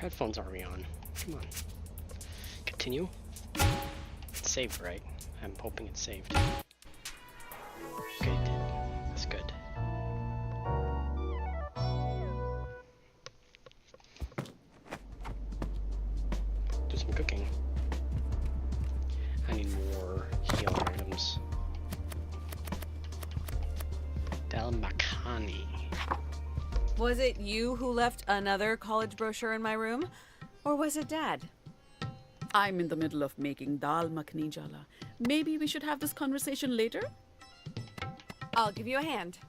headphones are we on? Come on. Continue. It's saved, right? I'm hoping it's saved. Okay, that's good. Do some cooking. I need more healing items. Dal Makhani. Was it you who left another college brochure in my room? Or was it Dad? I'm in the middle of making dal makhani jala. Maybe we should have this conversation later? I'll give you a hand.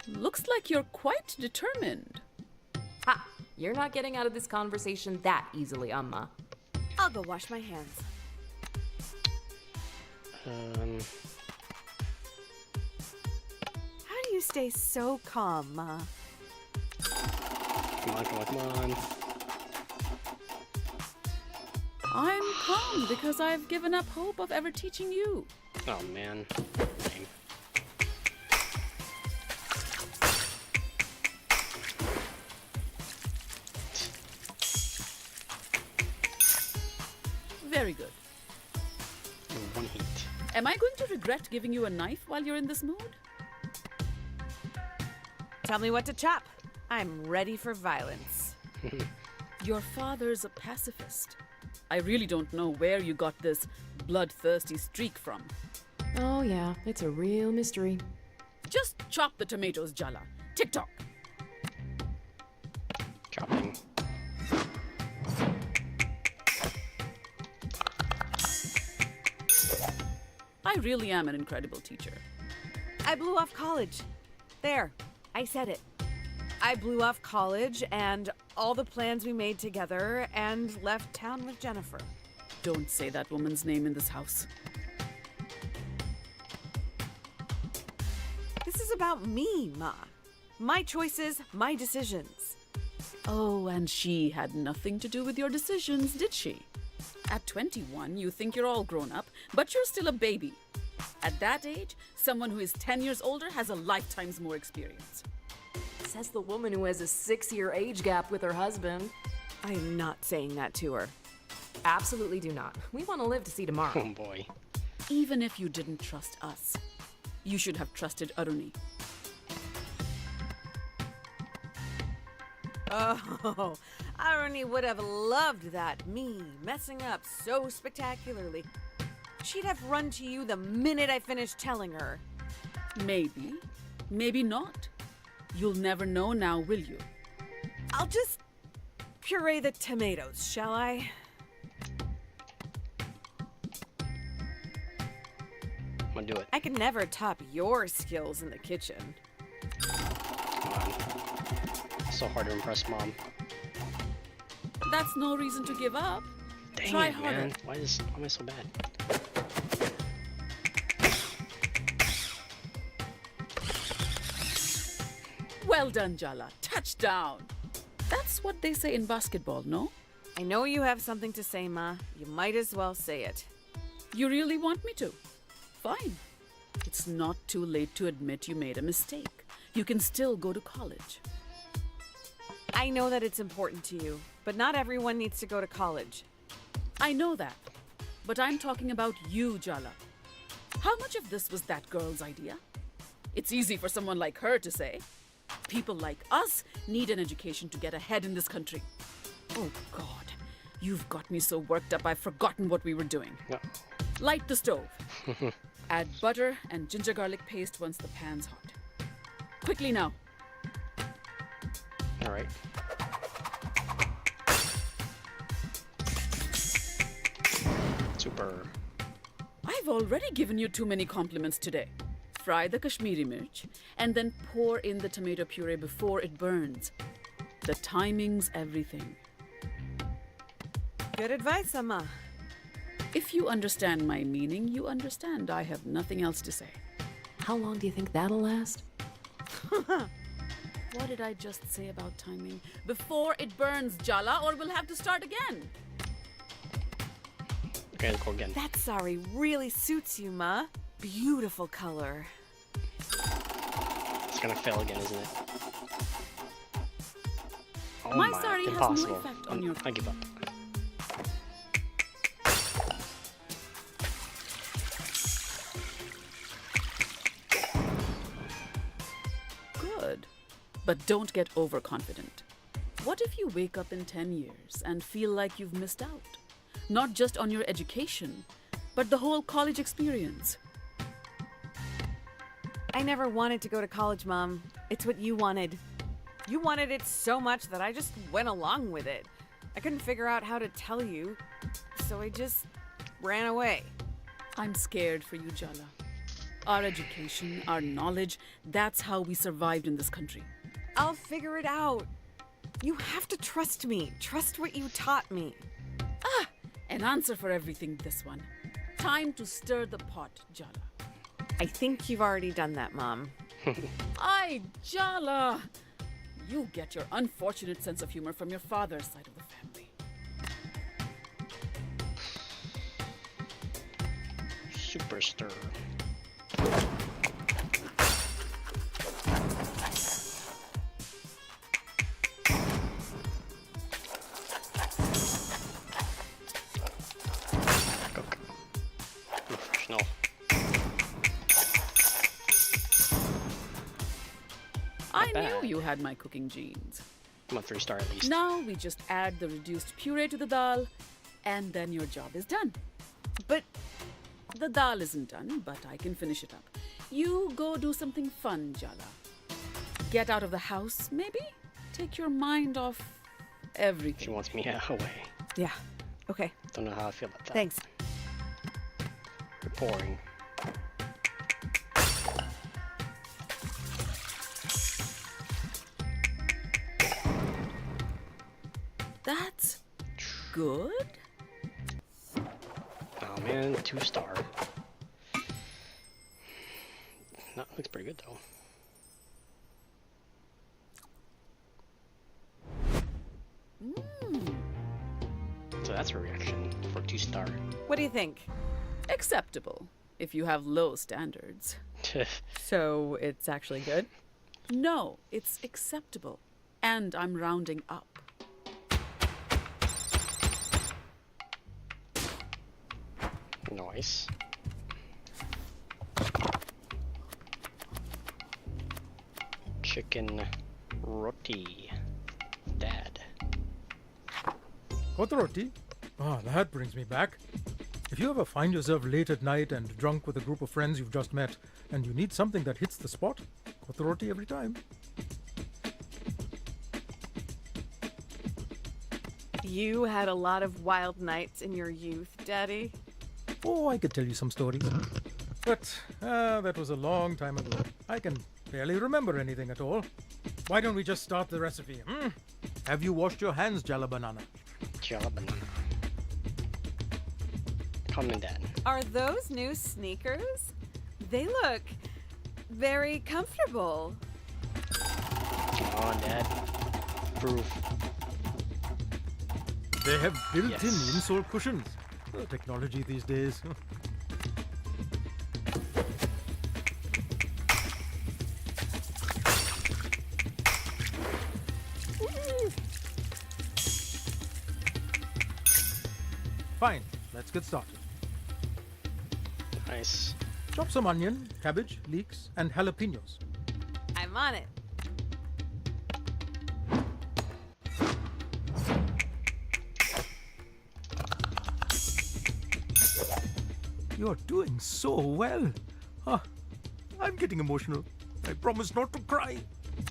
Looks like you're quite determined. Ha! You're not getting out of this conversation that easily, Amma. I'll go wash my hands. How do you stay so calm, Ma? Come on, come on, come on. I'm calm because I've given up hope of ever teaching you. Oh man. Lame. Very good. One heat. Am I going to regret giving you a knife while you're in this mood? Tell me what to chop. I'm ready for violence. Your father's a pacifist. I really don't know where you got this bloodthirsty streak from. Oh yeah, it's a real mystery. Just chop the tomatoes, Jala. Tick-tock. Chopping. I really am an incredible teacher. I blew off college. There, I said it. I blew off college and all the plans we made together and left town with Jennifer. Don't say that woman's name in this house. This is about me, Ma. My choices, my decisions. Oh, and she had nothing to do with your decisions, did she? At 21, you think you're all grown up, but you're still a baby. At that age, someone who is 10 years older has a lifetime's more experience. Says the woman who has a 6-year age gap with her husband. I'm not saying that to her. Absolutely do not. We want to live to see tomorrow. Oh boy. Even if you didn't trust us, you should have trusted Aruni. Oh, Aruni would have loved that, me messing up so spectacularly. She'd have run to you the minute I finished telling her. Maybe, maybe not. You'll never know now, will you? I'll just puree the tomatoes, shall I? I'm gonna do it. I can never top your skills in the kitchen. Come on. So hard to impress Mom. That's no reason to give up. Dang Try it, harder. man. Why am I so bad? Well done, Jala. Touchdown. That's what they say in basketball, no? I know you have something to say, Ma. You might as well say it. You really want me to? Fine. It's not too late to admit you made a mistake. You can still go to college. I know that it's important to you, but not everyone needs to go to college. I know that. But I'm talking about you, Jala. How much of this was that girl's idea? It's easy for someone like her to say. People like us need an education to get ahead in this country. Oh, God. You've got me so worked up I've forgotten what we were doing. No. Light the stove. Add butter and ginger garlic paste once the pan's hot. Quickly now. All right. Super. I've already given you too many compliments today. Fry the Kashmiri mirch and then pour in the tomato puree before it burns. The timing's everything. Good advice, Amma. If you understand my meaning, you understand. I have nothing else to say. How long do you think that'll last? What did I just say about timing? Before it burns, Jala, or we'll have to start again. Okay, let's go again. That sari really suits you, Ma. Beautiful color. It's gonna fail again, isn't it? Oh My my, sari has impossible. no effect on your... I give up. Good. But don't get overconfident. What if you wake up in 10 years and feel like you've missed out? Not just on your education, but the whole college experience. I never wanted to go to college, Mom. It's what you wanted. You wanted it so much that I just went along with it. I couldn't figure out how to tell you, so I just ran away. I'm scared for you, Jala. Our education, our knowledge, that's how we survived in this country. I'll figure it out. You have to trust me. Trust what you taught me. An answer for everything, this one. Time to stir the pot, Jala. I think you've already done that, Mom. Ay, Jala! You get your unfortunate sense of humor from your father's side of the family. Superstar. Okay. Professional. I bad. knew you had my cooking genes. I'm a 3-star at least. Now we just add the reduced puree to the dal, and then your job is done. But The dal isn't done, but I can finish it up. You go do something fun, Jala. Get out of the house, maybe? Take your mind off She everything. wants me away. yeah, okay, Don't know how I feel about that. thanks. You're pouring. That's good? Oh man, 2-star. That looks pretty good though. So that's a reaction for 2-star. What do you think? Acceptable, if you have low standards. So it's actually good? No, it's acceptable. And I'm rounding up. Nice. Chicken roti. Dad. Hot roti? Ah, that brings me back. If you ever find yourself late at night and drunk with a group of friends you've just met, and you need something that hits the spot, hot roti every time. You had a lot of wild nights in your youth, Daddy. Oh, I could tell you some stories. But that was a long time ago. I can barely remember anything at all. Why don't we just start the recipe? Have you washed your hands, Jala Banana? Jala banana. Come in, Dad. Are those new sneakers? They look very comfortable. Come on, Dad. Proof. They have built-in Yes. insole cushions. Technology these days. Fine, let's get started. Nice. Chop some onion, cabbage, leeks, and jalapenos. I'm on it. You're doing so well. Ah, I'm getting emotional. I promise not to cry.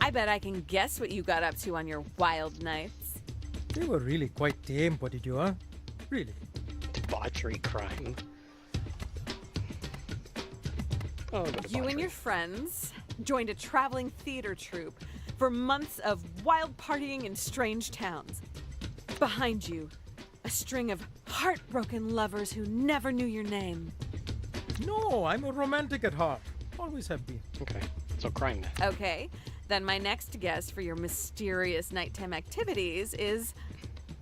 I bet I can guess what you got up to on your wild nights. They were really quite tame, what did you, huh? Really. Debauchery crime. Oh, the You and debauchery. your friends joined a traveling theater troupe for months of wild partying in strange towns. Behind you, a string of heartbroken lovers who never knew your name. No, I'm a romantic at heart. Always have been. Okay, so crime. Okay, then my next guess for your mysterious nighttime activities is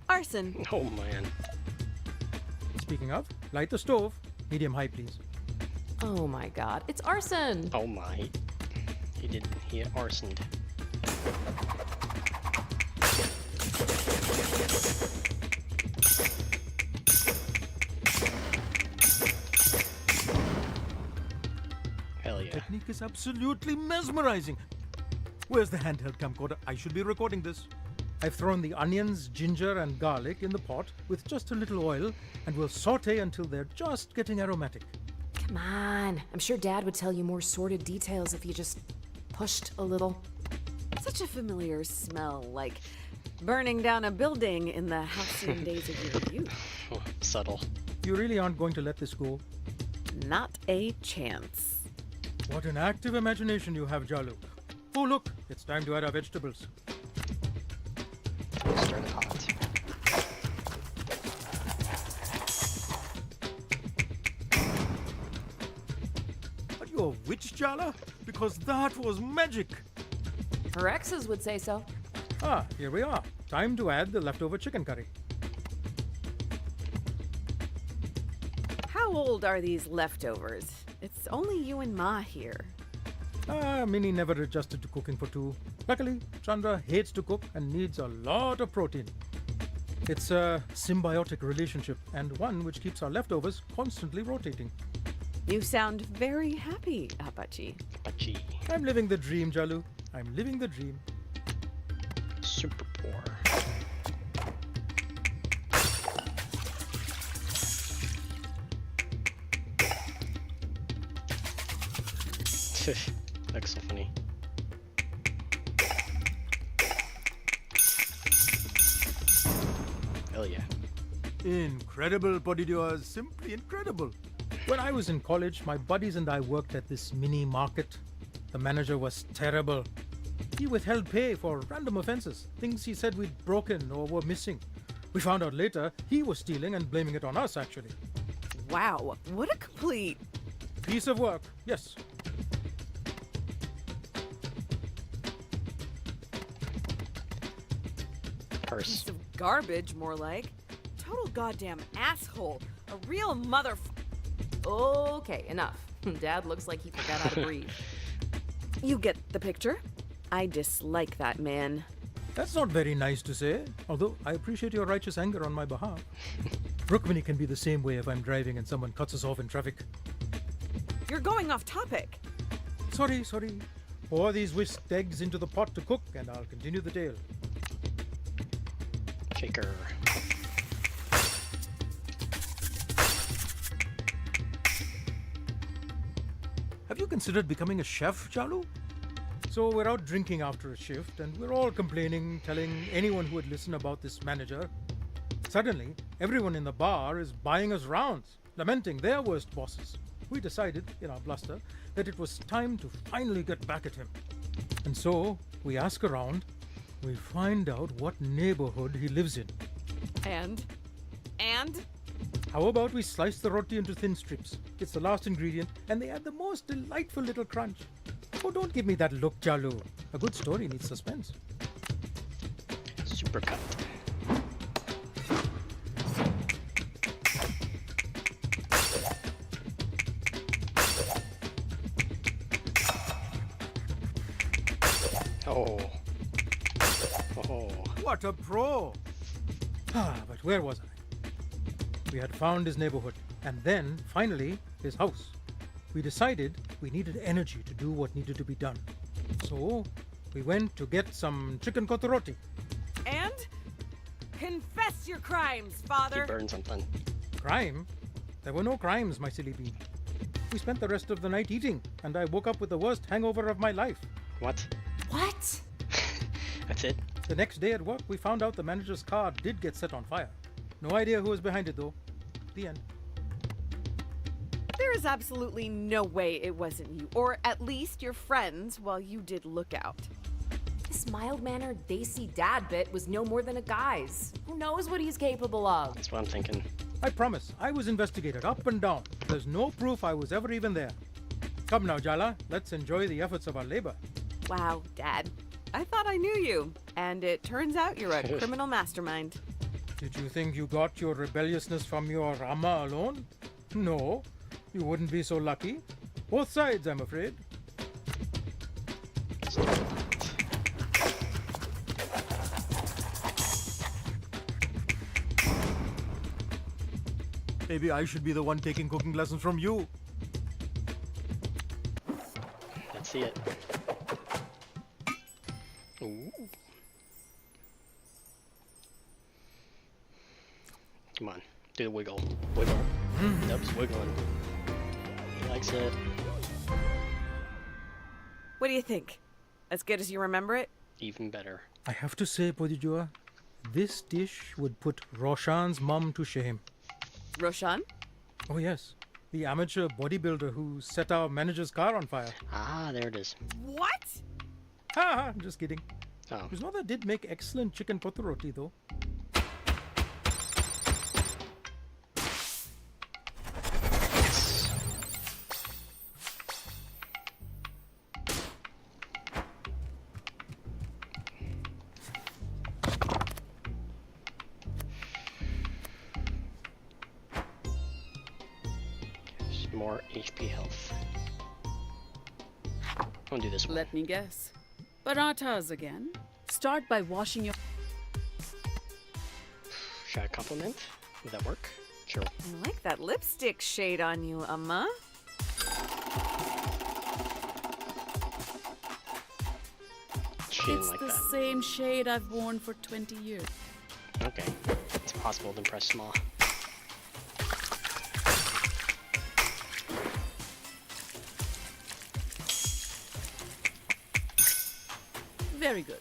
arson. Oh man. Speaking of, light the stove. Medium high, please. Oh my god, it's arson! Oh my. He arsoned. Hell The yeah. technique is absolutely mesmerizing. Where's the handheld camcorder? I should be recording this. I've thrown the onions, ginger, and garlic in the pot with just a little oil, and we'll saute until they're just getting aromatic. Come on. I'm sure Dad would tell you more sordid details if you just pushed a little. Such a familiar smell, like burning down a building in the halcyon days of your youth. Oh, subtle. You really aren't going to let this go? Not a chance. What an active imagination you have, Jalu. Oh, look, it's time to add our vegetables. Stir the pot. Are you a witch, Jala? Because that was magic. Her exes would say so. Ah, here we are. Time to add the leftover chicken curry. How old are these leftovers? It's only you and Ma here. Minnie never adjusted to cooking for two. Luckily, Chandra hates to cook and needs a lot of protein. It's a symbiotic relationship and one which keeps our leftovers constantly rotating. You sound very happy, Apache. Pachi. I'm living the dream, Jalu. I'm living the dream. Super poor. Looks so funny. Hell yeah. Incredible, Bodidua. Simply incredible. When I was in college, my buddies and I worked at this mini market. The manager was terrible. He withheld pay for random offenses, things he said we'd broken or were missing. We found out later he was stealing and blaming it on us, actually. Wow, what a complete... Piece of work, yes. Purse. piece of garbage, more like. Total goddamn asshole. A real mother... Okay, enough. Dad looks like he forgot how to breathe. You get the picture? I dislike that man. That's not very nice to say, although I appreciate your righteous anger on my behalf. Rukmini can be the same way if I'm driving and someone cuts us off in traffic. You're going off topic. Sorry. Pour these whisked eggs into the pot to cook and I'll continue the tale. Shaker. Have you considered becoming a chef, Chalu? So we're out drinking after a shift and we're all complaining, telling anyone who would listen about this manager. Suddenly, everyone in the bar is buying us rounds, lamenting their worst bosses. We decided, in our bluster, that it was time to finally get back at him. And so, we ask around, we find out what neighborhood he lives in. And? How about we slice the roti into thin strips? It's the last ingredient, and they add the most delightful little crunch. Oh, don't give me that look, Chalu. A good story needs suspense. Super cut. Oh. What a pro! But where was I? We had found his neighborhood, and then, finally, his house. We decided we needed energy to do what needed to be done. So, we went to get some chicken kotoroti. And? Confess your crimes, He father! burned something. Crime? There were no crimes, my silly bean. We spent the rest of the night eating, and I woke up with the worst hangover of my life. What? What? That's it? The next day at work, we found out the manager's car did get set on fire. No idea who was behind it, though. The end. There is absolutely no way it wasn't you, or at least your friends, while you did look out. This mild-mannered Desi dad bit was no more than a guy's. Who knows what he's capable of? That's what I'm thinking. I promise, I was investigated up and down. There's no proof I was ever even there. Come now, Jala, let's enjoy the efforts of our labor. Wow, Dad. I thought I knew you, and it turns out you're a criminal mastermind. Did you think you got your rebelliousness from your Rama alone? No, you wouldn't be so lucky. Both sides, I'm afraid. Maybe I should be the one taking cooking lessons from you. Let's see it. Ooh. Come on, do the wiggle. Wiggle. Nope's wiggling. He likes it. What do you think? As good as you remember it? Even better. I have to say, Podijua, this dish would put Roshan's mum to shame. Roshan? Oh, yes. The amateur bodybuilder who set our manager's car on fire. Ah, there it is. What? Ha! I'm just kidding. Oh, His mother did make excellent chicken potteroti, though. yes. There's more HP health. I'll do this one. Let me guess. Parathas again. Start by washing your. Should I compliment? Would that work? Sure. I like that lipstick shade on you, Amma. She didn't It's like the that. same shade I've worn for 20 years. Okay. It's possible to impress Small. Very good.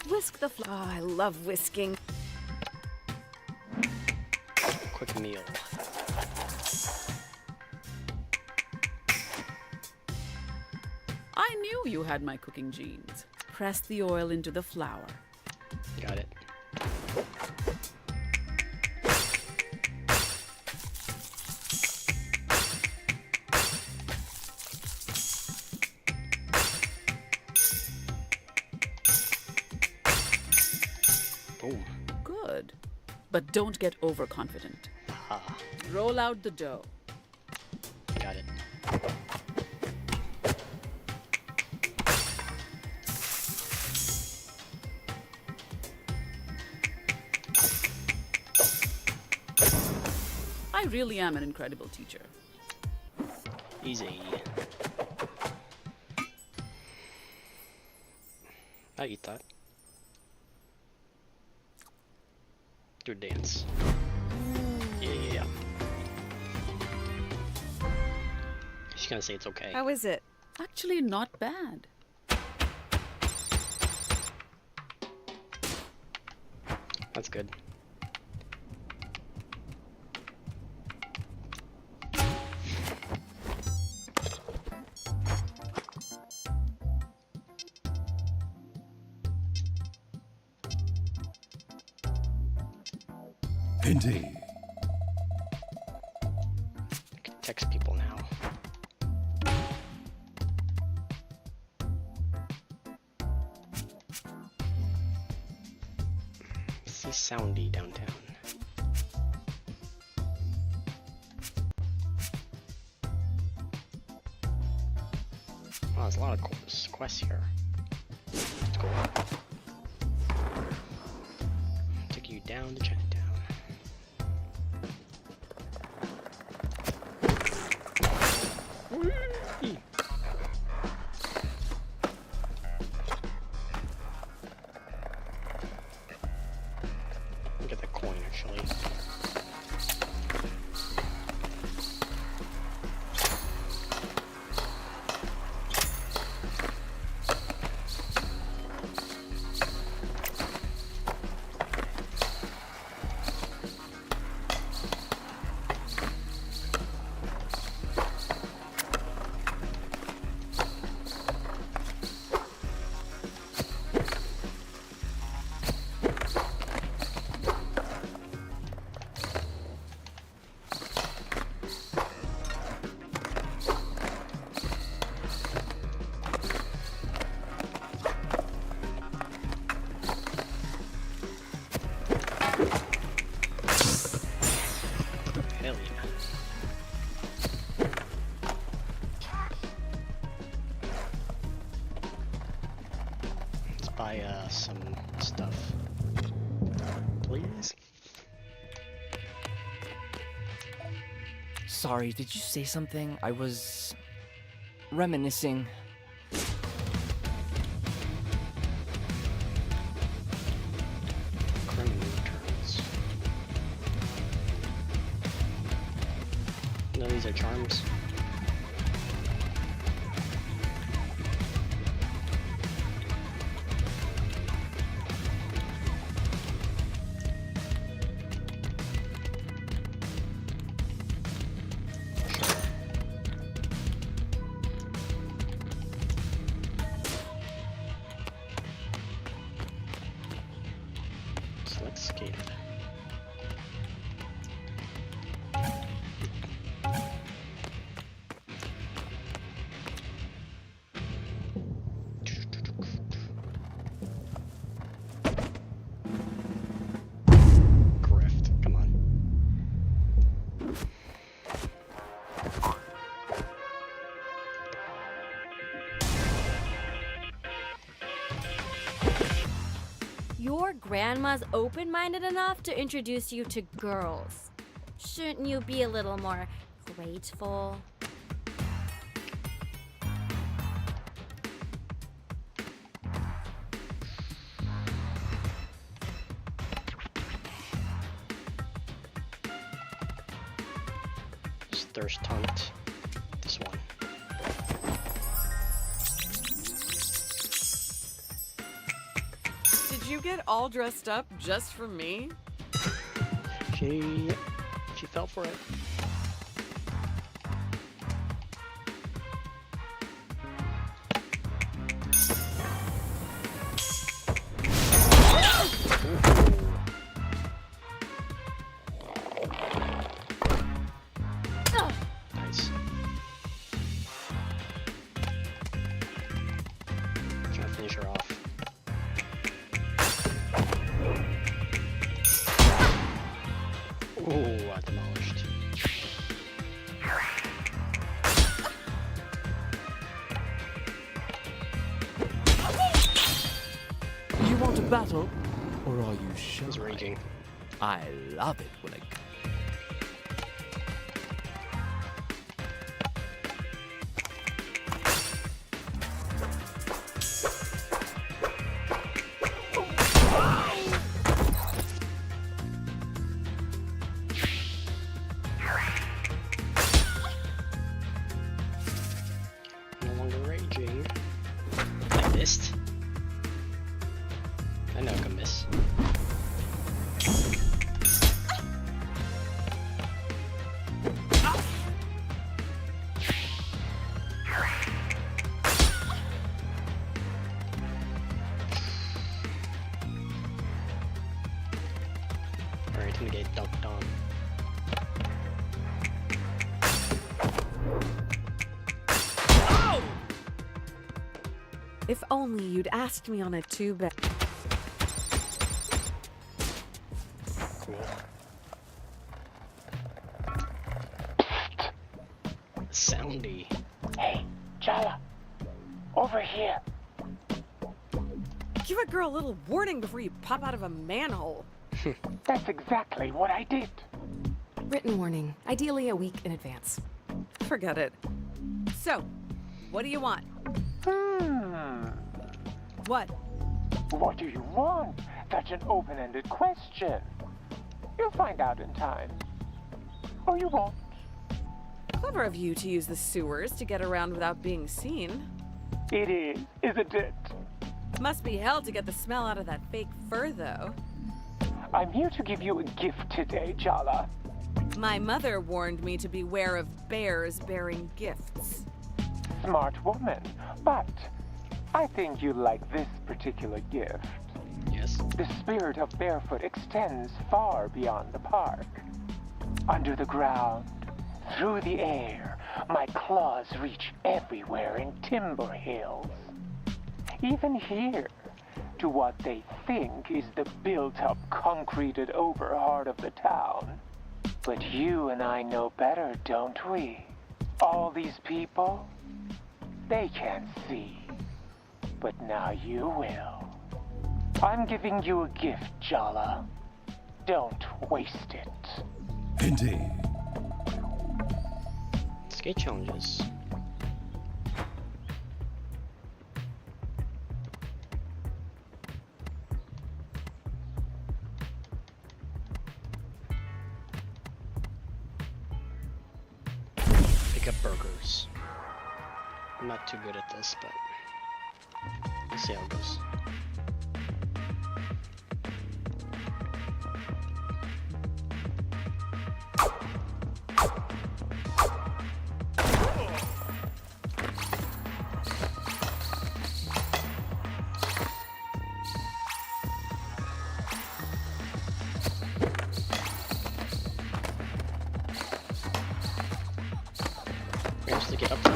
Whisk the flour. Oh, I love whisking. Quick meal. I knew you had my cooking genes. Press the oil into the flour. Got it. Boom. Good. But don't get overconfident. Ah, Roll out the dough. got it. I really am an incredible teacher. Easy. I eat that. Do a dance. Yeah. She's gonna say it's okay. How is it? Actually, not bad. That's good. Indeed. I can text people now. See Soundy downtown. Wow, there's a lot of quests here. Let's go. Take you down to Chinatown. Whee! Get that coin actually. Hell yeah. Let's buy some stuff. Please. sorry, did you say something? I was reminiscing. Criminal returns. No, these are charms. Select skater. Grift, come on. Your grandma's open-minded enough to introduce you to girls. Shouldn't you be a little more grateful? Just thirst hunt. This one. Did you get all dressed up just for me? She fell for it. Nice. Trying to finish her off. Ooh, demolished. You want a battle? Or are you sure? He's raging. I love it when a No longer raging. I missed. I know I can miss. Alright, I'm gonna get dunked on. If only you'd asked me on a tube. Cool. Soundy. Hey, Jala, over here. Give a girl a little warning before you pop out of a manhole. That's exactly what I did. Written warning, ideally a week in advance. Forget it. So, what do you want? What? What do you want? That's an open-ended question. You'll find out in time. Or you won't. Clever of you to use the sewers to get around without being seen. It is, isn't it? Must be hell to get the smell out of that fake fur, though. I'm here to give you a gift today, Jala. My mother warned me to beware of bears bearing gifts. Smart woman. But I think you'll like this particular gift. Yes. The spirit of Barefoot extends far beyond the park. Under the ground, through the air, my claws reach everywhere in Timber Hills. Even here, to what they think is the built-up, concreted over heart of the town. But you and I know better, don't we? All these people, they can't see. But now you will. I'm giving you a gift, Jala. Don't waste it. Indeed. Okay, challenges. Pick up burgers. I'm not too good at this, but let's see how it goes. Managed to get up there.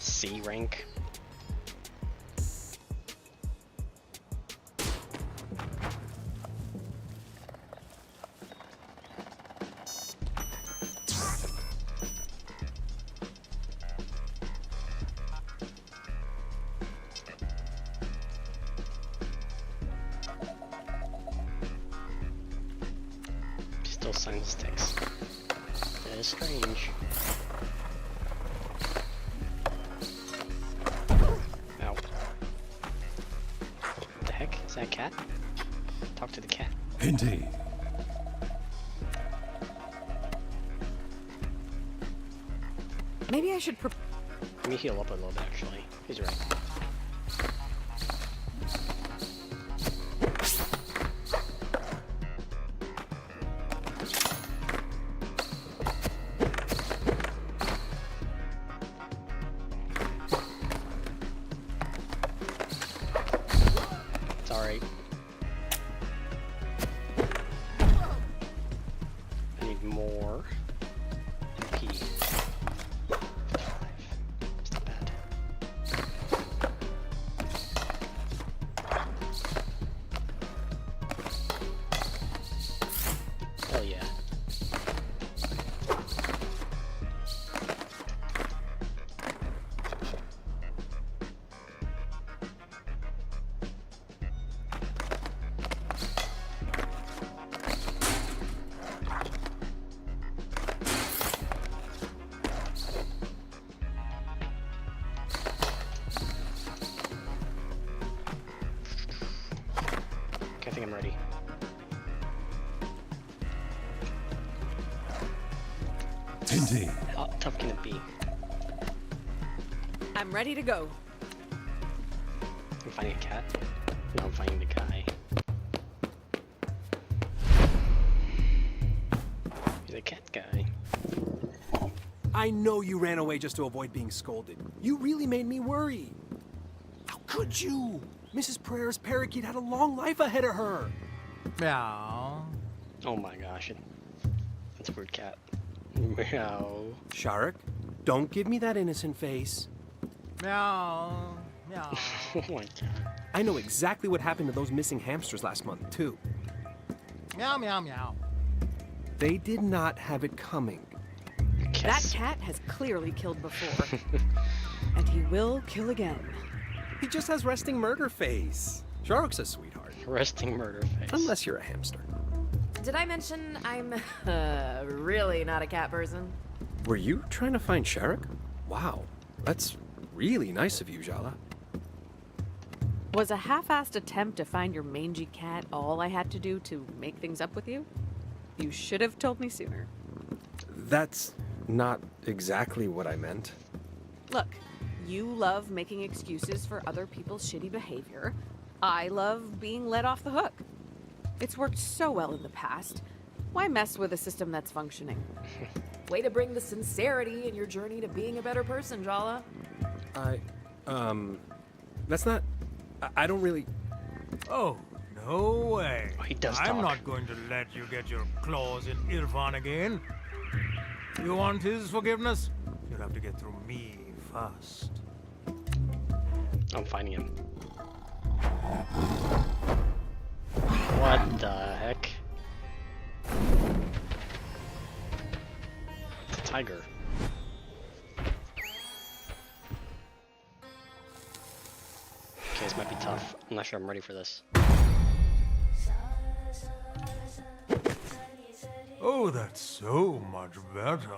C rank. Still sign sticks. That is strange. Ow. What the heck? Is that a cat? Talk to the cat. Indeed. Maybe I should Let me heal up a little bit, actually. He's right. It's alright. I need more MP. 55. It's not bad. Hell yeah. Okay, I think I'm ready. Indeed. How tough can it be? I'm ready to go. I'm finding a cat? No, I'm finding the guy. He's a cat guy. I know you ran away just to avoid being scolded. You really made me worry. How could you? Mrs. Pereira's parakeet had a long life ahead of her. Meow. Oh my gosh. That's a weird cat. Meow. Sharik, don't give me that innocent face. Meow. Meow. Oh my god. I know exactly what happened to those missing hamsters last month, too. Meow, meow, meow. They did not have it coming. That cat has clearly killed before. And he will kill again. He just has resting murder face. Sharik's a sweetheart. Resting murder face. Unless you're a hamster. Did I mention I'm really not a cat person? Were you trying to find Sharik? Wow, that's really nice of you, Jala. Was a half-assed attempt to find your mangy cat all I had to do to make things up with you? You should have told me sooner. That's not exactly what I meant. Look, you love making excuses for other people's shitty behavior. I love being let off the hook. It's worked so well in the past. Why mess with a system that's functioning? Way to bring the sincerity in your journey to being a better person, Jala. That's not... I don't really... Oh, no way. Oh, he does I'm talk. not going to let you get your claws in Irfan again. You want his forgiveness? You'll have to get through me first. I'm finding him. What the heck? It's a tiger. tough. I'm not sure I'm ready for this. Oh, that's so much better.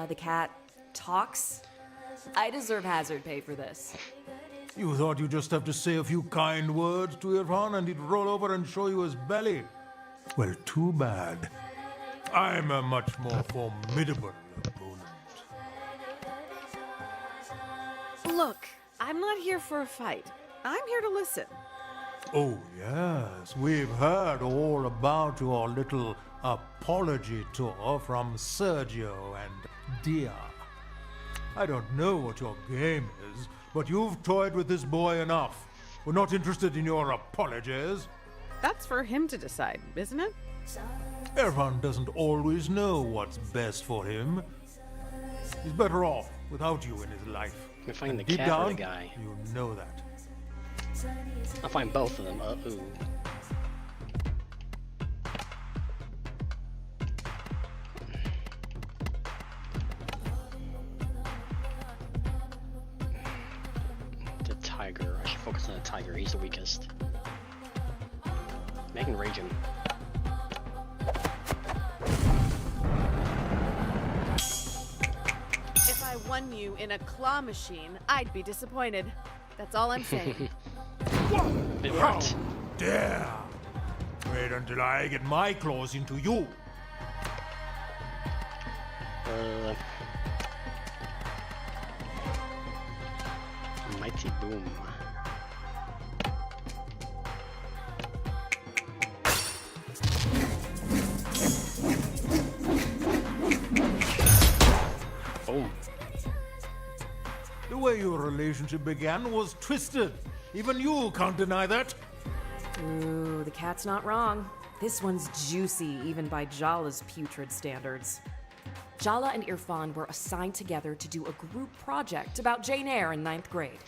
The cat talks? I deserve hazard pay for this. You thought you'd just have to say a few kind words to Irfan and he'd roll over and show you his belly? Well, too bad. I'm a much more formidable opponent. Look, I'm not here for a fight. I'm here to listen. Oh, yes, we've heard all about your little apology tour from Sergio and Dia. I don't know what your game is, but you've toyed with this boy enough. We're not interested in your apologies. That's for him to decide, isn't it? Irfan doesn't always know what's best for him. He's better off without you in his life. Can I find the Deep cat down, or the guy? you know that. I'll find both of them. Ooh. The tiger. I should focus on the tiger. He's the weakest. I can rage him. If I won you in a claw machine, I'd be disappointed. That's all I'm saying. It worked. Dare! Wait until I get my claws into you. Mighty boom. Boom. The way your relationship began was twisted. Even you can't deny that. Ooh, the cat's not wrong. This one's juicy, even by Jala's putrid standards. Jala and Irfan were assigned together to do a group project about Jane Eyre in 9th grade.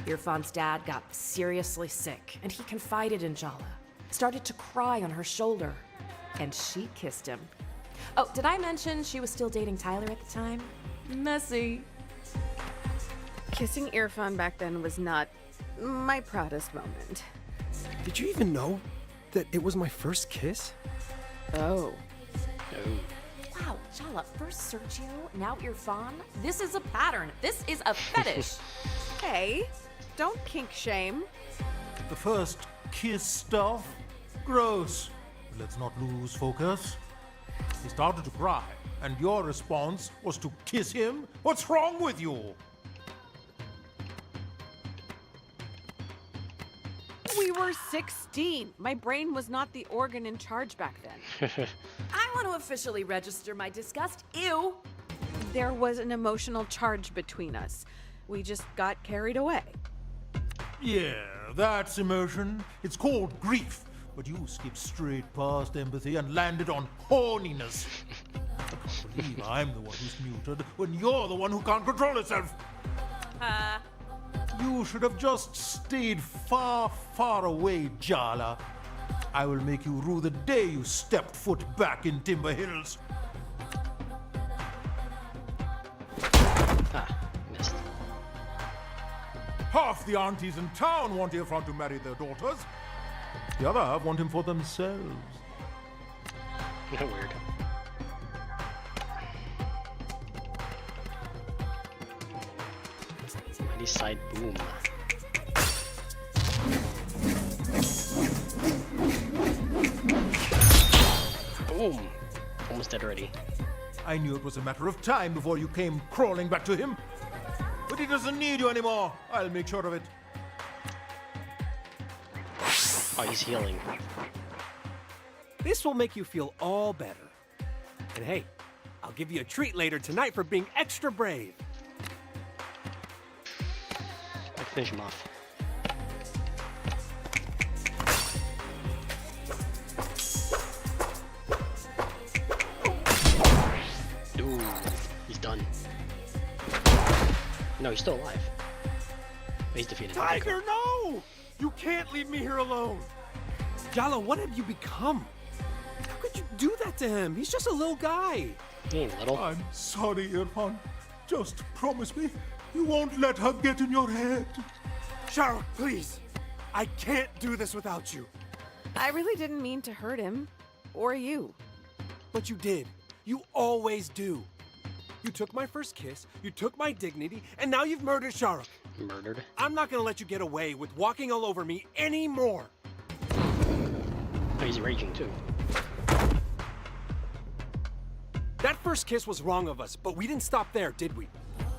Irfan's dad got seriously sick, and he confided in Jala, started to cry on her shoulder, and she kissed him. Oh, did I mention she was still dating Tyler at the time? Messy. Kissing Irfan back then was not my proudest moment. Did you even know that it was my first kiss? Oh. Wow, Jala, first Sergio, now Irfan. This is a pattern. This is a fetish. Hey, don't kink shame. The first kiss stuff? Gross. Let's not lose focus. He started to cry, and your response was to kiss him? What's wrong with you? We were 16. My brain was not the organ in charge back then. I want to officially register my disgust. Ew. There was an emotional charge between us. We just got carried away. Yeah, that's emotion. It's called grief. But you skipped straight past empathy and landed on horniness. I can't believe I'm the one who's muted when you're the one who can't control yourself. You should have just stayed far, far away, Jala. I will make you rue the day you stepped foot back in Timber Hills. Missed. Half the aunties in town want Irfan to marry their daughters. The other half want him for themselves. Weird. Mighty side boom. Boom! Almost dead already. I knew it was a matter of time before you came crawling back to him. But he doesn't need you anymore. I'll make sure of it. Oh, he's healing. This will make you feel all better. And hey, I'll give you a treat later tonight for being extra brave. I can finish him off. Ooh, he's done. No, he's still alive. He's defeated. Okay, Tiger, no! You can't leave me here alone. Jala, what have you become? How could you do that to him? He's just a little guy. He ain't little. I'm sorry, Irfan. Just promise me you won't let her get in your head. Sharuk, please! I can't do this without you. I really didn't mean to hurt him. Or you. But you did. You always do. You took my first kiss, you took my dignity, and now you've murdered Sharuk. Murdered? I'm not gonna let you get away with walking all over me anymore. Oh, he's raging too. That first kiss was wrong of us, but we didn't stop there, did we?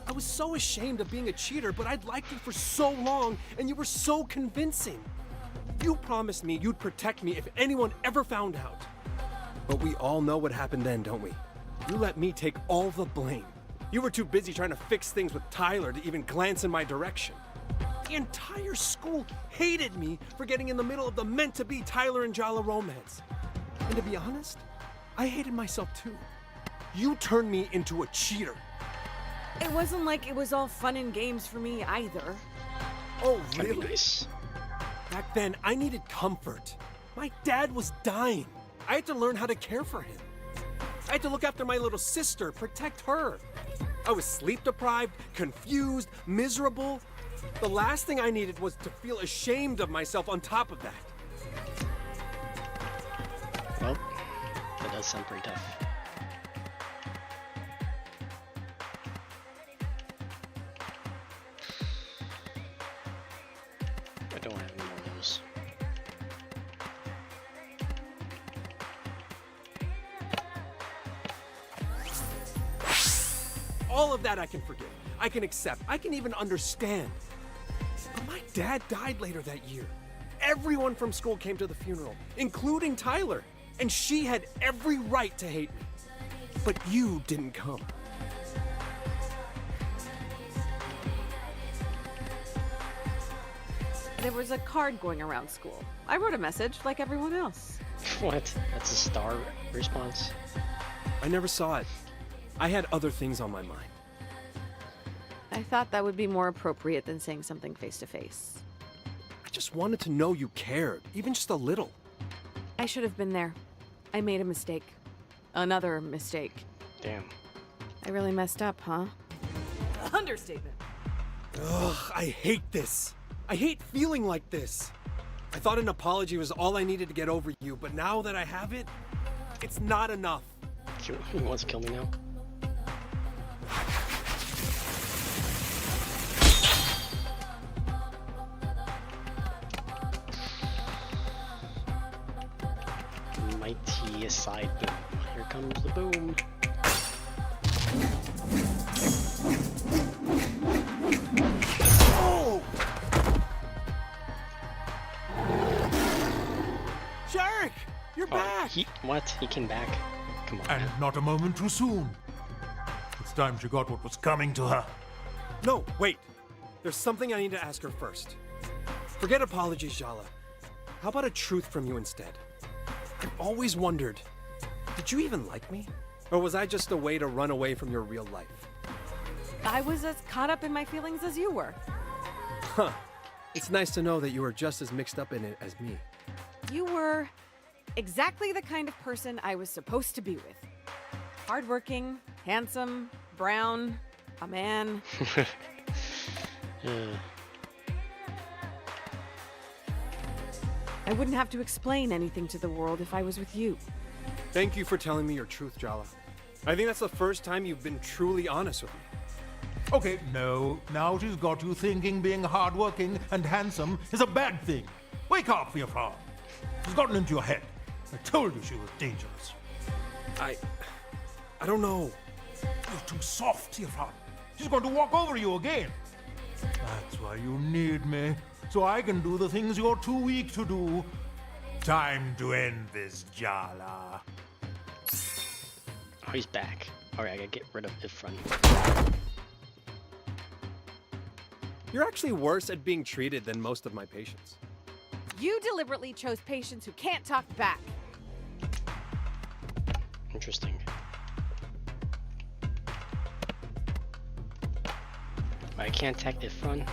I was so ashamed of being a cheater, but I'd liked you for so long, and you were so convincing. You promised me you'd protect me if anyone ever found out. But we all know what happened then, don't we? You let me take all the blame. You were too busy trying to fix things with Tyler to even glance in my direction. The entire school hated me for getting in the middle of the meant-to-be Tyler and Jala romance. And to be honest, I hated myself too. You turned me into a cheater. It wasn't like it was all fun and games for me either. Oh, That'd be really? nice. Back then, I needed comfort. My dad was dying. I had to learn how to care for him. I had to look after my little sister, protect her. I was sleep deprived, confused, miserable. The last thing I needed was to feel ashamed of myself on top of that. Well, that does sound pretty tough. I don't have any more of those. All of that I can forgive. I can accept. I can even understand. But my dad died later that year. Everyone from school came to the funeral, including Tyler. And she had every right to hate me. But you didn't come. There was a card going around school. I wrote a message like everyone else. What? That's a star response? I never saw it. I had other things on my mind. I thought that would be more appropriate than saying something face to face. I just wanted to know you cared, even just a little. I should have been there. I made a mistake. Another mistake. Damn. I really messed up, huh? Understatement. Ugh, I hate this. I hate feeling like this. I thought an apology was all I needed to get over you, but now that I have it, it's not enough. He wants to kill me now? Mighty side boom. Here comes the boom. Oh! Jarek, you're back! What? He came back? Come on. And not a moment too soon. It's time she got what was coming to her. No, wait. There's something I need to ask her first. Forget apologies, Jala. How about a truth from you instead? I've always wondered, did you even like me? Or was I just a way to run away from your real life? I was as caught up in my feelings as you were. Huh. It's nice to know that you were just as mixed up in it as me. You were exactly the kind of person I was supposed to be with. Hardworking, handsome, brown, a man. I wouldn't have to explain anything to the world if I was with you. Thank you for telling me your truth, Jala. I think that's the first time you've been truly honest with me. Okay, no. Now she's got you thinking being hardworking and handsome is a bad thing. Wake up, Irfan. She's gotten into your head. I told you she was dangerous. I don't know. You're too soft, Irfan. She's going to walk over you again. That's why you need me, so I can do the things you're too weak to do. Time to end this, Jala. Oh, he's back. Alright, I gotta get rid of Ifran. You're actually worse at being treated than most of my patients. You deliberately chose patients who can't talk back. Interesting. I can't attack Ifran.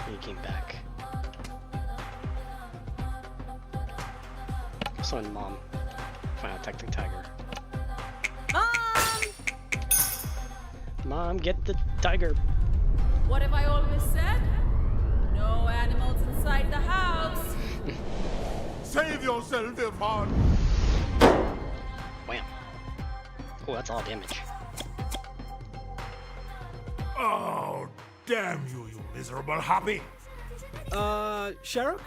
He came back. So in Mom. Fine, I'll attack the tiger. Mom! Mom, get the tiger. What have I always said? No animals inside the house. Save yourself, Irfan! Wham. Oh, that's all damage. Oh, damn you, you miserable hoppy! Sharuk?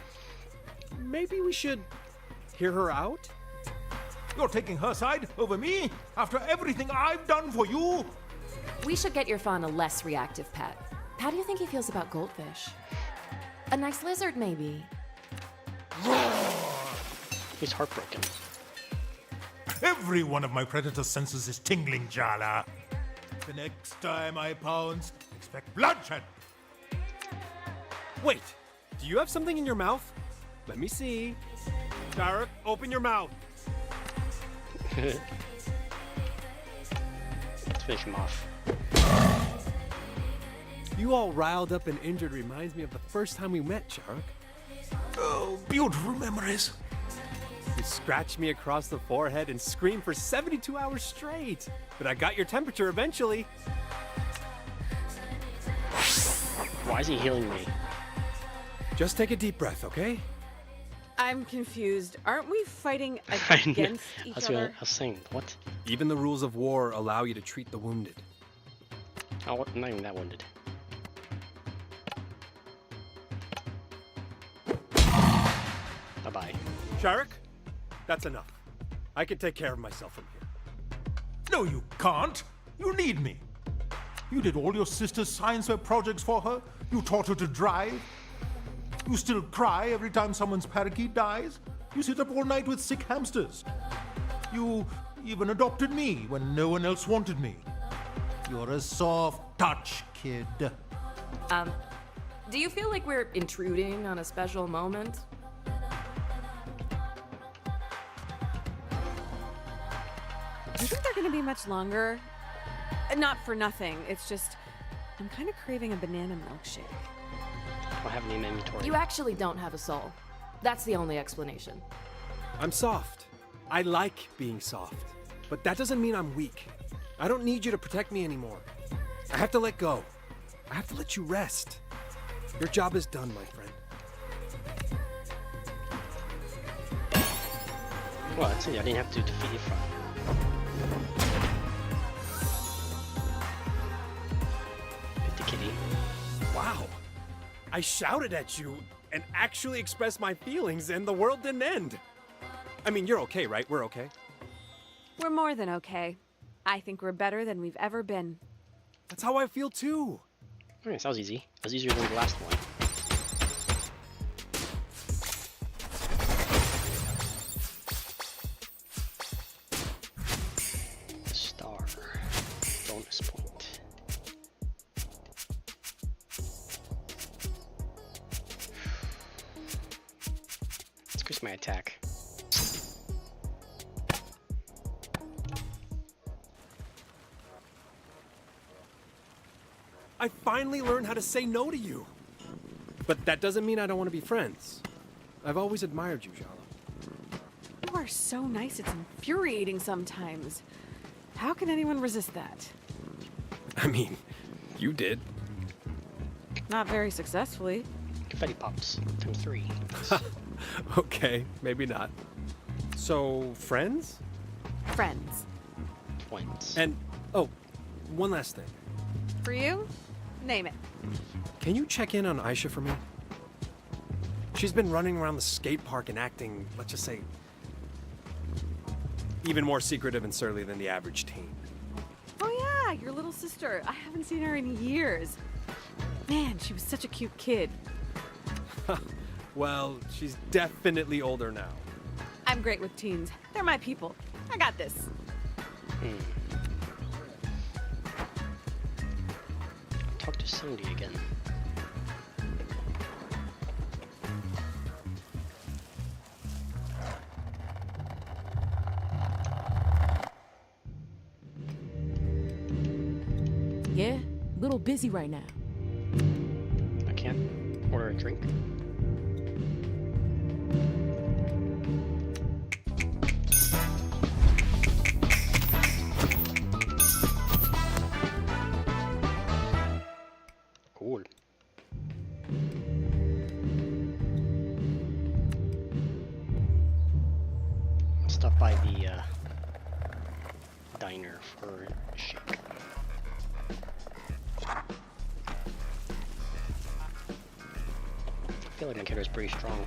Maybe we should hear her out? You're taking her side over me? After everything I've done for you? We should get Irfan a less reactive pet. How do you think he feels about goldfish? A nice lizard, maybe? He's heartbroken. Every one of my predator's senses is tingling, Jala. The next time I pounce, expect bloodshed. Wait, do you have something in your mouth? Let me see. Sharuk, open your mouth. Let's finish him off. You all riled up and injured reminds me of the first time we met, Sharuk. Oh, beautiful memories. You scratched me across the forehead and screamed for 72 hours straight. But I got your temperature eventually. Why is he healing me? Just take a deep breath, okay? I'm confused. Aren't we fighting I know. against each That's other? what I was saying. What? Even the rules of war allow you to treat the wounded. Oh, I'm not even that wounded. Bye-bye. Sharuk, that's enough. I can take care of myself from here. No, you can't. You need me. You did all your sister's science fair projects for her. You taught her to drive. You still cry every time someone's parakeet dies. You sit up all night with sick hamsters. You even adopted me when no one else wanted me. You're a soft touch, kid. Do you feel like we're intruding on a special moment? Do you think they're gonna be much longer? Not for nothing. It's just I'm kind of craving a banana milkshake. I don't have any in my inventory. You actually don't have a soul. That's the only explanation. I'm soft. I like being soft. But that doesn't mean I'm weak. I don't need you to protect me anymore. I have to let go. I have to let you rest. Your job is done, my friend. Well, that's it. I didn't have to defeat it from. Get the kitty. Wow. I shouted at you and actually expressed my feelings, and the world didn't end. I mean, you're okay, right? We're okay. We're more than okay. I think we're better than we've ever been. That's how I feel too. Alright, that was easy. That was easier than the last one. Star. Bonus point. Let's increase my attack. I finally learned how to say no to you. But that doesn't mean I don't want to be friends. I've always admired you, Jala. You are so nice, it's infuriating sometimes. How can anyone resist that? I mean, you did. Not very successfully. Confetti pops. Times 3. Okay, maybe not. So, friends? Friends. Twins. And, oh, one last thing. For you? Name it. Can you check in on Aisha for me? She's been running around the skate park and acting, let's just say, even more secretive and surly than the average teen. Oh yeah, your little sister. I haven't seen her in years. Man, she was such a cute kid. Well, she's definitely older now. I'm great with teens. They're my people. I got this. Talk to Cindy again. Yeah, a little busy right now. I can't order a drink. here for a shake. I feel like my character's pretty strong.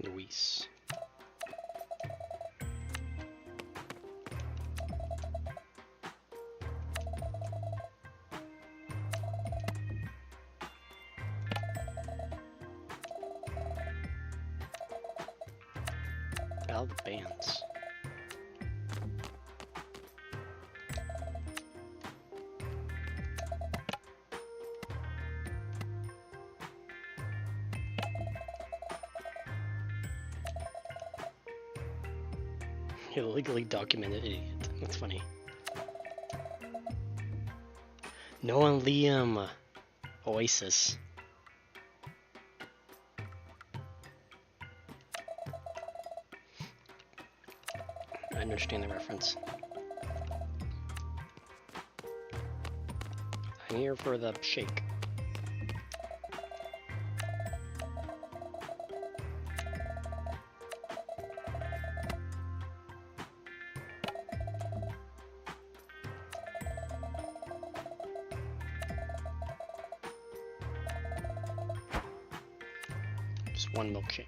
Luis. All the bands. Illegally documented idiot. That's funny. Noah and Liam. Oasis. I understand the reference. I'm here for the shake. Just one milkshake.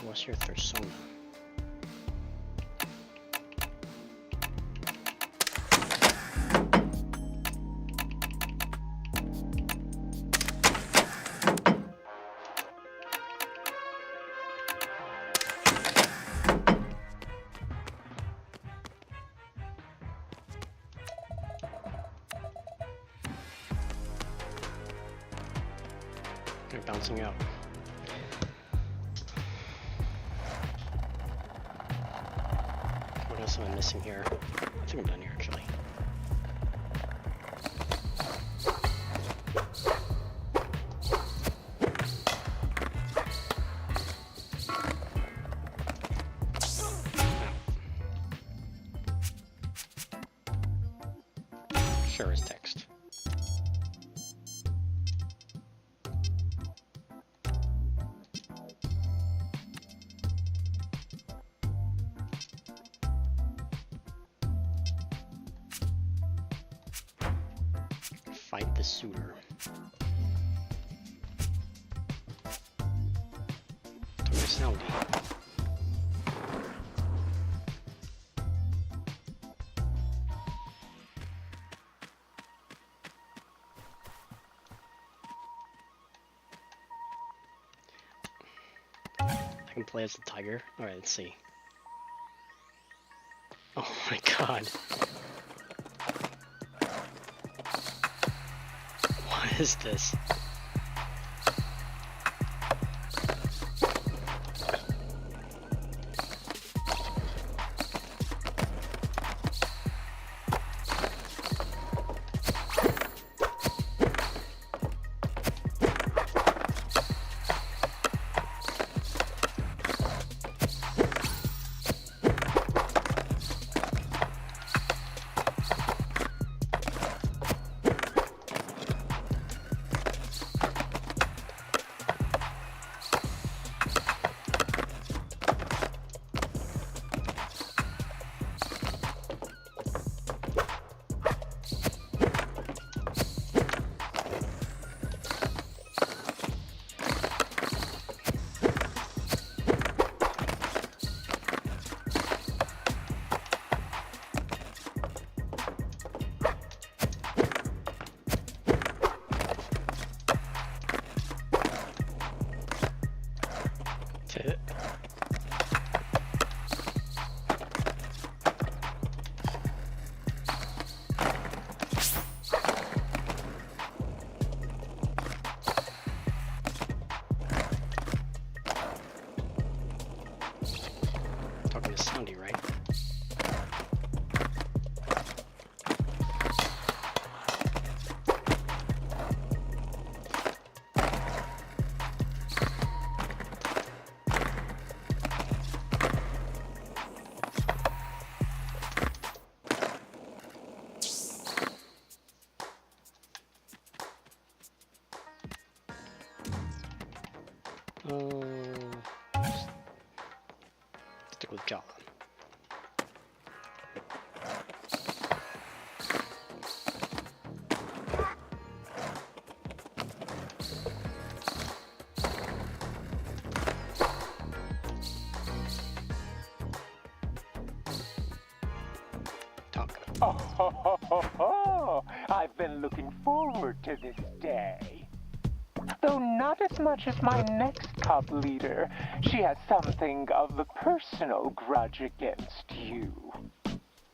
What's your persona? They're bouncing out. What else am I missing here? I think I'm done here actually. Sure as text. Fight the suitor. Saudi. I can play as the tiger. Alright, let's see. Oh my god. What is this? soundy, right? Stick with Jala. Talk. Oh, ho, ho, ho, ho. I've been looking forward to this day. Though not as much as my next cub leader, she has something of a personal grudge against you.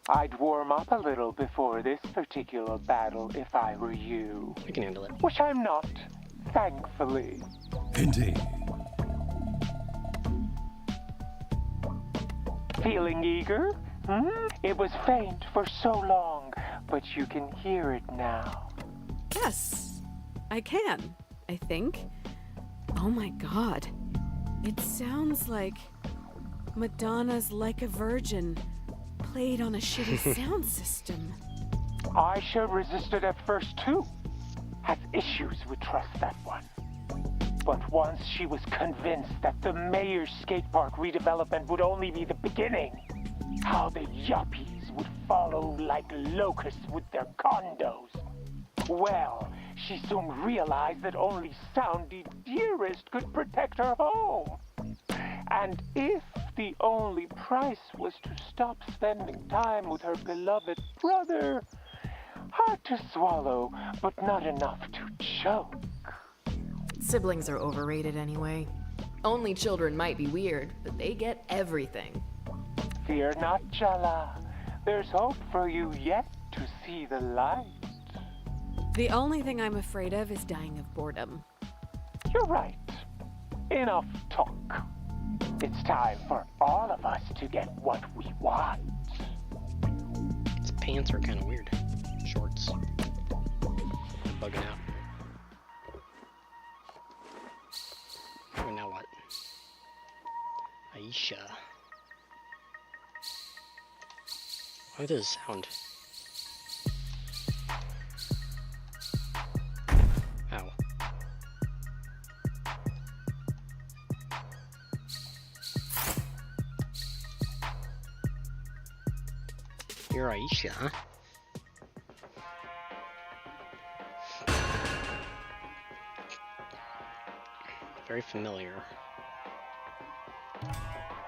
I'd warm up a little before this particular battle if I were you. I can handle it. Which I'm not, thankfully. Indeed. Feeling eager? It was faint for so long, but you can hear it now. Yes, I can, I think. Oh my god. It sounds like Madonna's Like a Virgin played on a shitty sound system. Aisha resisted at first too. Has issues with trust, that one. But once she was convinced that the mayor's skate park redevelopment would only be the beginning, how the yuppies would follow like locusts with their condos. Well, she soon realized that only Soundy Dearest could protect her home. And if the only price was to stop spending time with her beloved brother, hard to swallow, but not enough to choke. Siblings are overrated anyway. Only children might be weird, but they get everything. Fear not, Jala. There's hope for you yet to see the light. The only thing I'm afraid of is dying of boredom. You're right. Enough talk. It's time for all of us to get what we want. His pants are kind of weird. Shorts. Bugging out. Oh, now what? Aisha. Why does it sound? Ow. You're Aisha, huh? Very familiar.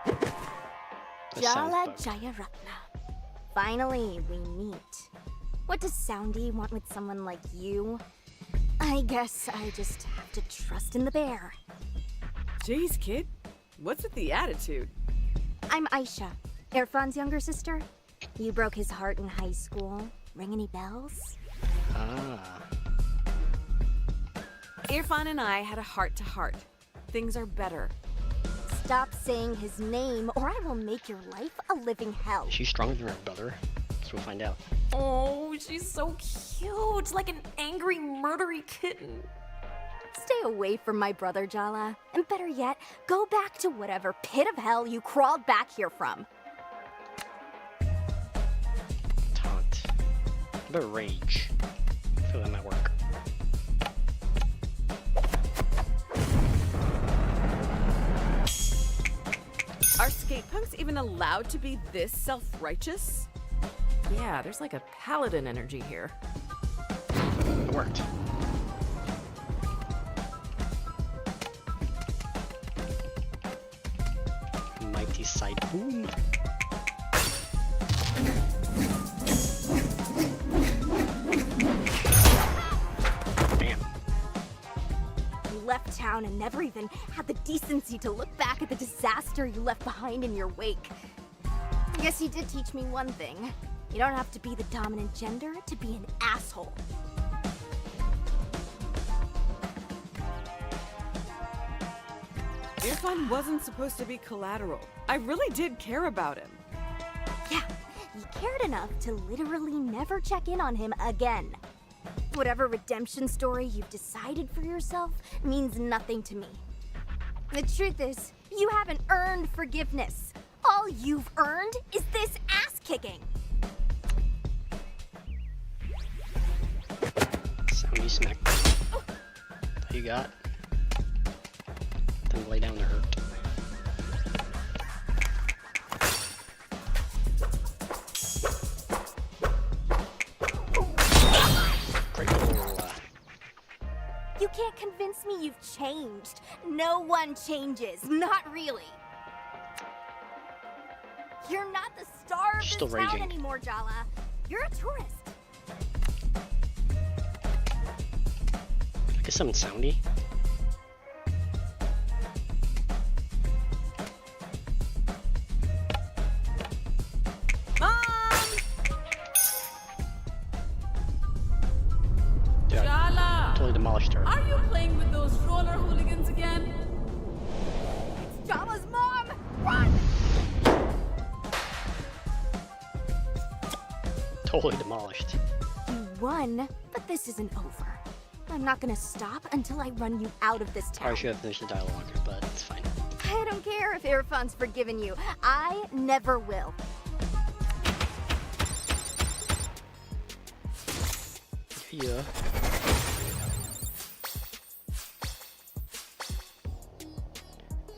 That sounds Jala bugged. Jayaratna. Finally, we meet. What does Soundy want with someone like you? I guess I just have to trust in the bear. Jeez, kid. What's with the attitude? I'm Aisha, Irfan's younger sister. You broke his heart in high school. Ring any bells? Ah. Irfan and I had a heart-to-heart. Things are better. Stop saying his name, or I will make your life a living hell. Is she stronger than her brother? So we'll find out. Oh, she's so cute, like an angry, murdery kitten. Stay away from my brother, Jala. And better yet, go back to whatever pit of hell you crawled back here from. Taunt. A bit of rage. I feel that might work. Are skate punks even allowed to be this self-righteous? Yeah, there's like a paladin energy here. It worked. Mighty side boom. Damn. You left town and never even had the decency to look back at the disaster you left behind in your wake. I guess you did teach me one thing. You don't have to be the dominant gender to be an asshole. Irfan wasn't supposed to be collateral. I really did care about him. Yeah, you cared enough to literally never check in on him again. Whatever redemption story you've decided for yourself means nothing to me. The truth is, you haven't earned forgiveness. All you've earned is this ass-kicking. Soundy smack. That's all you got? Then lay down to hurt. Great little, You can't convince me you've changed. No one changes. Not really. You're not the star of this Still town raging. anymore, Jala. You're a tourist. I guess something soundy. Dude, I Jala! totally demolished her. Are you playing with those roller hooligans again? It's Jala's mom! Run! Totally demolished. You won, but this isn't over. I'm not gonna stop until I run you out of this town. Probably should have finished the dialogue, but it's fine. I don't care if Irfan's forgiven you. I never will. Yeah.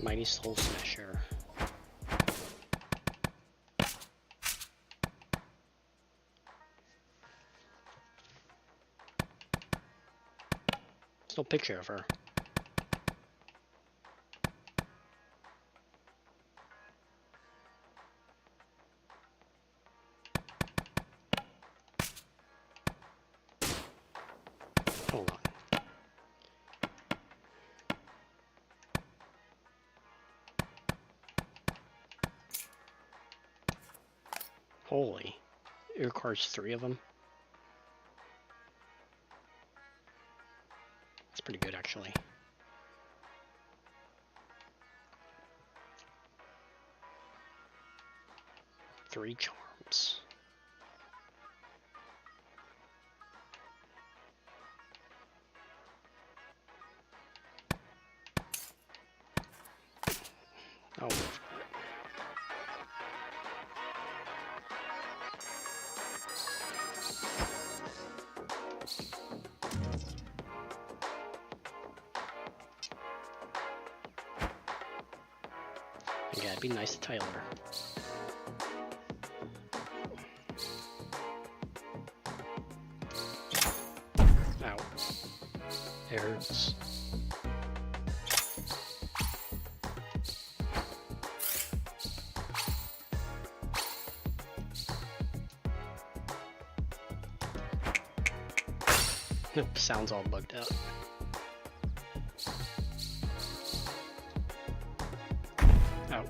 Mighty Soul Smasher. There's no picture of her. Hold on. Holy. It requires 3 of them. That's pretty good, actually. Three charms. Oh. Yeah, it'd be nice to Tyler. Ow. It hurts. Sounds all bugged out. Ow.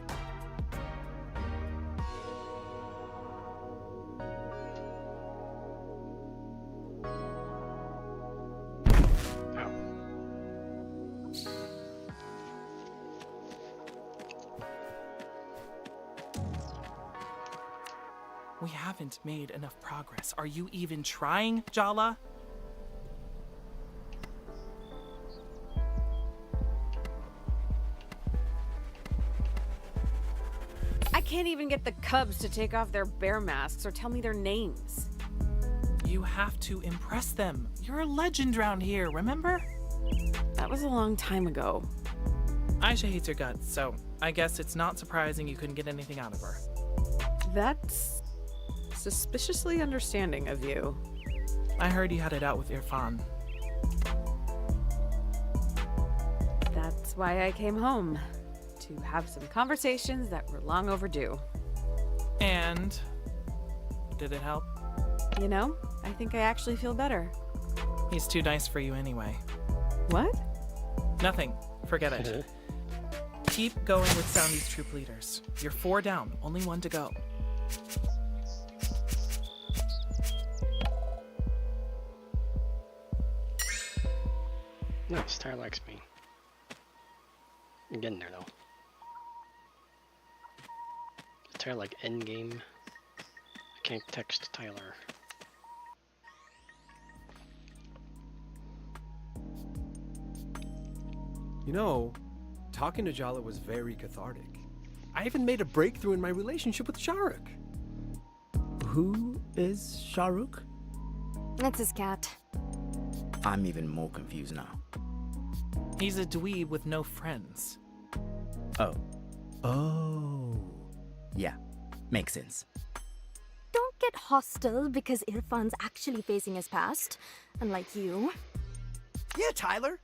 Ow. We haven't made enough progress. Are you even trying, Jala? I can't even get the cubs to take off their bear masks or tell me their names. You have to impress them. You're a legend round here, remember? That was a long time ago. Aisha hates your guts, so I guess it's not surprising you couldn't get anything out of her. That's suspiciously understanding of you. I heard you had it out with Irfan. That's why I came home. To have some conversations that were long overdue. And did it help? You know, I think I actually feel better. He's too nice for you anyway. What? Nothing. Forget it. Keep going with Soundy's troop leaders. You're 4 down, only 1 to go. Nice, Tyler likes me. I'm getting there though. Tyler like endgame. Can't text Tyler. You know, talking to Jala was very cathartic. I even made a breakthrough in my relationship with Shahrukh. Who is Shahrukh? That's his cat. I'm even more confused now. He's a dweeb with no friends. Oh. Yeah, makes sense. Don't get hostile because Irfan's actually facing his past, unlike you. Yeah, Tyler.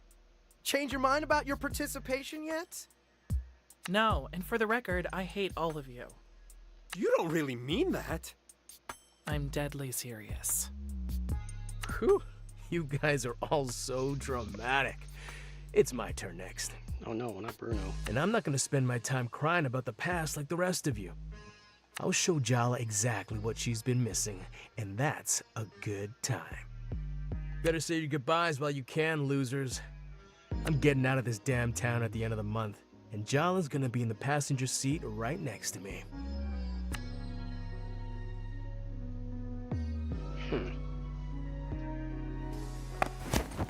Change your mind about your participation yet? No, and for the record, I hate all of you. You don't really mean that. I'm deadly serious. Whew. You guys are all so dramatic. It's my turn next. Oh no, not Bruno. And I'm not gonna spend my time crying about the past like the rest of you. I'll show Jala exactly what she's been missing, and that's a good time. Better say your goodbyes while you can, losers. I'm getting out of this damn town at the end of the month, and Jala's gonna be in the passenger seat right next to me.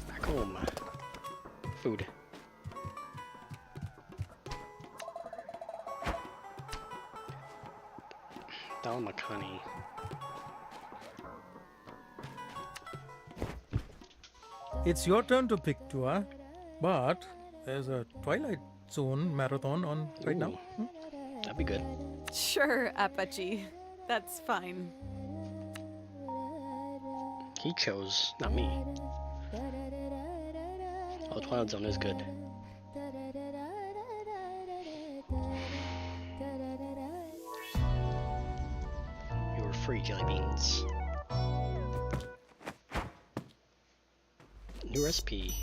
Back home. Food. Dal makhani. It's your turn to pick, Tua, but there's a Twilight Zone marathon on right now. That'd be good. Sure, Apache. That's fine. He chose, not me. Oh, Twilight Zone is good. You were free, jelly beans. New recipe.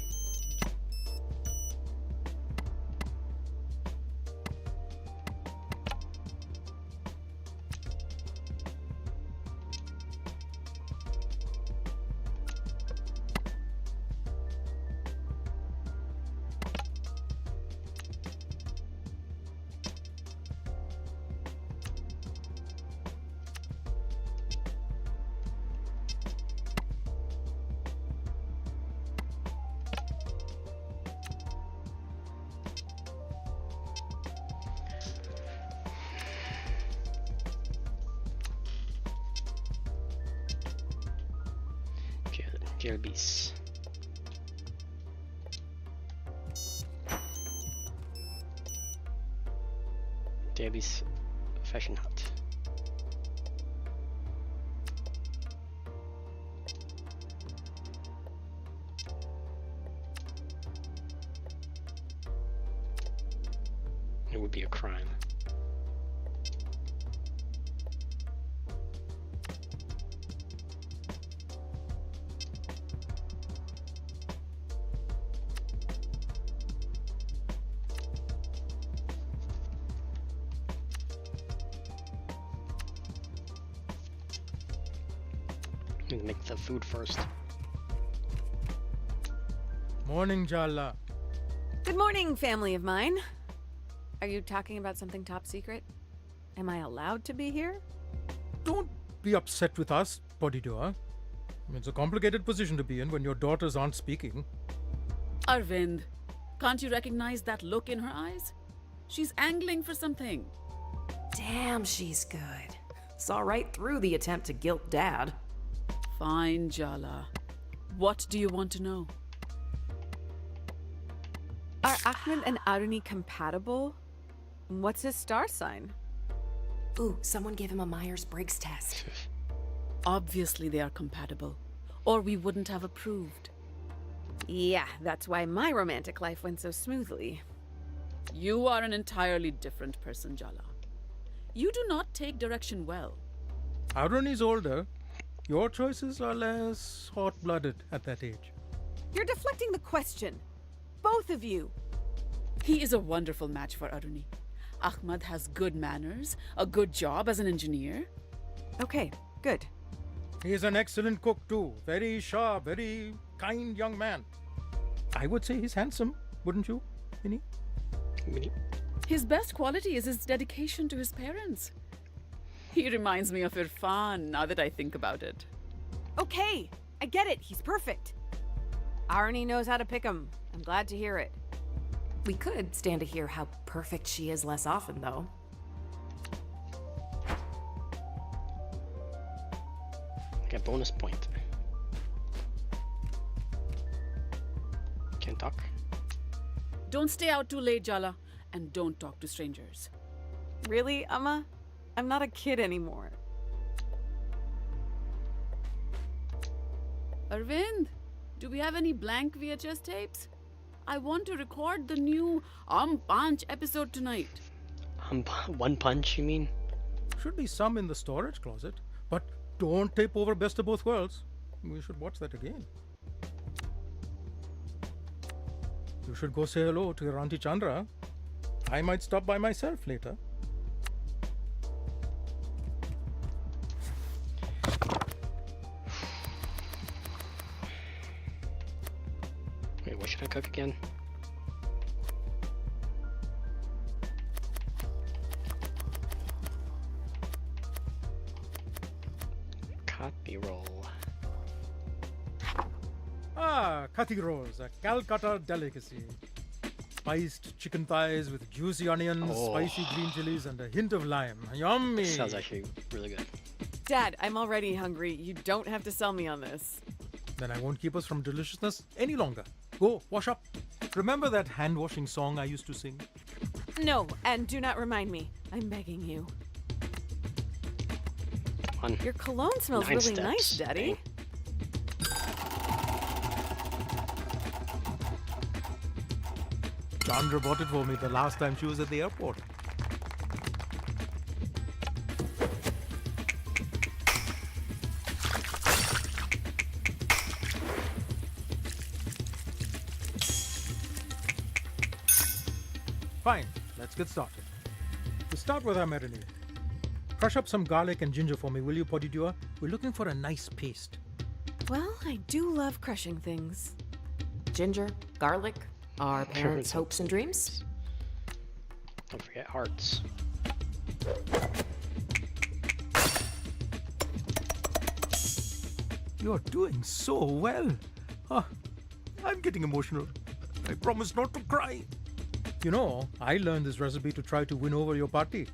Jellies. Jellies Fashion Hut. It would be a crime. Make the food first. Morning, Jala. Good morning, family of mine. Are you talking about something top secret? Am I allowed to be here? Don't be upset with us, Bodhidua. It's a complicated position to be in when your daughters aren't speaking. Arvind, can't you recognize that look in her eyes? She's angling for something. Damn, she's good. Saw right through the attempt to guilt Dad. Fine, Jala. What do you want to know? Are Ahmed and Aruni compatible? What's his star sign? Ooh, someone gave him a Myers-Briggs test. Obviously they are compatible, or we wouldn't have approved. Yeah, that's why my romantic life went so smoothly. You are an entirely different person, Jala. You do not take direction well. Aruni's older. Your choices are less hot-blooded at that age. You're deflecting the question. Both of you. He is a wonderful match for Aruni. Ahmad has good manners, a good job as an engineer. Okay, good. He is an excellent cook too. Very sharp, very kind young man. I would say he's handsome, wouldn't you, Minnie? His best quality is his dedication to his parents. He reminds me of Irfan now that I think about it. Okay, I get it. He's perfect. Arnie knows how to pick him. I'm glad to hear it. We could stand to hear how perfect she is less often, though. Get bonus point. Can't talk. Don't stay out too late, Jala, and don't talk to strangers. Really, Amma? I'm not a kid anymore. Arvind, do we have any blank VHS tapes? I want to record the new Punch episode tonight. One Punch, you mean? Should be some in the storage closet, but don't tape over Best of Both Worlds. We should watch that again. You should go say hello to your Auntie Chandra. I might stop by myself later. Wait, what should I cook again? Copy roll. Ah, Kathi rolls, a Calcutta delicacy. Spiced chicken thighs with juicy onions, spicy green chilies, and a hint of lime. Yummy! Sounds actually really good. Dad, I'm already hungry. You don't have to sell me on this. Then I won't keep us from deliciousness any longer. Go, wash up. Remember that hand-washing song I used to sing? No, and do not remind me. I'm begging you. Come on. Your cologne smells 9 really steps. nice, Daddy. Chandra bought it for me the last time she was at the airport. Fine, let's get started. To start with our marinade. Crush up some garlic and ginger for me, will you, Podidua? We're looking for a nice paste. Well, I do love crushing things. Ginger, garlic, our parents' hopes and dreams. Don't forget hearts. You're doing so well. I'm getting emotional. I promise not to cry. You know, I learned this recipe to try to win over your party.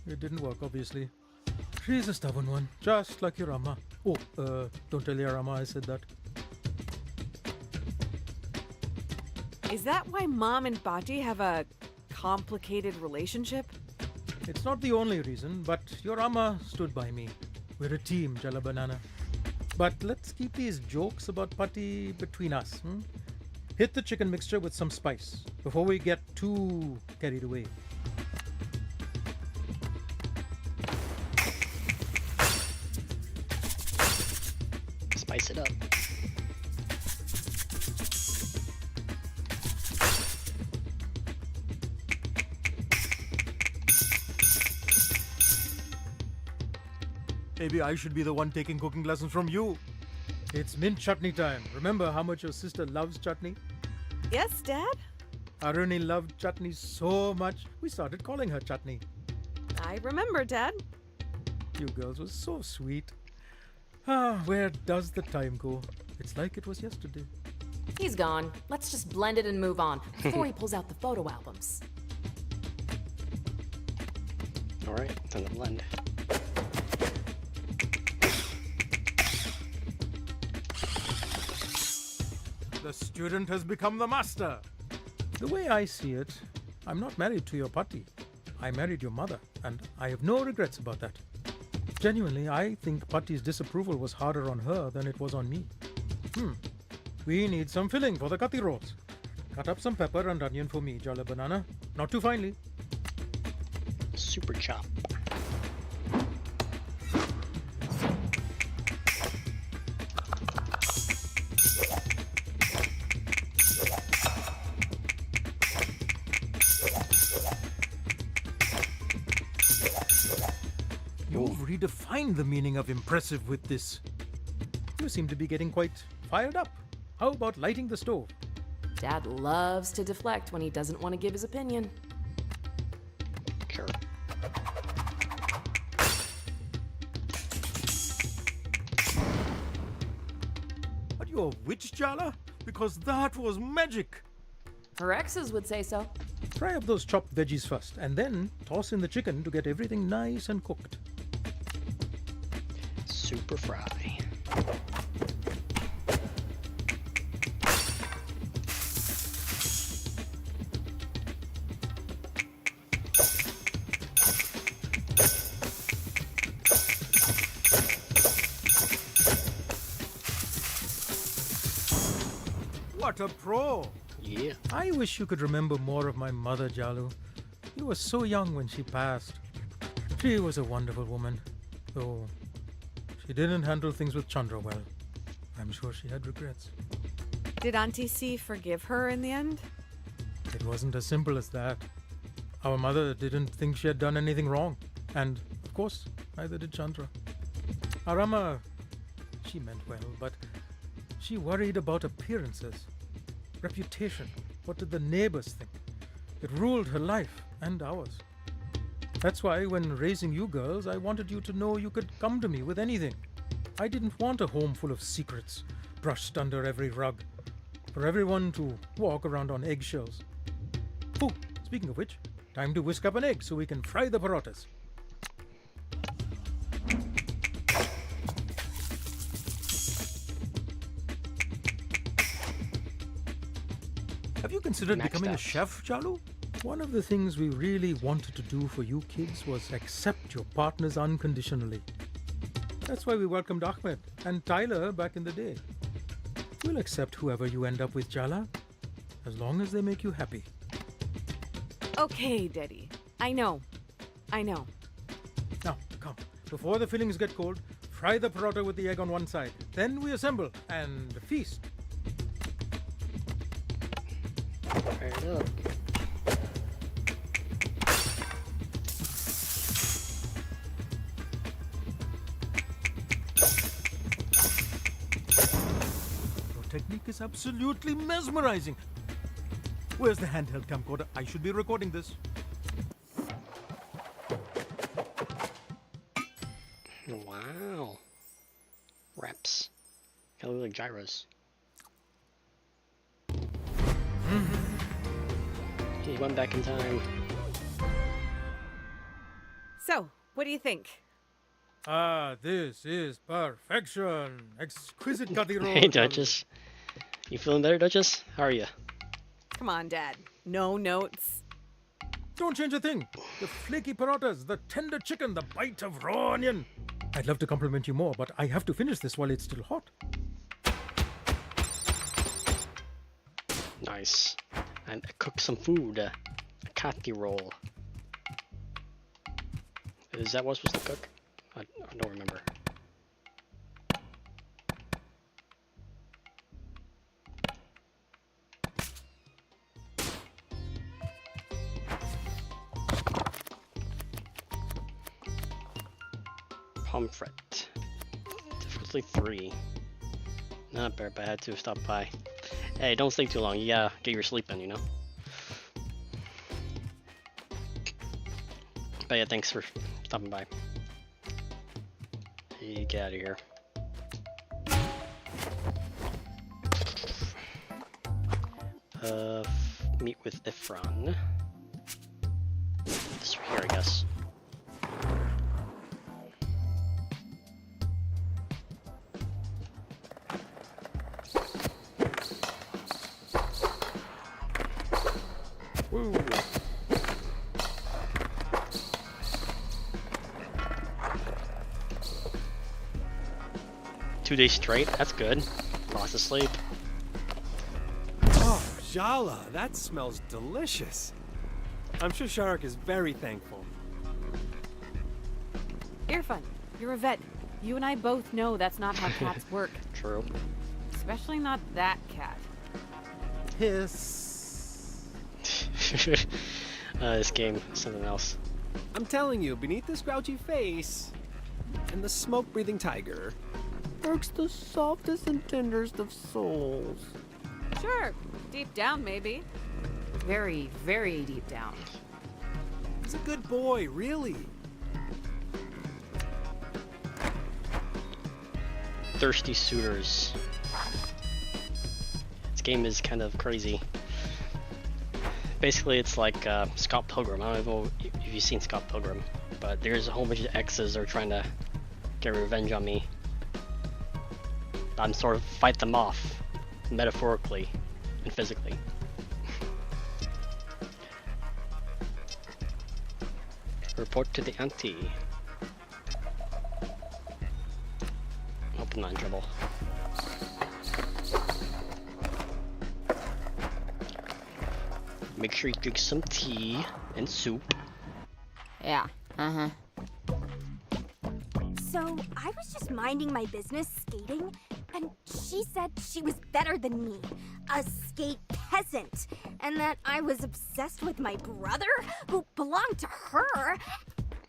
It didn't work, obviously. She's a stubborn one, just like your Amma. Oh, don't tell your Amma I said that. Is that why Mom and Bati have a complicated relationship? It's not the only reason, but your Amma stood by me. We're a team, Jala Banana. But let's keep these jokes about Patti between us. Hit the chicken mixture with some spice before we get too carried away. Spice it up. Maybe I should be the one taking cooking lessons from you. It's mint chutney time. Remember how much your sister loves chutney? Yes, Dad? Aruni loved chutney so much, we started calling her Chutney. I remember, Dad. You girls were so sweet. Where does the time go? It's like it was yesterday. He's gone. Let's just blend it and move on before he pulls out the photo albums. Alright, time to blend. The student has become the master. The way I see it, I'm not married to your Patti. I married your mother, and I have no regrets about that. Genuinely, I think Patti's disapproval was harder on her than it was on me. We need some filling for the Kathi rolls. Cut up some pepper and onion for me, Jala Banana. Not too finely. Super chop. You've redefined the meaning of impressive with this. You seem to be getting quite fired up. How about lighting the stove? Dad loves to deflect when he doesn't want to give his opinion. Sure. You're a witch, Jala? Because that was magic. Her exes would say so. Fry up those chopped veggies first, and then toss in the chicken to get everything nice and cooked. Super fry. What a pro! Yeah. I wish you could remember more of my mother, Jalu. You were so young when she passed. She was a wonderful woman, though she didn't handle things with Chandra well. I'm sure she had regrets. Did Auntie C forgive her in the end? It wasn't as simple as that. Our mother didn't think she had done anything wrong. And, of course, neither did Chandra. Arama, she meant well, but she worried about appearances, reputation. What did the neighbors think? It ruled her life and ours. That's why when raising you girls, I wanted you to know you could come to me with anything. I didn't want a home full of secrets, brushed under every rug, for everyone to walk around on eggshells. Oh, speaking of which, time to whisk up an egg so we can fry the parotas. Have you considered becoming a chef, Chalu? One of the things we really wanted to do for you kids was accept your partners unconditionally. That's why we welcomed Ahmed and Tyler back in the day. We'll accept whoever you end up with, Jala, as long as they make you happy. Okay, Daddy. I know. Now, come. Before the fillings get cold, fry the parota with the egg on one side. Then we assemble and feast. Fire it up. Your technique is absolutely mesmerizing. Where's the handheld camcorder? I should be recording this. Wow. Reps. Kinda look like gyros. He went back in time. So, what do you think? Ah, this is perfection. Exquisite curry roll. Hey, Duchess. You feeling better, Duchess? How are you? Come on, Dad. No notes. Don't change a thing. The flaky parotas, the tender chicken, the bite of raw onion. I'd love to compliment you more, but I have to finish this while it's still hot. Nice. And cook some food. A katki roll. Is that what I'm supposed to cook? I don't remember. Pomfret. Difficulty 3. Not bad, but I had to stop by. Hey, don't stay too long. You gotta get your sleep in, you know? But yeah, thanks for stopping by. You get out of here. Meet with Ifron. This right here, I guess. Woo. 2 days straight? That's good. Lost of sleep. Oh, Jala, that smells delicious. I'm sure Sharik is very thankful. Irfan, you're a vet. You and I both know that's not how cats work. True. Especially not that cat. Hiss. This game is something else. I'm telling you, beneath this grouchy face and the smoke-breathing tiger lurks the softest and tenderest of souls. Sure, deep down maybe. Very, very deep down. He's a good boy, really. Thirsty suitors. This game is kind of crazy. Basically, it's like Scott Pilgrim. I don't know if you've seen Scott Pilgrim, but there's a whole bunch of exes that are trying to get revenge on me. I'm sort of fight them off, metaphorically and physically. Report to the auntie. Hope I'm not in trouble. Make sure you drink some tea and soup. Yeah, So, I was just minding my business skating, and she said she was better than me, a skate peasant, and that I was obsessed with my brother, who belonged to her.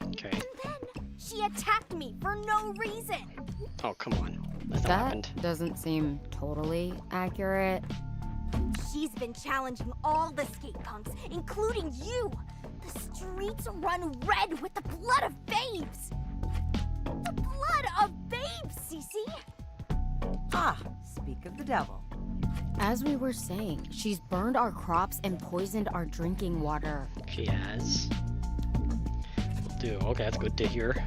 Okay. And then she attacked me for no reason. Oh, come on. That's not That happened. doesn't seem totally accurate. She's been challenging all the skate punks, including you. The streets run red with the blood of babes. The blood of babes, Cece. Ah, speak of the devil. As we were saying, she's burned our crops and poisoned our drinking water. She has. Will do. Okay, that's good to hear.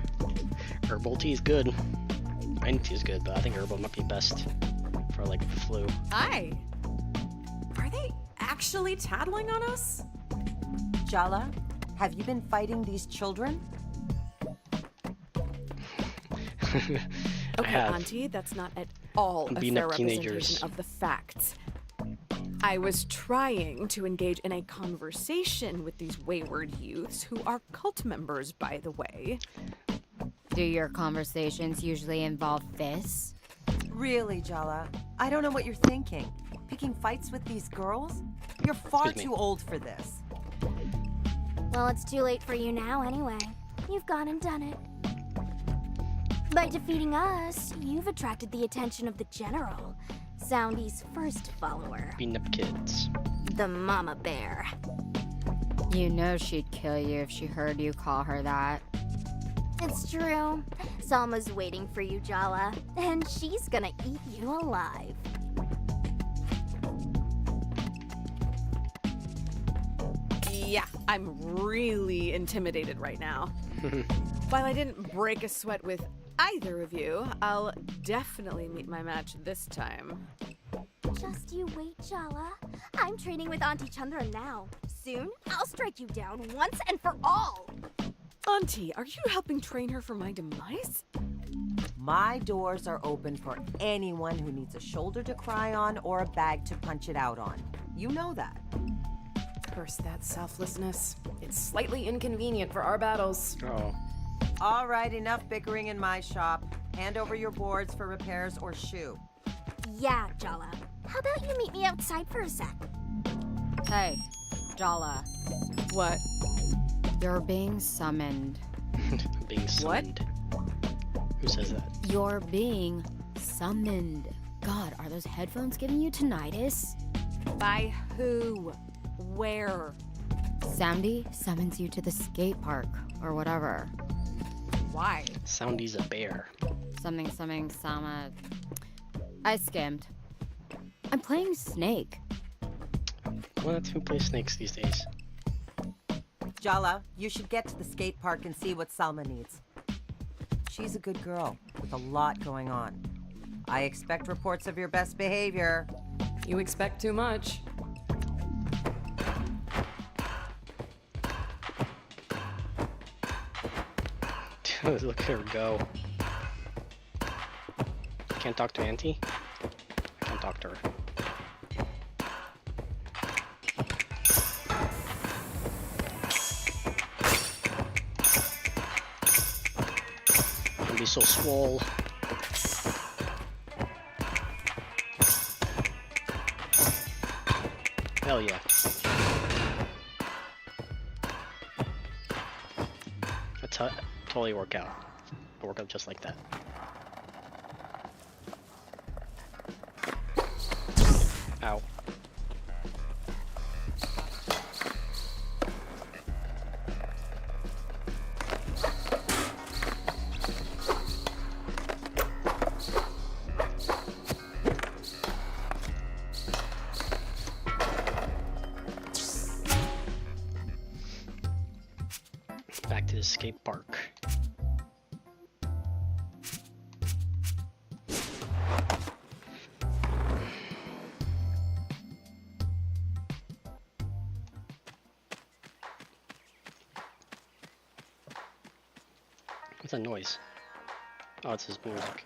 Herbal tea is good. Green tea is good, but I think herbal might be best for like the flu. Hi. Are they actually tattling on us? Jala, have you been fighting these children? Okay, Auntie, that's not at all a Being fair up representation teenagers. of the facts. I was trying to engage in a conversation with these wayward youths, who are cult members, by the way. Do your conversations usually involve fists? Really, Jala? I don't know what you're thinking. Picking fights with these girls? You're far Excuse me. too old for this. Well, it's too late for you now anyway. You've gone and done it. By defeating us, you've attracted the attention of the General, Soundy's first follower, Beating up kids. the Mama Bear. You know she'd kill you if she heard you call her that. It's true. Salma's waiting for you, Jala, and she's gonna eat you alive. Yeah, I'm really intimidated right now. While I didn't break a sweat with either of you, I'll definitely meet my match this time. Just you wait, Jala. I'm training with Auntie Chandra now. Soon, I'll strike you down once and for all. Auntie, are you helping train her for my demise? My doors are open for anyone who needs a shoulder to cry on or a bag to punch it out on. You know that. Curse that selflessness. It's slightly inconvenient for our battles. Oh. All right, enough bickering in my shop. Hand over your boards for repairs or shoo. Yeah, Jala. How about you meet me outside for a sec? Hey, Jala. What? You're being summoned. Being summoned. Who says that? You're being summoned. God, are those headphones giving you tinnitus? By who? Where? Soundy summons you to the skate park, or whatever. Why? Soundy's a bear. Something, Sama. I skimmed. I'm playing Snake. What? Who plays snakes these days? Jala, you should get to the skate park and see what Salma needs. She's a good girl with a lot going on. I expect reports of your best behavior. You expect too much. Look at her go. Can't talk to Auntie? I can't talk to her. Don't be so swole. Hell yeah. That's how totally work out. It'll work out just like that. Ow. skate park. What's that noise? Oh, it's his music.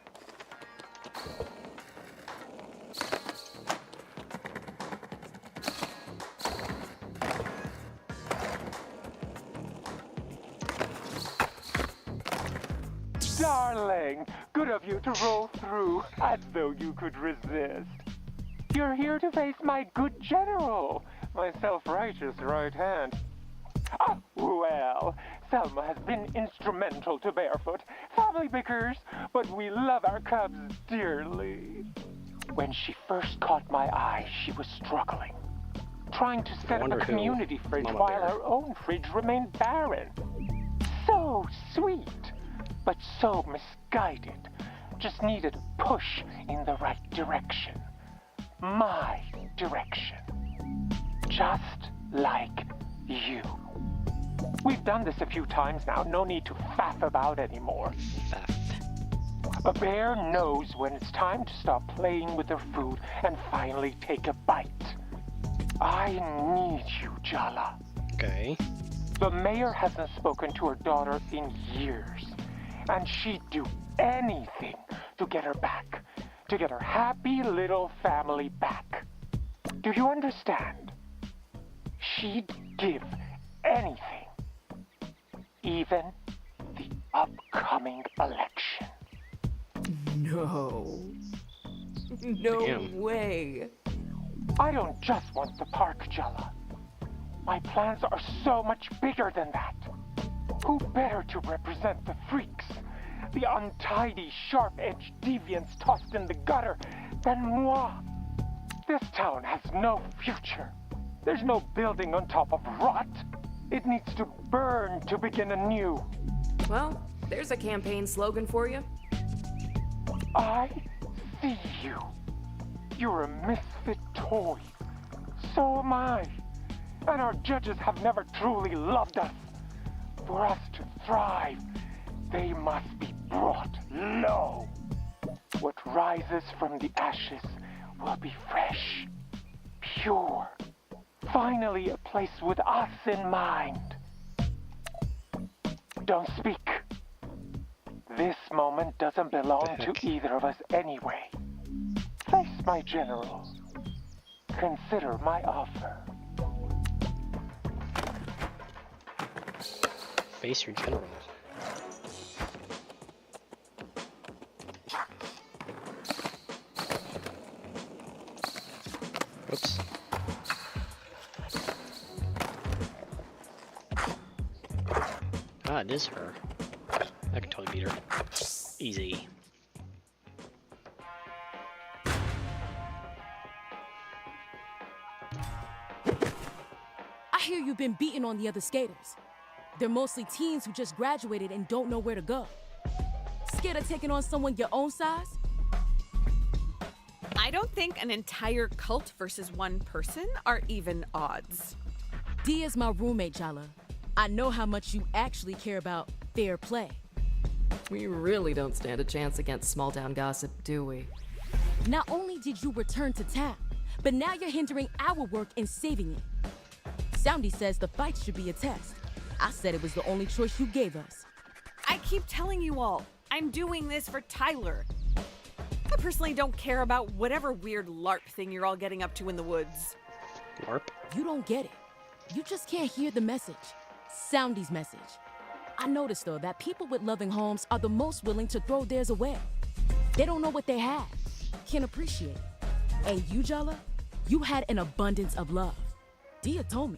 Darling, good of you to roll through as though you could resist. You're here to face my good general, my self-righteous right hand. Ah, well, Selma has been instrumental to Barefoot. Family bickers, but we love our cubs dearly. When she first caught my eye, she was struggling, trying to set up a community fridge while her own fridge remained barren. So sweet, but so misguided. Just needed a push in the right direction. My direction. Just like you. We've done this a few times now. No need to faff about anymore. A bear knows when it's time to stop playing with her food and finally take a bite. I need you, Jala. Okay. The mayor hasn't spoken to her daughter in years, and she'd do anything to get her back, to get her happy little family back. Do you understand? She'd give anything, even the upcoming election. No. No way. I don't just want the park, Jala. My plans are so much bigger than that. Who better to represent the freaks, the untidy, sharp-edged deviants tossed in the gutter than moi? This town has no future. There's no building on top of rot. It needs to burn to begin anew. Well, there's a campaign slogan for you. I see you. You're a misfit toy. So am I. And our judges have never truly loved us. For us to thrive, they must be brought low. What rises from the ashes will be fresh, pure. Finally, a place with us in mind. Don't speak. This moment doesn't belong to either of us anyway. Face my general. Consider my offer. Face your general. Oops. Ah, it is her. I can totally beat her. Easy. I hear you've been beating on the other skaters. They're mostly teens who just graduated and don't know where to go. Scared of taking on someone your own size? I don't think an entire cult versus one person are even odds. Dia's my roommate, Jala. I know how much you actually care about fair play. We really don't stand a chance against small town gossip, do we? Not only did you return to town, but now you're hindering our work in saving it. Soundy says the fight should be a test. I said it was the only choice you gave us. I keep telling you all, I'm doing this for Tyler. I personally don't care about whatever weird LARP thing you're all getting up to in the woods. LARP? You don't get it. You just can't hear the message. Soundy's message. I noticed, though, that people with loving homes are the most willing to throw theirs away. They don't know what they have, can't appreciate it. And you, Jala, you had an abundance of love. Dia told me.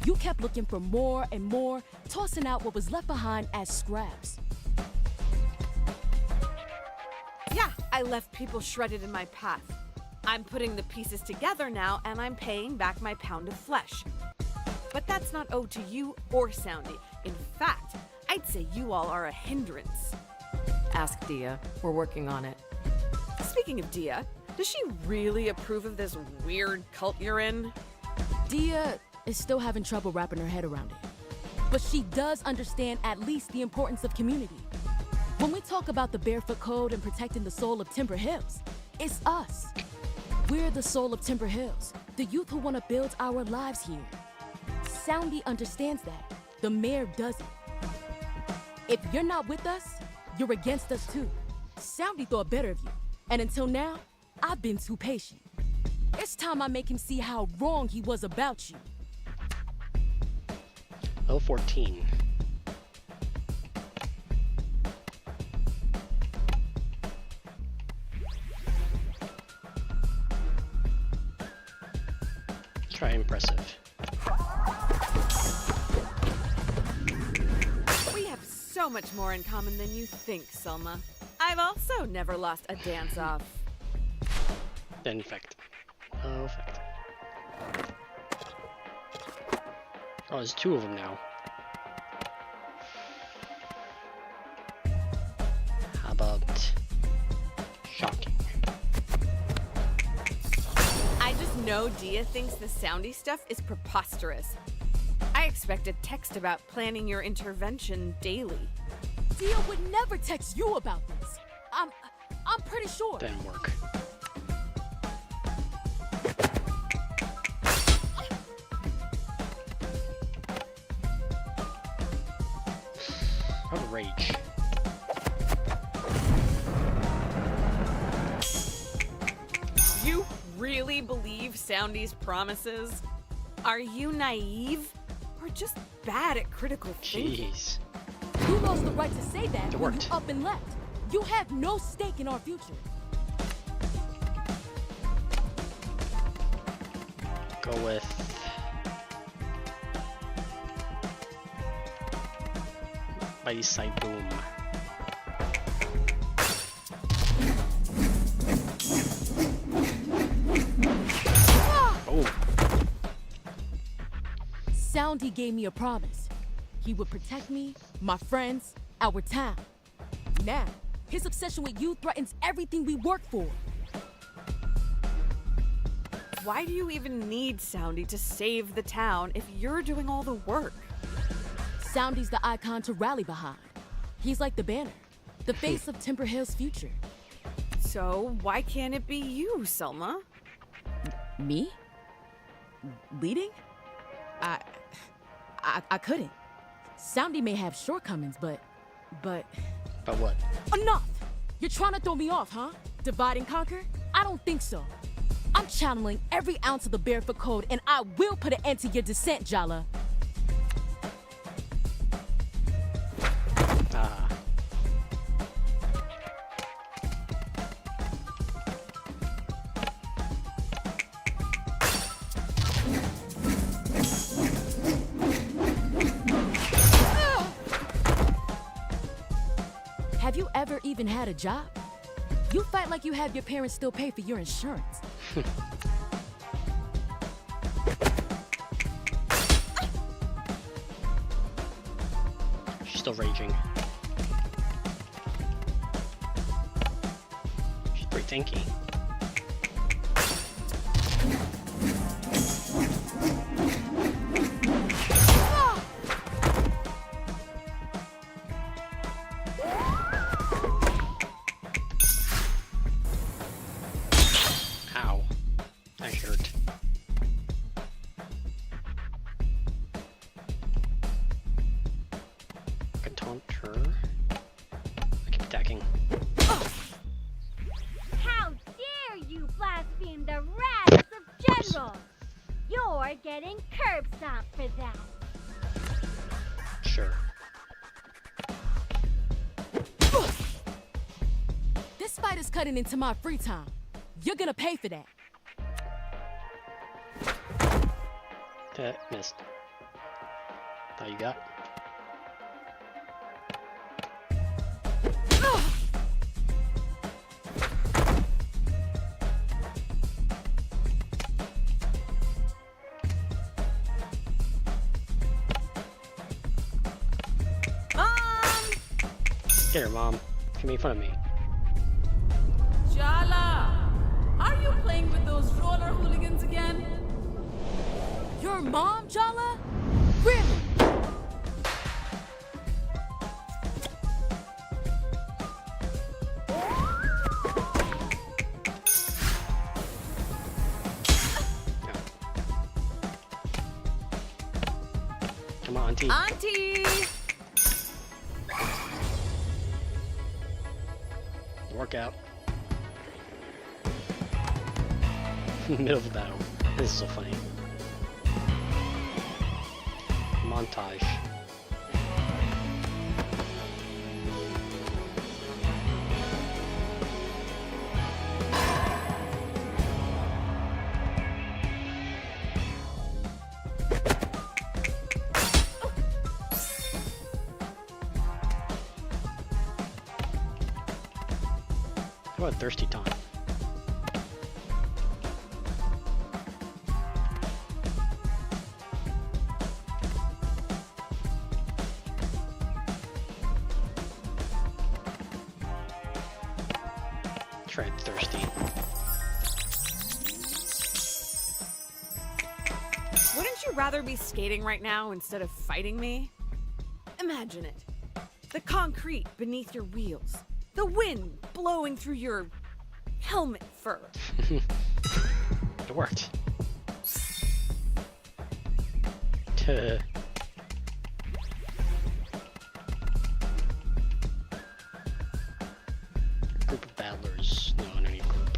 You kept looking for more and more, tossing out what was left behind as scraps. Yeah, I left people shredded in my path. I'm putting the pieces together now, and I'm paying back my pound of flesh. But that's not owed to you or Soundy. In fact, I'd say you all are a hindrance. Ask Dia. We're working on it. Speaking of Dia, does she really approve of this weird cult you're in? Dia is still having trouble wrapping her head around it. but she does understand at least the importance of community. When we talk about the Barefoot Code and protecting the soul of Timber Hills, it's us. We're the soul of Timber Hills, the youth who want to build our lives here. Soundy understands that. The mayor doesn't. If you're not with us, you're against us too. Soundy thought better of you, and until now, I've been too patient. It's time I make him see how wrong he was about you. Level 14. Try impressive. We have so much more in common than you think, Selma. I've also never lost a dance-off. Then effect. No effect. Oh, there's two of them now. How about shocking? I just know Dia thinks the Soundy stuff is preposterous. I expect a text about planning your intervention daily. Dia would never text you about this. I'm pretty sure. Didn't work. What a rage. You really believe Soundy's promises? Are you naive? Or just bad at critical thinking? Jeez. You lost the right to say that It when worked. you up and left. You have no stake in our future. Go with by side boom. Oh. Soundy gave me a promise. He would protect me, my friends, our town. Now, his obsession with you threatens everything we work for. Why do you even need Soundy to save the town if you're doing all the work? Soundy's the icon to rally behind. He's like the banner, the face of Timber Hill's future. So why can't it be you, Selma? Me? Leading? I couldn't. Soundy may have shortcomings, but... But what? Enough! You're trying to throw me off, huh? Divide and conquer? I don't think so. I'm channeling every ounce of the Barefoot Code, and I will put an end to your descent, Jala. Ah. Have you ever even had a job? You fight like you have your parents still pay for your insurance. She's still raging. She's pretty tanky. Ow. That hurt. I can taunt her. I keep attacking. How dare you blaspheme the wrath of General! You're getting curb stomped for that. Sure. This fight is cutting into my free time. You're gonna pay for that. That missed. Thought you got. Get her, Mom. She made fun of me. Jala! Are you playing with those roller hooligans again? Your mom, Jala? Really? Auntie. Auntie! Workout. Middle of the battle. This is so funny. Montage. What a thirsty time. Tried thirsty. Wouldn't you rather be skating right now instead of fighting me? Imagine it. The concrete beneath your wheels. The wind blowing through your helmet fur. It worked. Tuh. Group of battlers. No, no need group.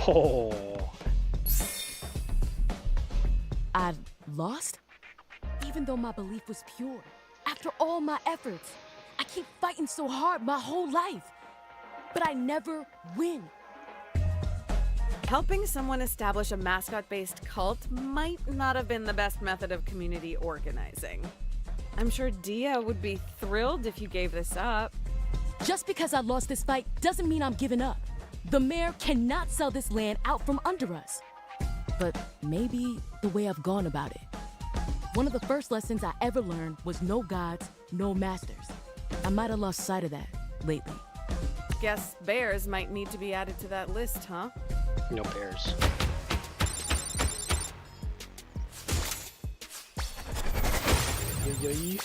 Oh. I lost? Even though my belief was pure. After all my efforts, I keep fighting so hard my whole life. But I never win. Helping someone establish a mascot-based cult might not have been the best method of community organizing. I'm sure Dia would be thrilled if you gave this up. Just because I lost this fight doesn't mean I'm giving up. The mayor cannot sell this land out from under us. But maybe the way I've gone about it. One of the first lessons I ever learned was no gods, no masters. I might have lost sight of that lately. Guess bears might need to be added to that list, huh? No bears. Yay.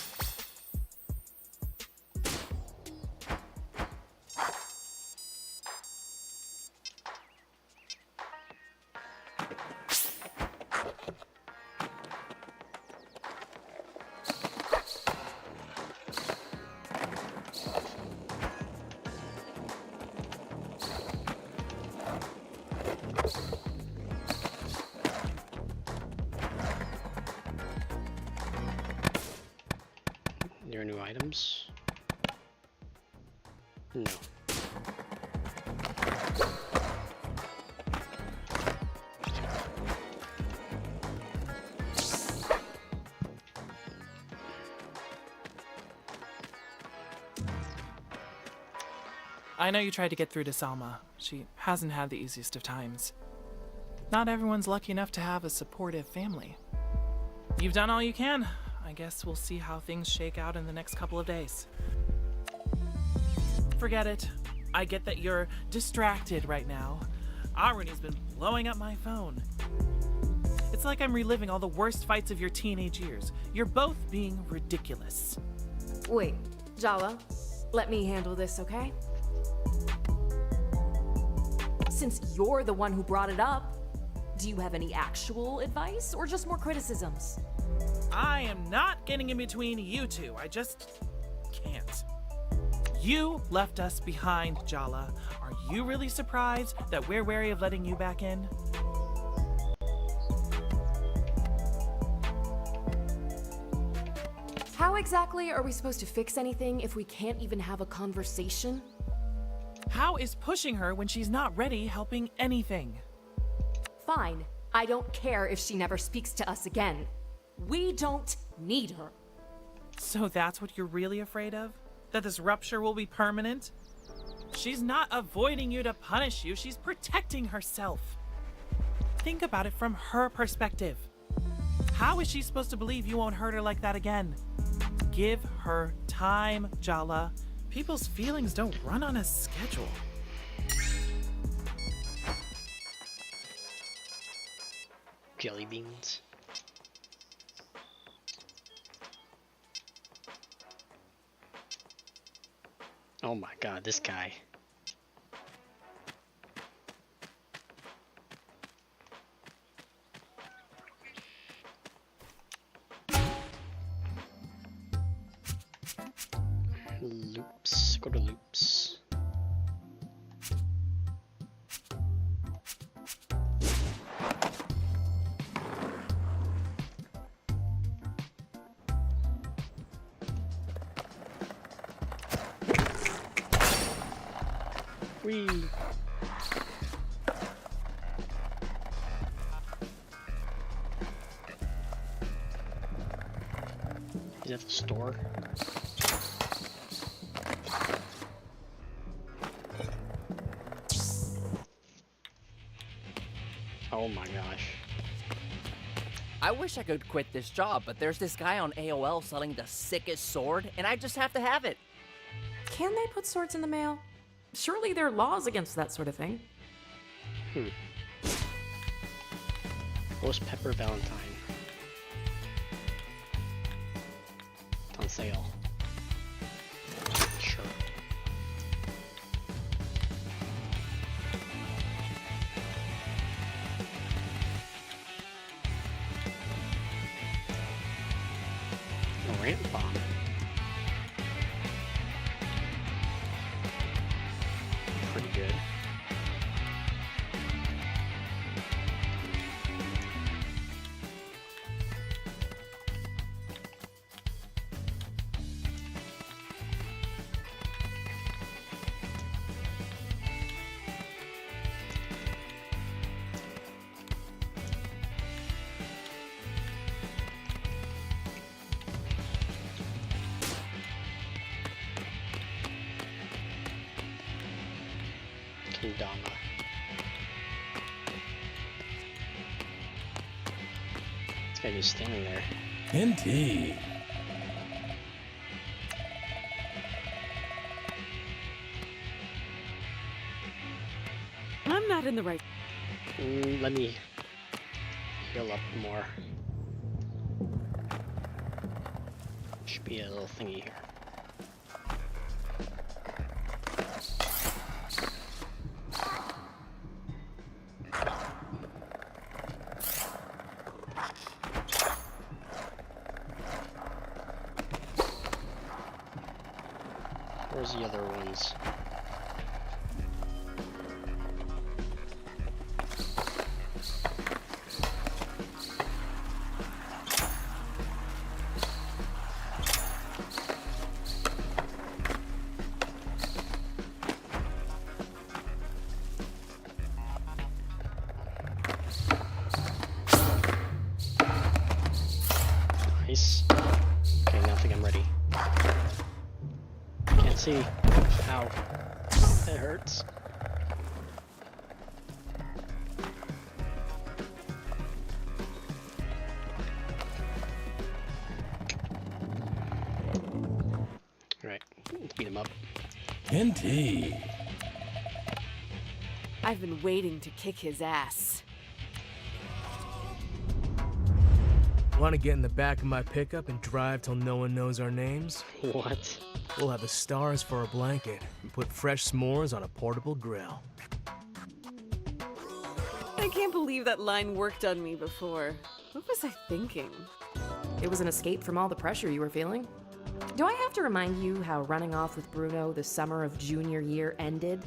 There are new items? No. I know you tried to get through to Salma. She hasn't had the easiest of times. Not everyone's lucky enough to have a supportive family. You've done all you can. I guess we'll see how things shake out in the next couple of days. Forget it. I get that you're distracted right now. Aruni's been blowing up my phone. It's like I'm reliving all the worst fights of your teenage years. You're both being ridiculous. Wait, Jala, let me handle this, okay? Since you're the one who brought it up, do you have any actual advice or just more criticisms? I am not getting in between you two. I just can't. You left us behind, Jala. Are you really surprised that we're wary of letting you back in? How exactly are we supposed to fix anything if we can't even have a conversation? How is pushing her when she's not ready helping anything? Fine. I don't care if she never speaks to us again. We don't need her. So that's what you're really afraid of? That this rupture will be permanent? She's not avoiding you to punish you, she's protecting herself. Think about it from her perspective. How is she supposed to believe you won't hurt her like that again? Give her time, Jala. People's feelings don't run on a schedule. Jelly beans. Oh my god, this guy. Loops. Go to loops. Whee! Is that the store? Oh my gosh. I wish I could quit this job, but there's this guy on AOL selling the sickest sword, and I just have to have it. Can they put swords in the mail? Surely there are laws against that sort of thing. Roast pepper Valentine. It's on sale. Sure. A ramp bomb. Pretty good. Kendama. This guy just standing there. Indeed. I'm not in the right. Let me heal up more. Should be a little thingy here. Where's the other ones? Nice. Okay, now I think I'm ready. Can't see. Ow. It hurts. Alright, let's beat him up. Indeed. I've been waiting to kick his ass. Want to get in the back of my pickup and drive till no one knows our names? What? We'll have the stars for a blanket and put fresh s'mores on a portable grill. I can't believe that line worked on me before. What was I thinking? It was an escape from all the pressure you were feeling. Do I have to remind you how running off with Bruno the summer of junior year ended?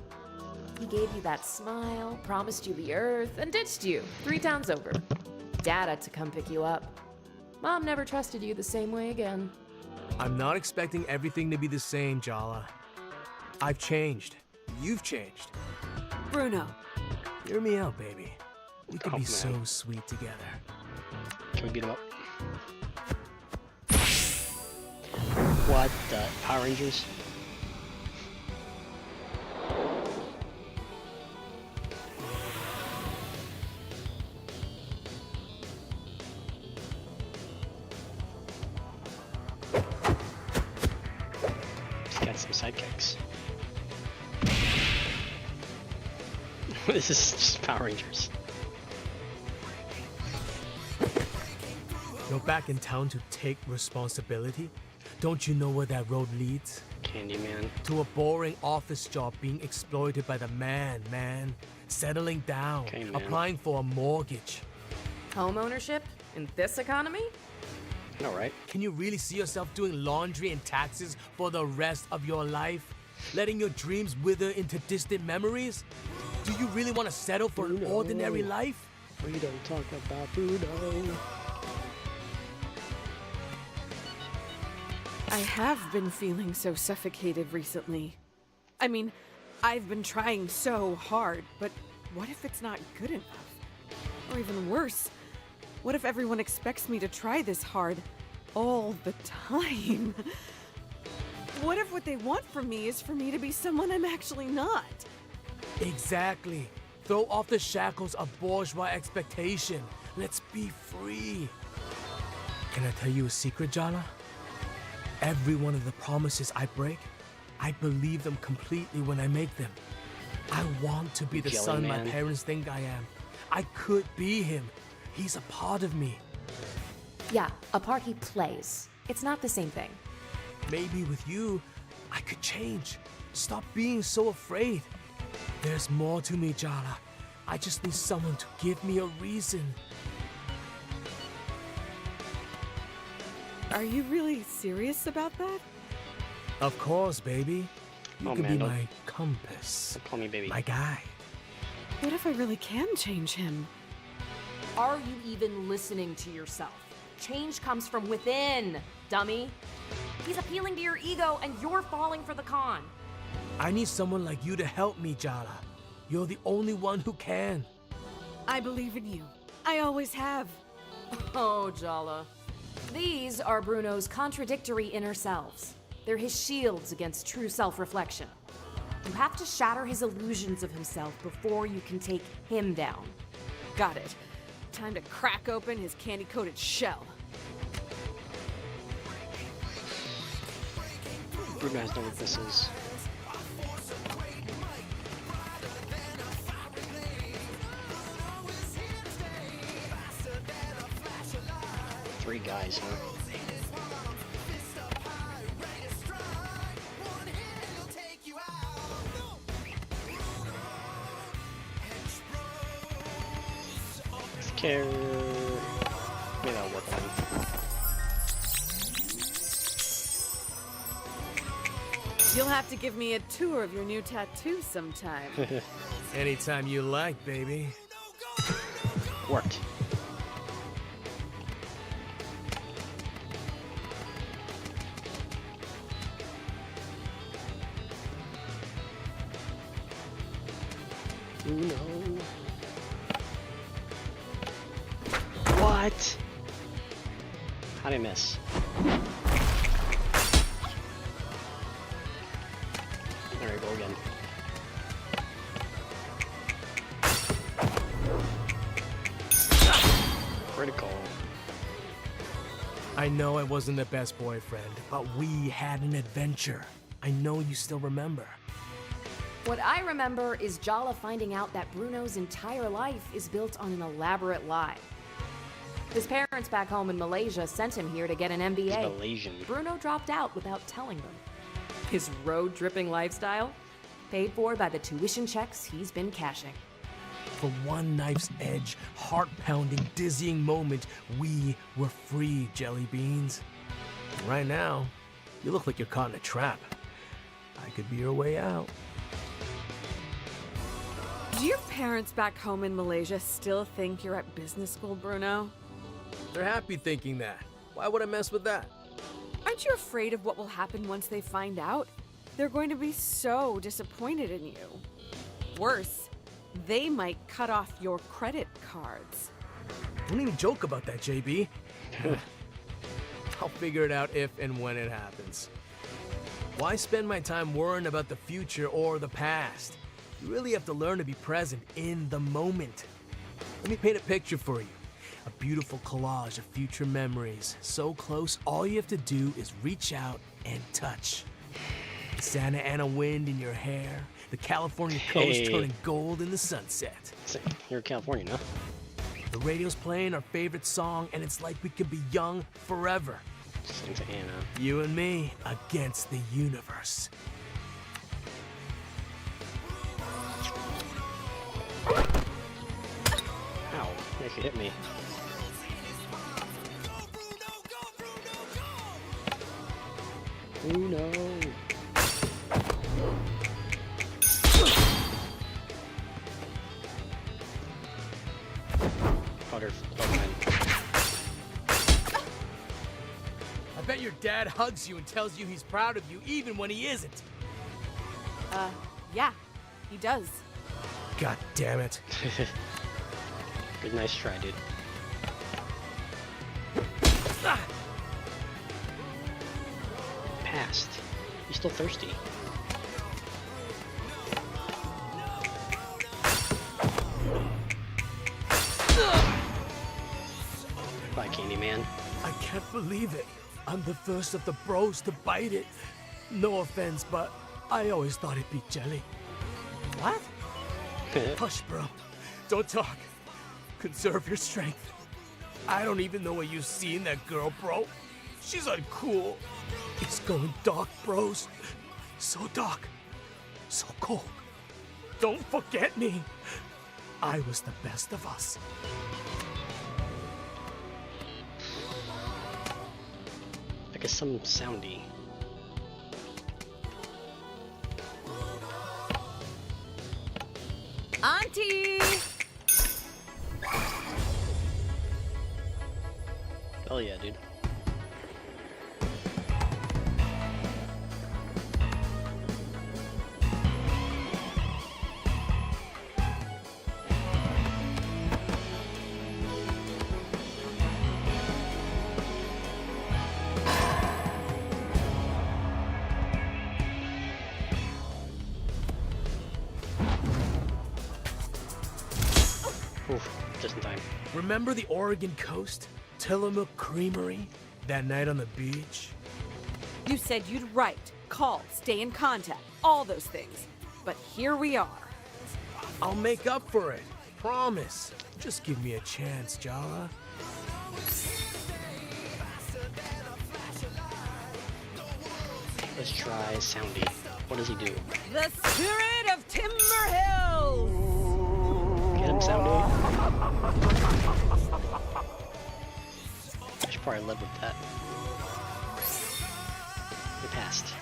He gave you that smile, promised you the earth, and ditched you 3 towns over. Dad had to come pick you up. Mom never trusted you the same way again. I'm not expecting everything to be the same, Jala. I've changed. You've changed. Bruno. Hear me out, baby. We could Oh, be man. so sweet together. Can we beat him up? What the? Power Rangers? He's got some sidekicks. This is just Power Rangers. You're back in town to take responsibility? Don't you know where that road leads? Candyman. To a boring office job being exploited by the man. Settling down, Okay, man. applying for a mortgage. Home ownership? In this economy? I know, right? Can you really see yourself doing laundry and taxes for the rest of your life? Letting your dreams wither into distant memories? Do you really want to settle for an ordinary life? We don't talk about Bruno. I have been feeling so suffocated recently. I mean, I've been trying so hard, but what if it's not good enough? Or even worse, what if everyone expects me to try this hard all the time? What if what they want from me is for me to be someone I'm actually not? Exactly. Throw off the shackles of bourgeois expectation. Let's be free. Can I tell you a secret, Jala? Every one of the promises I break, I believe them completely when I make them. I want to be the Jelly son man. my parents think I am. I could be him. He's a part of me. Yeah, a part he plays. It's not the same thing. Maybe with you, I could change. Stop being so afraid. There's more to me, Jala. I just need someone to give me a reason. Are you really serious about that? Of course, baby. You Oh, could man, be don't- my compass. Don't call me baby. My guy. What if I really can change him? Are you even listening to yourself? Change comes from within, dummy. He's appealing to your ego and you're falling for the con. I need someone like you to help me, Jala. You're the only one who can. I believe in you. I always have. Oh, Jala. These are Bruno's contradictory inner selves. They're his shields against true self-reflection. You have to shatter his illusions of himself before you can take him down. Got it. Time to crack open his candy-coated shell. Bruno has no weaknesses. Three guys, huh? Care. Maybe I'll work on it. You'll have to give me a tour of your new tattoo sometime. Anytime you like, baby. Worked. No. What? How'd I miss? There we go again. Critical. I know I wasn't the best boyfriend, but we had an adventure. I know you still remember. What I remember is Jala finding out that Bruno's entire life is built on an elaborate lie. His parents back home in Malaysia sent him here to get an MBA. He's Malaysian. Bruno dropped out without telling them. His road-dripping lifestyle? Paid for by the tuition checks he's been cashing. For one knife's edge, heart-pounding, dizzying moment, we were free, jelly beans. Right now, you look like you're caught in a trap. I could be your way out. Do your parents back home in Malaysia still think you're at business school, Bruno? They're happy thinking that. Why would I mess with that? Aren't you afraid of what will happen once they find out? They're going to be so disappointed in you. Worse, they might cut off your credit cards. Don't even joke about that, JB. I'll figure it out if and when it happens. Why spend my time worrying about the future or the past? You really have to learn to be present in the moment. Let me paint a picture for you. A beautiful collage of future memories. So close, all you have to do is reach out and touch. The Santa Ana wind in your hair, the California coast turning gold in the sunset. You're in California, no? The radio's playing our favorite song, and it's like we could be young forever. Santa Ana. You and me against the universe. Ow, you actually hit me. Bruno. I bet your dad hugs you and tells you he's proud of you even when he isn't. Yeah, he does. God damn it. Good, nice try, dude. Passed. You still thirsty? Bye, Candyman. I can't believe it. I'm the first of the bros to bite it. No offense, but I always thought it'd be jelly. What? Hush, bro. Don't talk. Conserve your strength. I don't even know what you see in that girl, bro. She's uncool. It's going dark, bros. So dark. So cold. Don't forget me. I was the best of us. I guess some soundy. Auntie! Hell yeah, dude. Oof, just in time. Remember the Oregon coast? Tillamook Creamery? That night on the beach? You said you'd write, call, stay in contact, all those things. But here we are. I'll make up for it. Promise. Just give me a chance, Jala. Let's try Soundy. What does he do? The spirit of Timber Hills! Get him, Soundy. I should probably live with that. We passed.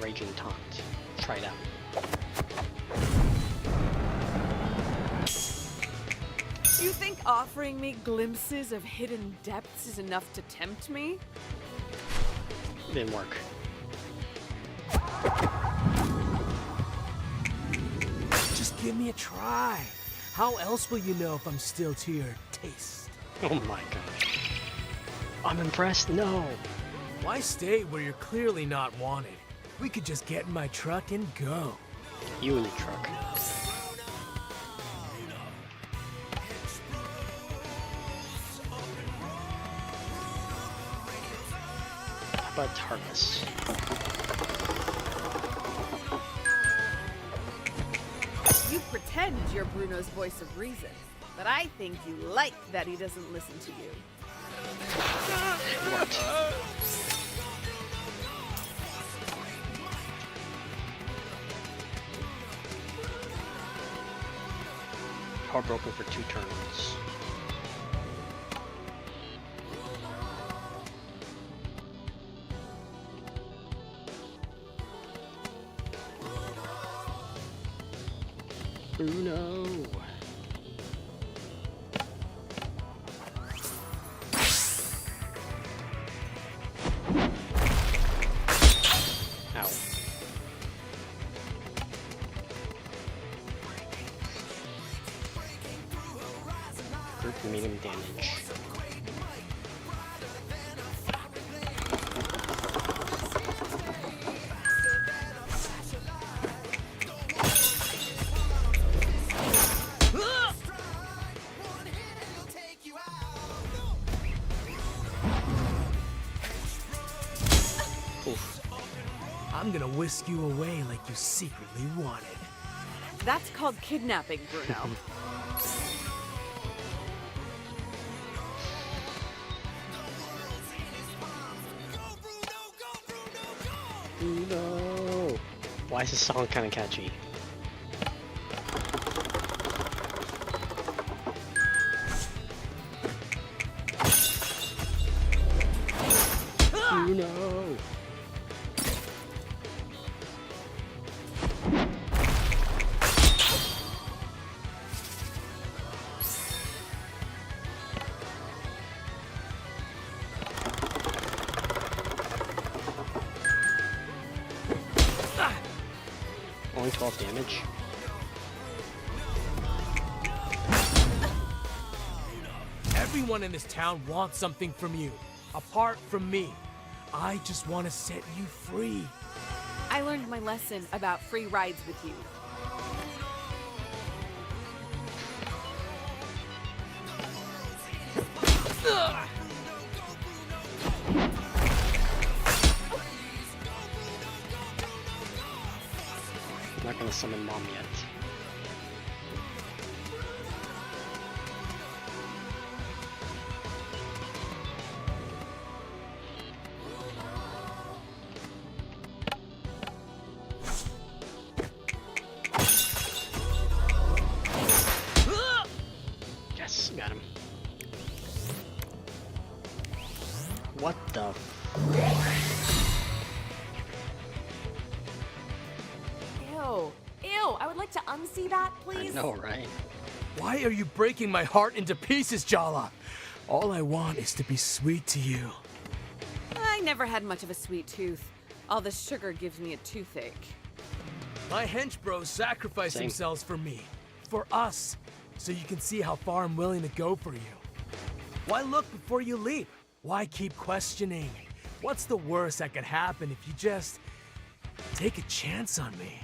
Raging Taunt. Try it out. You think offering me glimpses of hidden depths is enough to tempt me? Didn't work. Just give me a try. How else will you know if I'm still to your taste? Oh my gosh. I'm impressed? No. Why stay where you're clearly not wanted? We could just get in my truck and go. You in your truck. How about it's heartless? You pretend you're Bruno's voice of reason, but I think you like that he doesn't listen to you. What? Heartbroken for 2 turns. Bruno. Ow. Group medium damage. I'm gonna whisk you away like you secretly wanted. That's called kidnapping, Bruno. Bruno. Why is this song kind of catchy? No. Only 12 damage. Everyone in this town wants something from you, apart from me. I just want to set you free. I learned my lesson about free rides with you. I'm not gonna summon Mom yet. Yes, got him. What the Ew. Ew. I would like to unsee that, please. I know, right? Why are you breaking my heart into pieces, Jala? All I want is to be sweet to you. I never had much of a sweet tooth. All the sugar gives me a toothache. My hench bros sacrifice Same. themselves for me, for us, so you can see how far I'm willing to go for you. Why look before you leap? Why keep questioning? What's the worst that could happen if you just take a chance on me?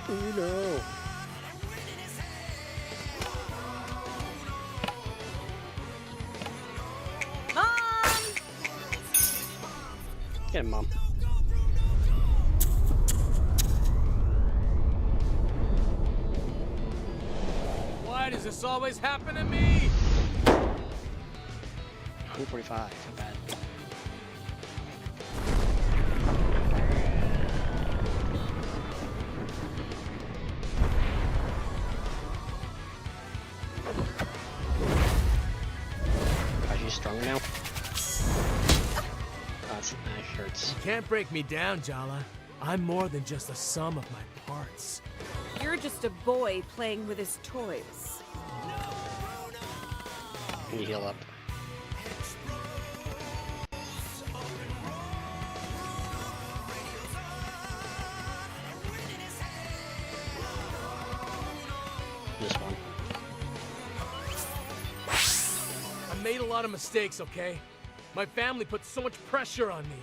Oh no. Mom! Get him, Mom. Why does this always happen to me? 145, not bad. Are you stronger now? That hurts. You can't break me down, Jala. I'm more than just a sum of my parts. You're just a boy playing with his toys. Can you heal up? This one. I made a lot of mistakes, okay? My family put so much pressure on me.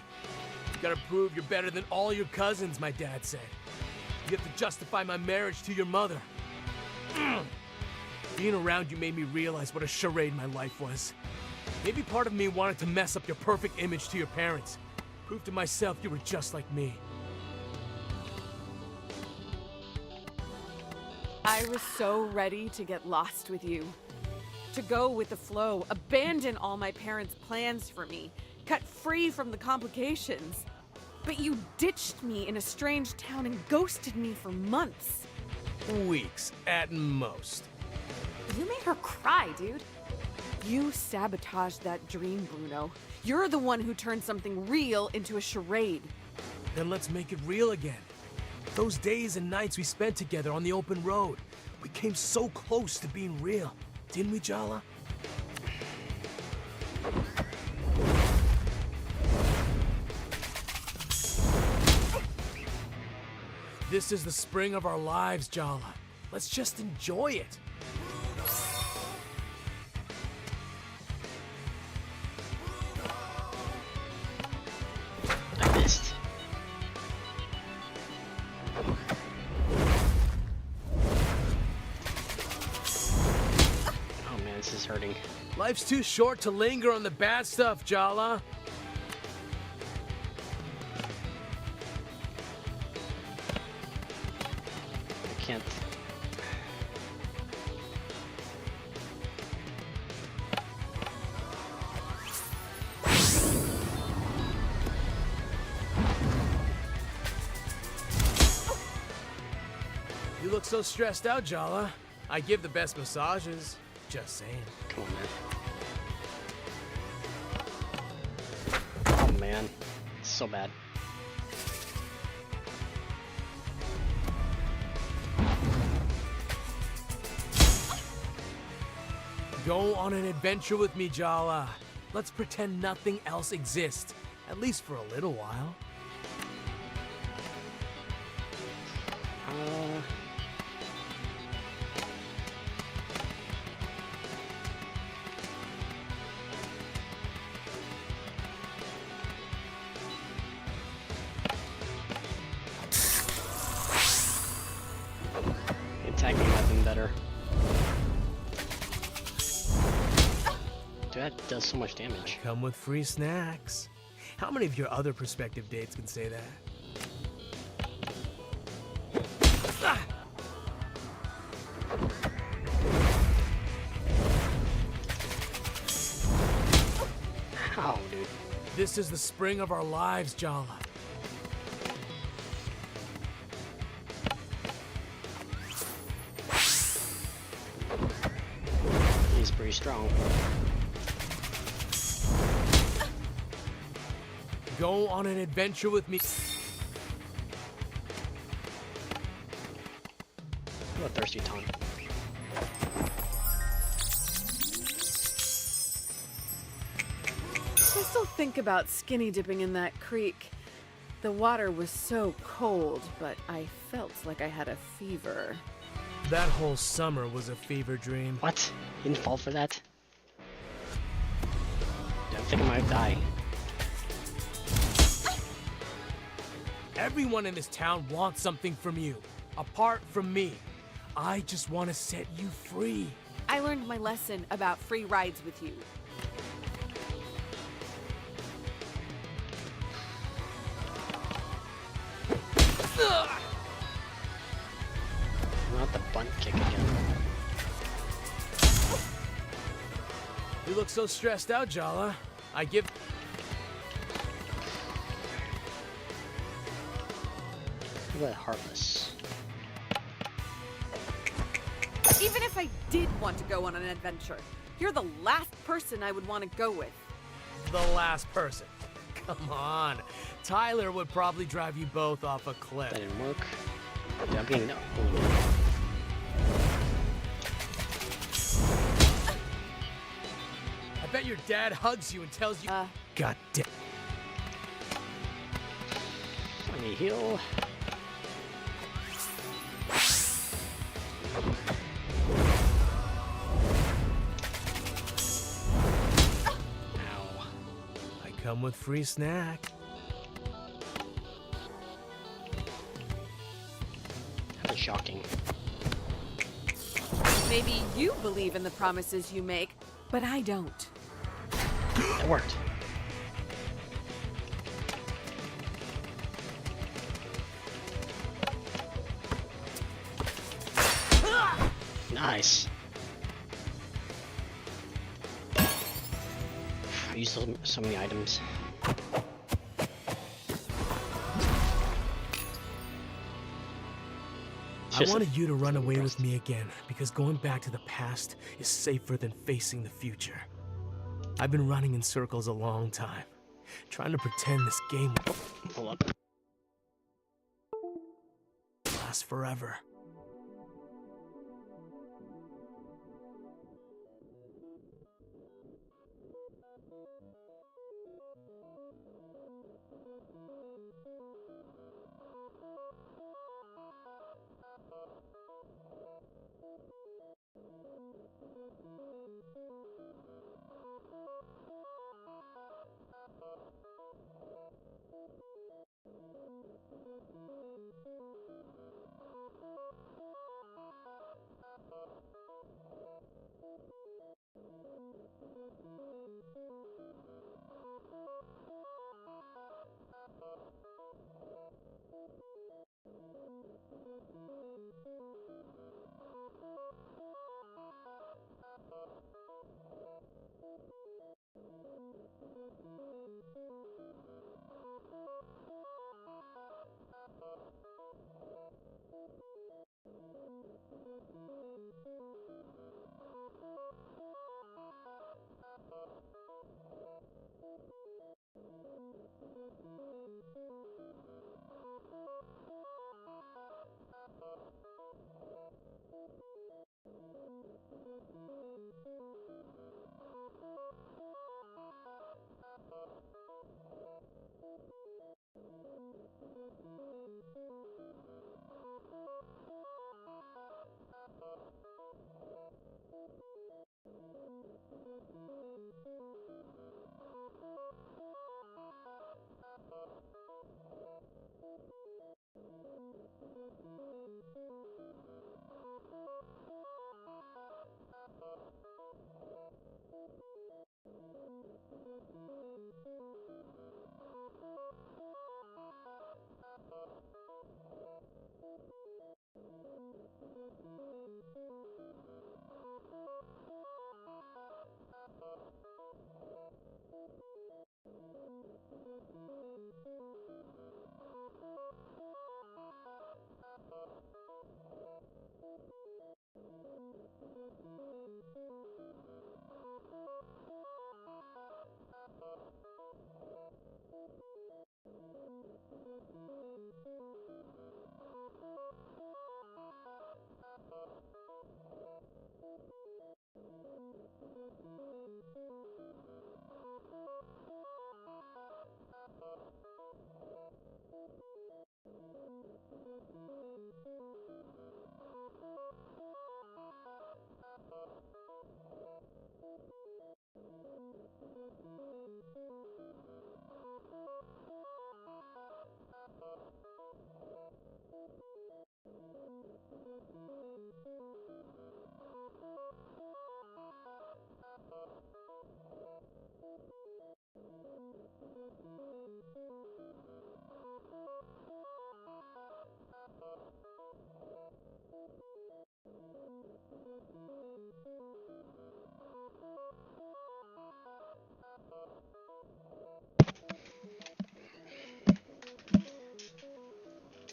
You gotta prove you're better than all your cousins, my dad said. You have to justify my marriage to your mother. Being around you made me realize what a charade my life was. Maybe part of me wanted to mess up your perfect image to your parents. Prove to myself you were just like me. I was so ready to get lost with you. To go with the flow, abandon all my parents' plans for me, cut free from the complications. But you ditched me in a strange town and ghosted me for months. Weeks, at most. You made her cry, dude. You sabotaged that dream, Bruno. You're the one who turned something real into a charade. Then let's make it real again. Those days and nights we spent together on the open road. We came so close to being real. Didn't we, Jala? This is the spring of our lives, Jala. Let's just enjoy it. I missed. Oh man, this is hurting. Life's too short to linger on the bad stuff, Jala. I can't. You look so stressed out, Jala. I give the best massages. Just saying. Come on, man. Oh man, it's so bad. Go on an adventure with me, Jala. Let's pretend nothing else exists, at least for a little while. Attacking might have been better. Dude, that does so much damage. Come with free snacks. How many of your other prospective dates can say that? Ow, dude. This is the spring of our lives, Jala. He's pretty strong. Go on an adventure with me. What a thirsty taunt. I still think about skinny dipping in that creek. The water was so cold, but I felt like I had a fever. That whole summer was a fever dream. What? You didn't fall for that? Dude, I think I might die. Everyone in this town wants something from you, apart from me. I just want to set you free. I learned my lesson about free rides with you. Not the bunt kick again. You look so stressed out, Jala. I give... Look at Heartless. Even if I did want to go on an adventure, you're the last person I would want to go with. The last person. Come on. Tyler would probably drive you both off a cliff. That didn't work. Dude, I'm getting I bet your dad hugs you and tells you... God damn. I need heal. Ow. I come with free snack. That's shocking. Maybe you believe in the promises you make, but I don't. It worked. Nice. I used so many items. I wanted you to run away with me again, because going back to the past is safer than facing the future. I've been running in circles a long time, trying to pretend this game will last forever. Thank you.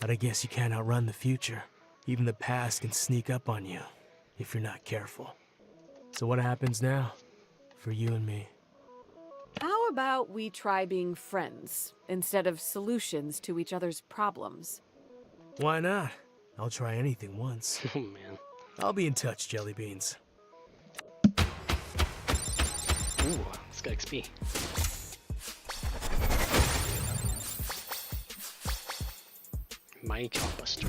But I guess you can't outrun the future. Even the past can sneak up on you if you're not careful. So what happens now for you and me? How about we try being friends instead of solutions to each other's problems? Why not? I'll try anything once. Oh man. I'll be in touch, Jelly Beans. Ooh, let's get XP. Mighty Chopbuster.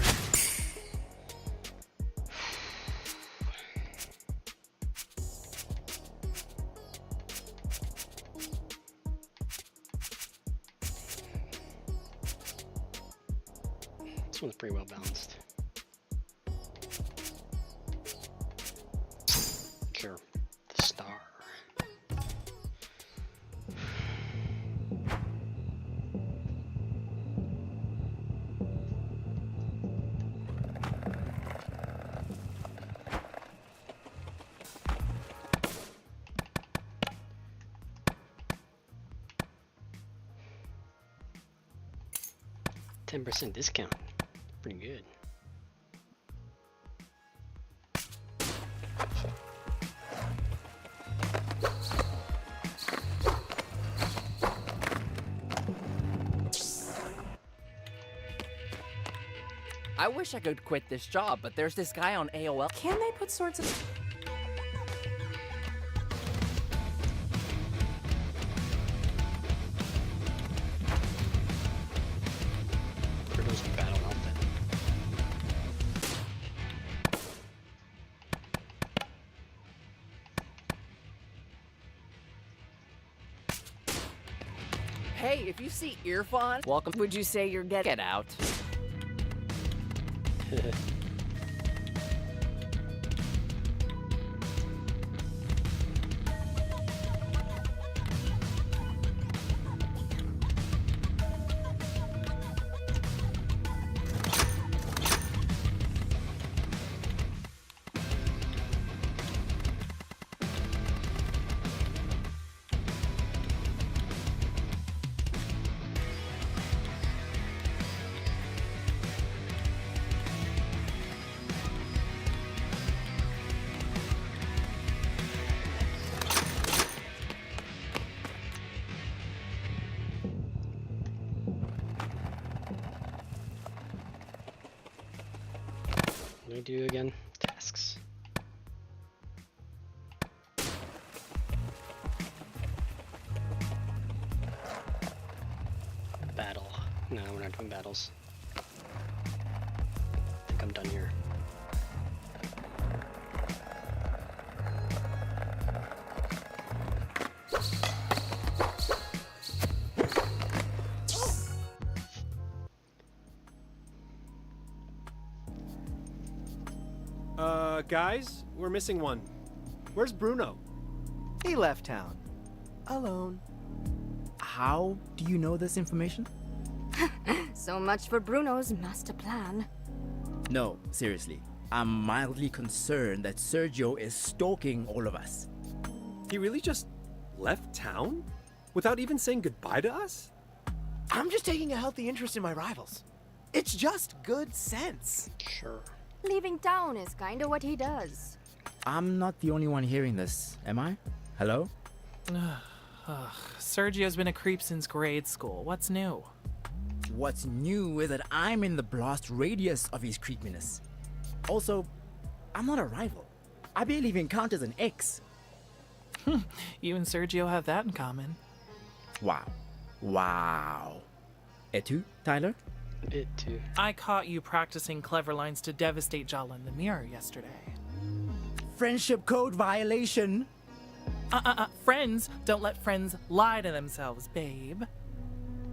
'This one's pretty well balanced. Sure. The star. %10 discount. Pretty good. I wish I could quit this job, but there's this guy on AOL. Can they put sorts of... Critters battle outfit. Hey, if you see Irfan, welcome. Would you say you're getting... Get out. What do I do again? Tasks. Battle. No, we're not doing battles. I think I'm done here. Guys, we're missing one. Where's Bruno? He left town. Alone. How do you know this information? So much for Bruno's master plan. No, seriously. I'm mildly concerned that Sergio is stalking all of us. He really just left town? Without even saying goodbye to us? I'm just taking a healthy interest in my rivals. It's just good sense. Sure. Leaving town is kinda what he does. I'm not the only one hearing this, am I? Hello? Sergio's been a creep since grade school. What's new? What's new is that I'm in the blast radius of his creepiness. Also, I'm not a rival. I barely even count as an ex. You and Sergio have that in common. Wow. Wow. Et tu, Tyler? It too. I caught you practicing clever lines to devastate Jala in the mirror yesterday. Friendship code violation. Friends don't let friends lie to themselves, babe.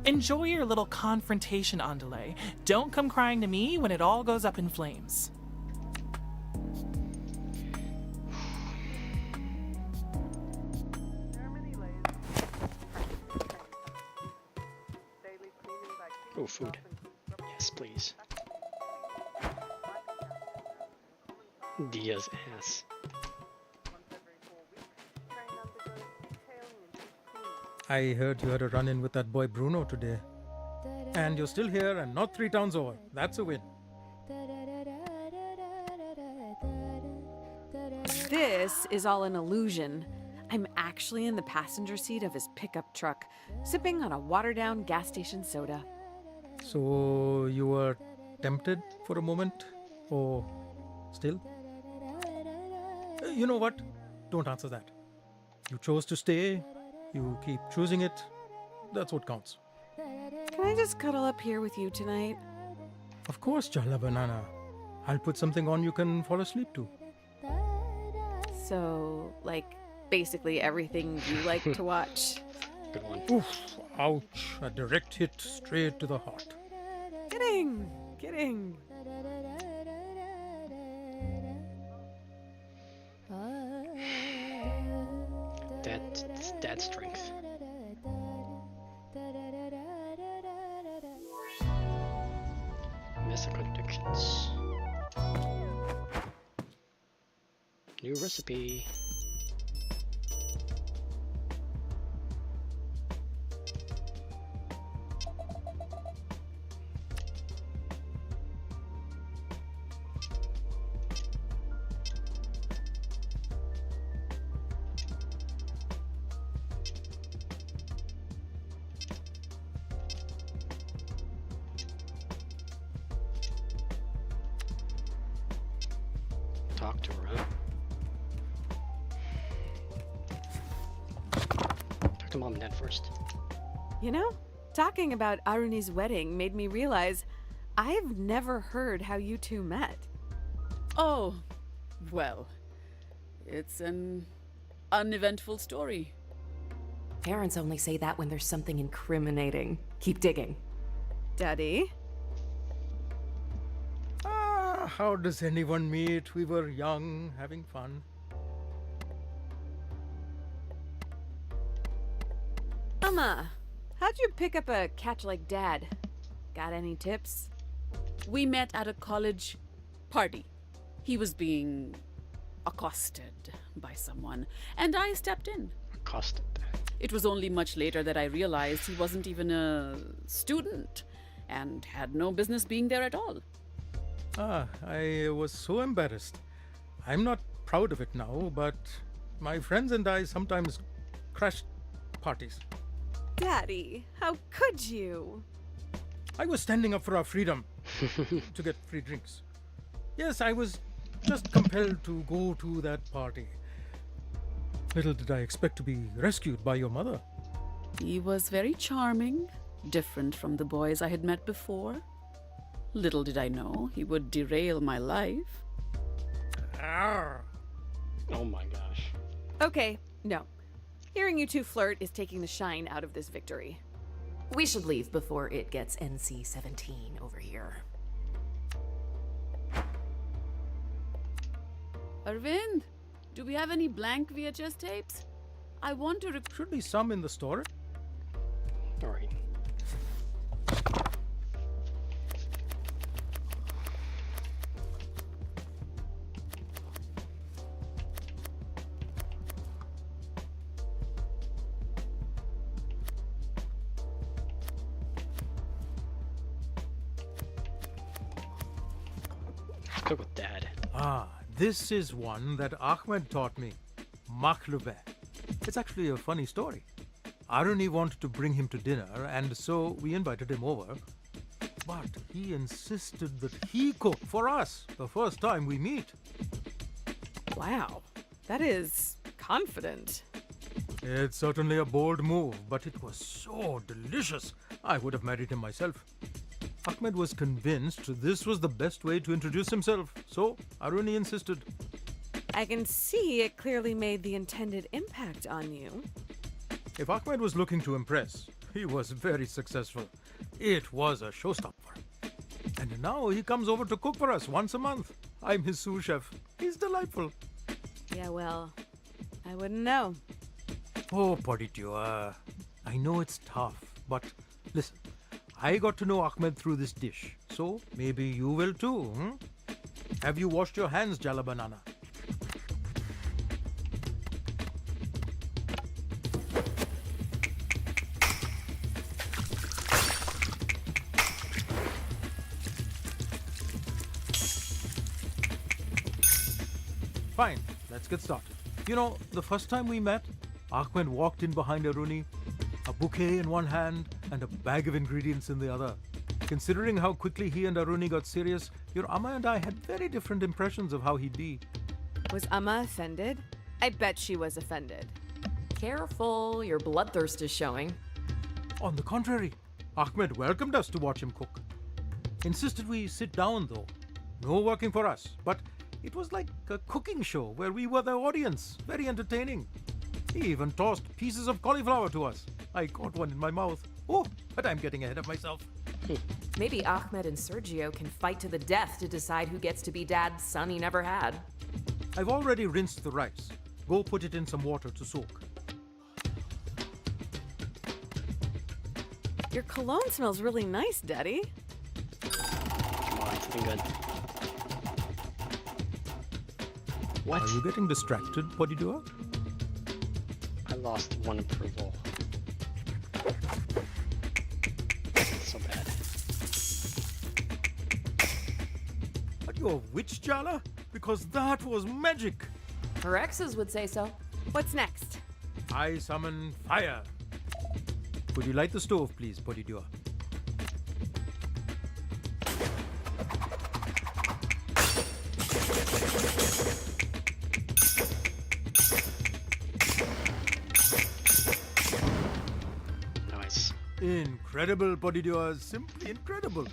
Enjoy your little confrontation, Andale. Don't come crying to me when it all goes up in flames. Oh, food. Yes, please. Dia's ass. I heard you had a run-in with that boy Bruno today. And you're still here and not 3 towns over. That's a win. This is all an illusion. I'm actually in the passenger seat of his pickup truck, sipping on a watered-down gas station soda. So you were tempted for a moment? Or still? You know what? Don't answer that. You chose to stay. You keep choosing it. That's what counts. Can I just cuddle up here with you tonight? Of course, Jala Banana. I'll put something on you can fall asleep to. So, like, basically everything you like to watch. Good one. Oof, ouch. A direct hit straight to the heart. Kidding. Kidding. That's dad strength. Missing contradictions. New recipe. Talk to her, huh? Talk to mom and dad first. You know, talking about Aruni's wedding made me realize I've never heard how you two met. Oh, well, it's an uneventful story. Parents only say that when there's something incriminating. Keep digging. Daddy? How does anyone meet? We were young, having fun. Mama, how'd you pick up a catch like Dad? Got any tips? We met at a college party. He was being accosted by someone, and I stepped in. Accosted? It was only much later that I realized he wasn't even a student and had no business being there at all. I was so embarrassed. I'm not proud of it now, but my friends and I sometimes crashed parties. Daddy, how could you? I was standing up for our freedom to get free drinks. Yes, I was just compelled to go to that party. Little did I expect to be rescued by your mother. He was very charming, different from the boys I had met before. Little did I know he would derail my life. Oh my gosh. Okay, no. Hearing you two flirt is taking the shine out of this victory. We should leave before it gets NC-17 over here. Arvind, do we have any blank VHS tapes? I want to Should be some in the store. Alright. Go with Dad. This is one that Ahmed taught me. Makhlube. It's actually a funny story. Aruni wanted to bring him to dinner, and so we invited him over. But he insisted that he cook for us the first time we meet. Wow, that is confident. It's certainly a bold move, but it was so delicious. I would have married him myself. Ahmed was convinced this was the best way to introduce himself, so Aruni insisted. I can see it clearly made the intended impact on you. If Ahmed was looking to impress, he was very successful. It was a showstopper. And now he comes over to cook for us once a month. I'm his sous chef. He's delightful. Yeah, well, I wouldn't know. Oh, Paditua. I know it's tough, but listen. I got to know Ahmed through this dish, so maybe you will too, Have you washed your hands, Jala Banana? Fine, let's get started. You know, the first time we met, Ahmed walked in behind Aruni, a bouquet in one hand and a bag of ingredients in the other. Considering how quickly he and Aruni got serious, your Amma and I had very different impressions of how he'd be. Was Amma offended? I bet she was offended. Careful, your bloodthirst is showing. On the contrary, Ahmed welcomed us to watch him cook. Insisted we sit down though. No working for us, but it was like a cooking show where we were the audience. Very entertaining. He even tossed pieces of cauliflower to us. I caught one in my mouth. Oh, but I'm getting ahead of myself. Maybe Ahmed and Sergio can fight to the death to decide who gets to be Dad's son he never had. I've already rinsed the rice. Go put it in some water to soak. Your cologne smells really nice, Daddy. Come on, it's been good. What? Are you getting distracted, Bodhidua? I lost one approval. So bad. Are you a witch, Jala? Because that was magic. Her exes would say so. What's next? I summon fire. Would you light the stove, please, Bodhidua? Nice. Incredible, Bodhidua. Simply incredible.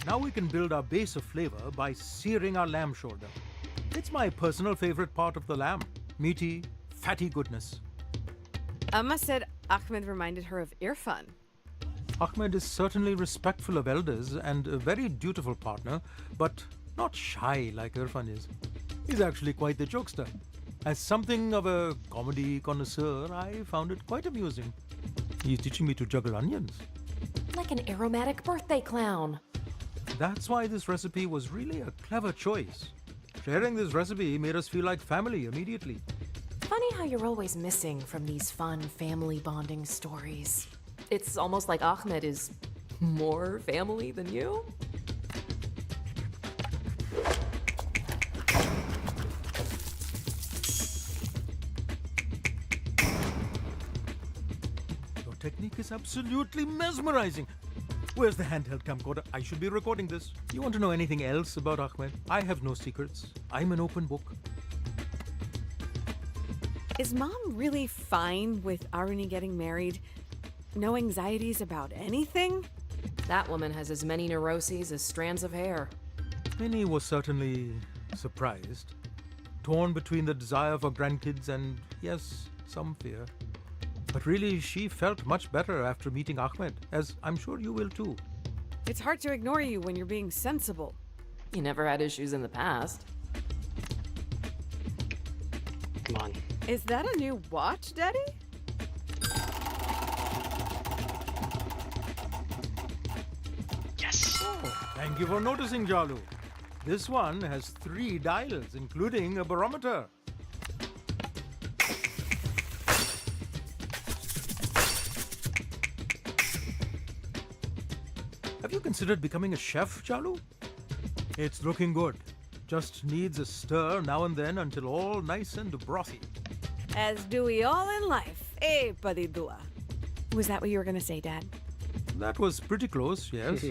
Now we can build our base of flavor by searing our lamb shoulder. It's my personal favorite part of the lamb. Meaty, fatty goodness. Amma said Ahmed reminded her of Irfan. Ahmed is certainly respectful of elders and a very dutiful partner, but not shy like Irfan is. He's actually quite the jokester. As something of a comedy connoisseur, I found it quite amusing. He's teaching me to juggle onions. Like an aromatic birthday clown. That's why this recipe was really a clever choice. Sharing this recipe made us feel like family immediately. Funny how you're always missing from these fun family bonding stories. It's almost like Ahmed is more family than you. Your technique is absolutely mesmerizing. Where's the handheld camcorder? I should be recording this. You want to know anything else about Ahmed? I have no secrets. I'm an open book. Is Mom really fine with Aruni getting married? No anxieties about anything? That woman has as many neuroses as strands of hair. Minnie was certainly surprised. Torn between the desire for grandkids and, yes, some fear. But really, she felt much better after meeting Ahmed, as I'm sure you will too. It's hard to ignore you when you're being sensible. You never had issues in the past. Come on. Is that a new watch, Daddy? Yes. Oh, thank you for noticing, Jalu. This one has 3 dials, including a barometer. Have you considered becoming a chef, Jalu? It's looking good. Just needs a stir now and then until all nice and brothy. As do we all in life, eh, Padidua? Was that what you were gonna say, Dad? That was pretty close, yes.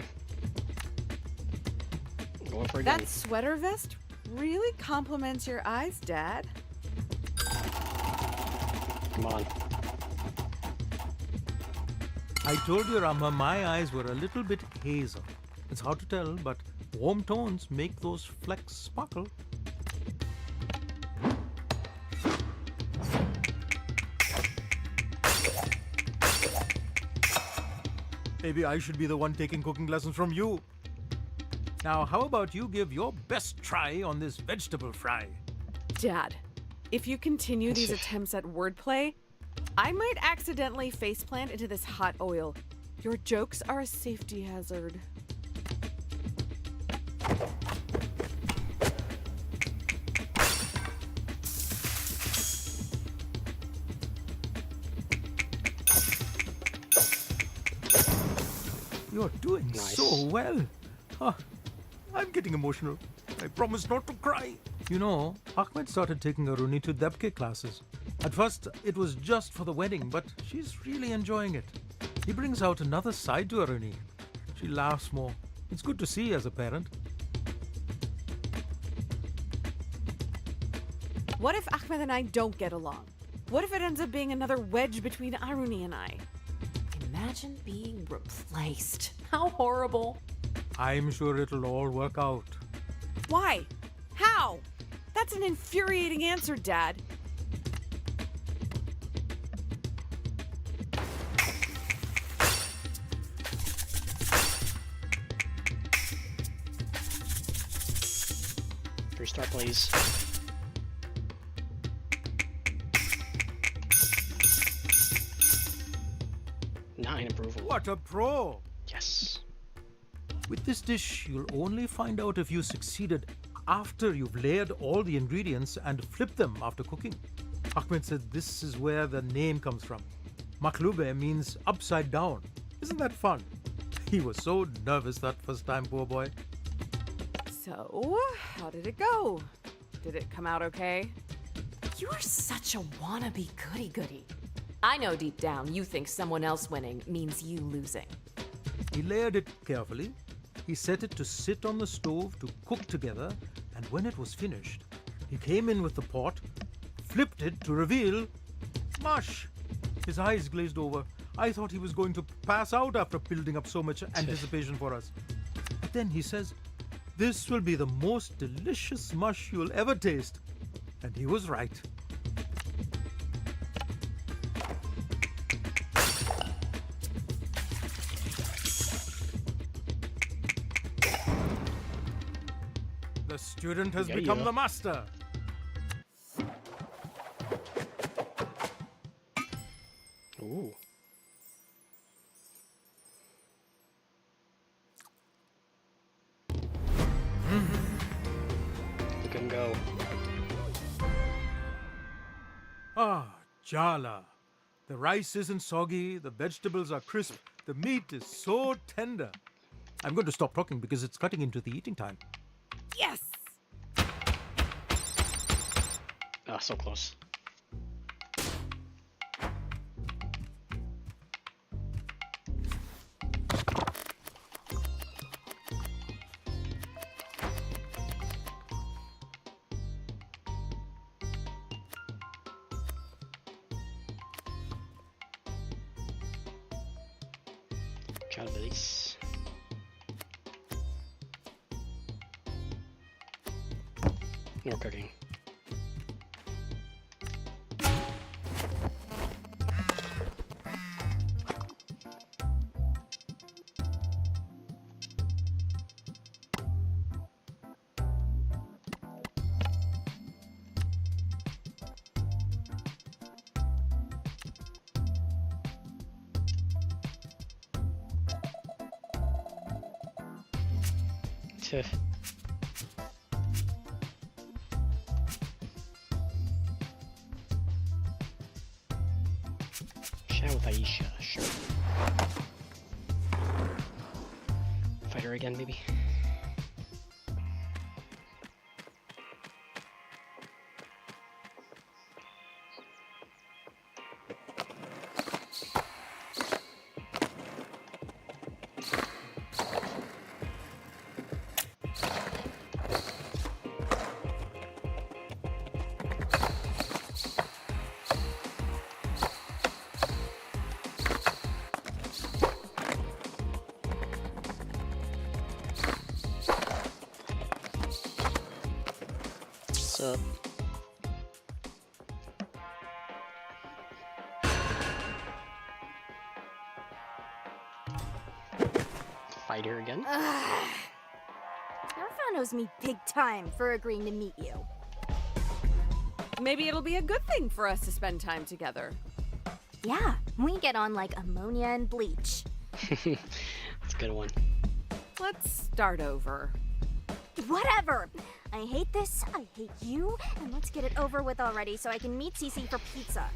Going for it That again. sweater vest really compliments your eyes, Dad. Come on. I told you, Rama, my eyes were a little bit hazel. It's hard to tell, but warm tones make those flecks sparkle. Maybe I should be the one taking cooking lessons from you. Now, how about you give your best try on this vegetable fry? Dad, if you continue these attempts at wordplay, I might accidentally faceplant into this hot oil. Your jokes are a safety hazard. You're doing Nice. so well. Ah, I'm getting emotional. I promise not to cry. You know, Ahmed started taking Aruni to Debke classes. At first, it was just for the wedding, but she's really enjoying it. He brings out another side to Aruni. She laughs more. It's good to see as a parent. What if Ahmed and I don't get along? What if it ends up being another wedge between Aruni and I? Imagine being replaced. How horrible. I'm sure it'll all work out. Why? How? That's an infuriating answer, Dad. Restart, please. Nine approval. What a pro! Yes. With this dish, you'll only find out if you succeeded after you've layered all the ingredients and flipped them after cooking. Ahmed said this is where the name comes from. Maklube means upside down. Isn't that fun? He was so nervous that first time, poor boy. So, how did it go? Did it come out okay? You are such a wannabe goody-goody. I know deep down you think someone else winning means you losing. He layered it carefully. He set it to sit on the stove to cook together, and when it was finished, he came in with the pot, flipped it to reveal mush. His eyes glazed over. I thought he was going to pass out after building up so much anticipation for us. But then he says, "This will be the most delicious mush you'll ever taste." And he was right. The student has become the master. Ooh. We can go. Ah, Jala. The rice isn't soggy, the vegetables are crisp, the meat is so tender. I'm going to stop talking because it's cutting into the eating time. Yes! Ah, so close. Calories. No cooking. Tuh. Share with Aisha, sure. Fight her again, maybe? What's up? Fight her again? Irfan owes me big time for agreeing to meet you. Maybe it'll be a good thing for us to spend time together. Yeah, we get on like ammonia and bleach. That's a good one. Let's start over. Whatever! I hate this, I hate you, and let's get it over with already so I can meet Cece for pizza.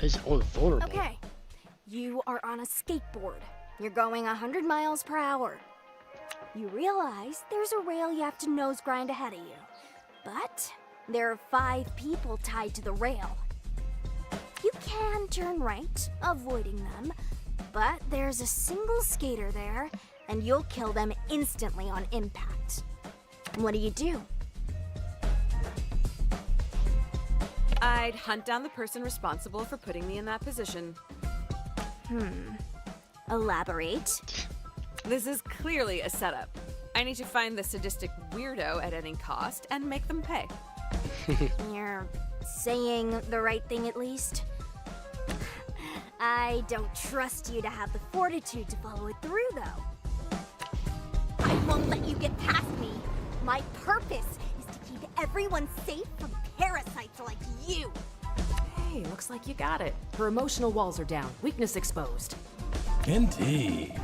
Is vulnerable. Okay. You are on a skateboard. You're going 100 miles per hour. You realize there's a rail you have to nose grind ahead of you. But there are 5 people tied to the rail. You can turn right, avoiding them, but there's a single skater there, and you'll kill them instantly on impact. What do? I'd hunt down the person responsible for putting me in that position. Elaborate. This is clearly a setup. I need to find the sadistic weirdo at any cost and make them pay. You're saying the right thing at least? I don't trust you to have the fortitude to follow it through, though. I won't let you get past me. My purpose is to keep everyone safe from parasites like you. Hey, looks like you got it. Her emotional walls are down, weakness exposed. Indeed.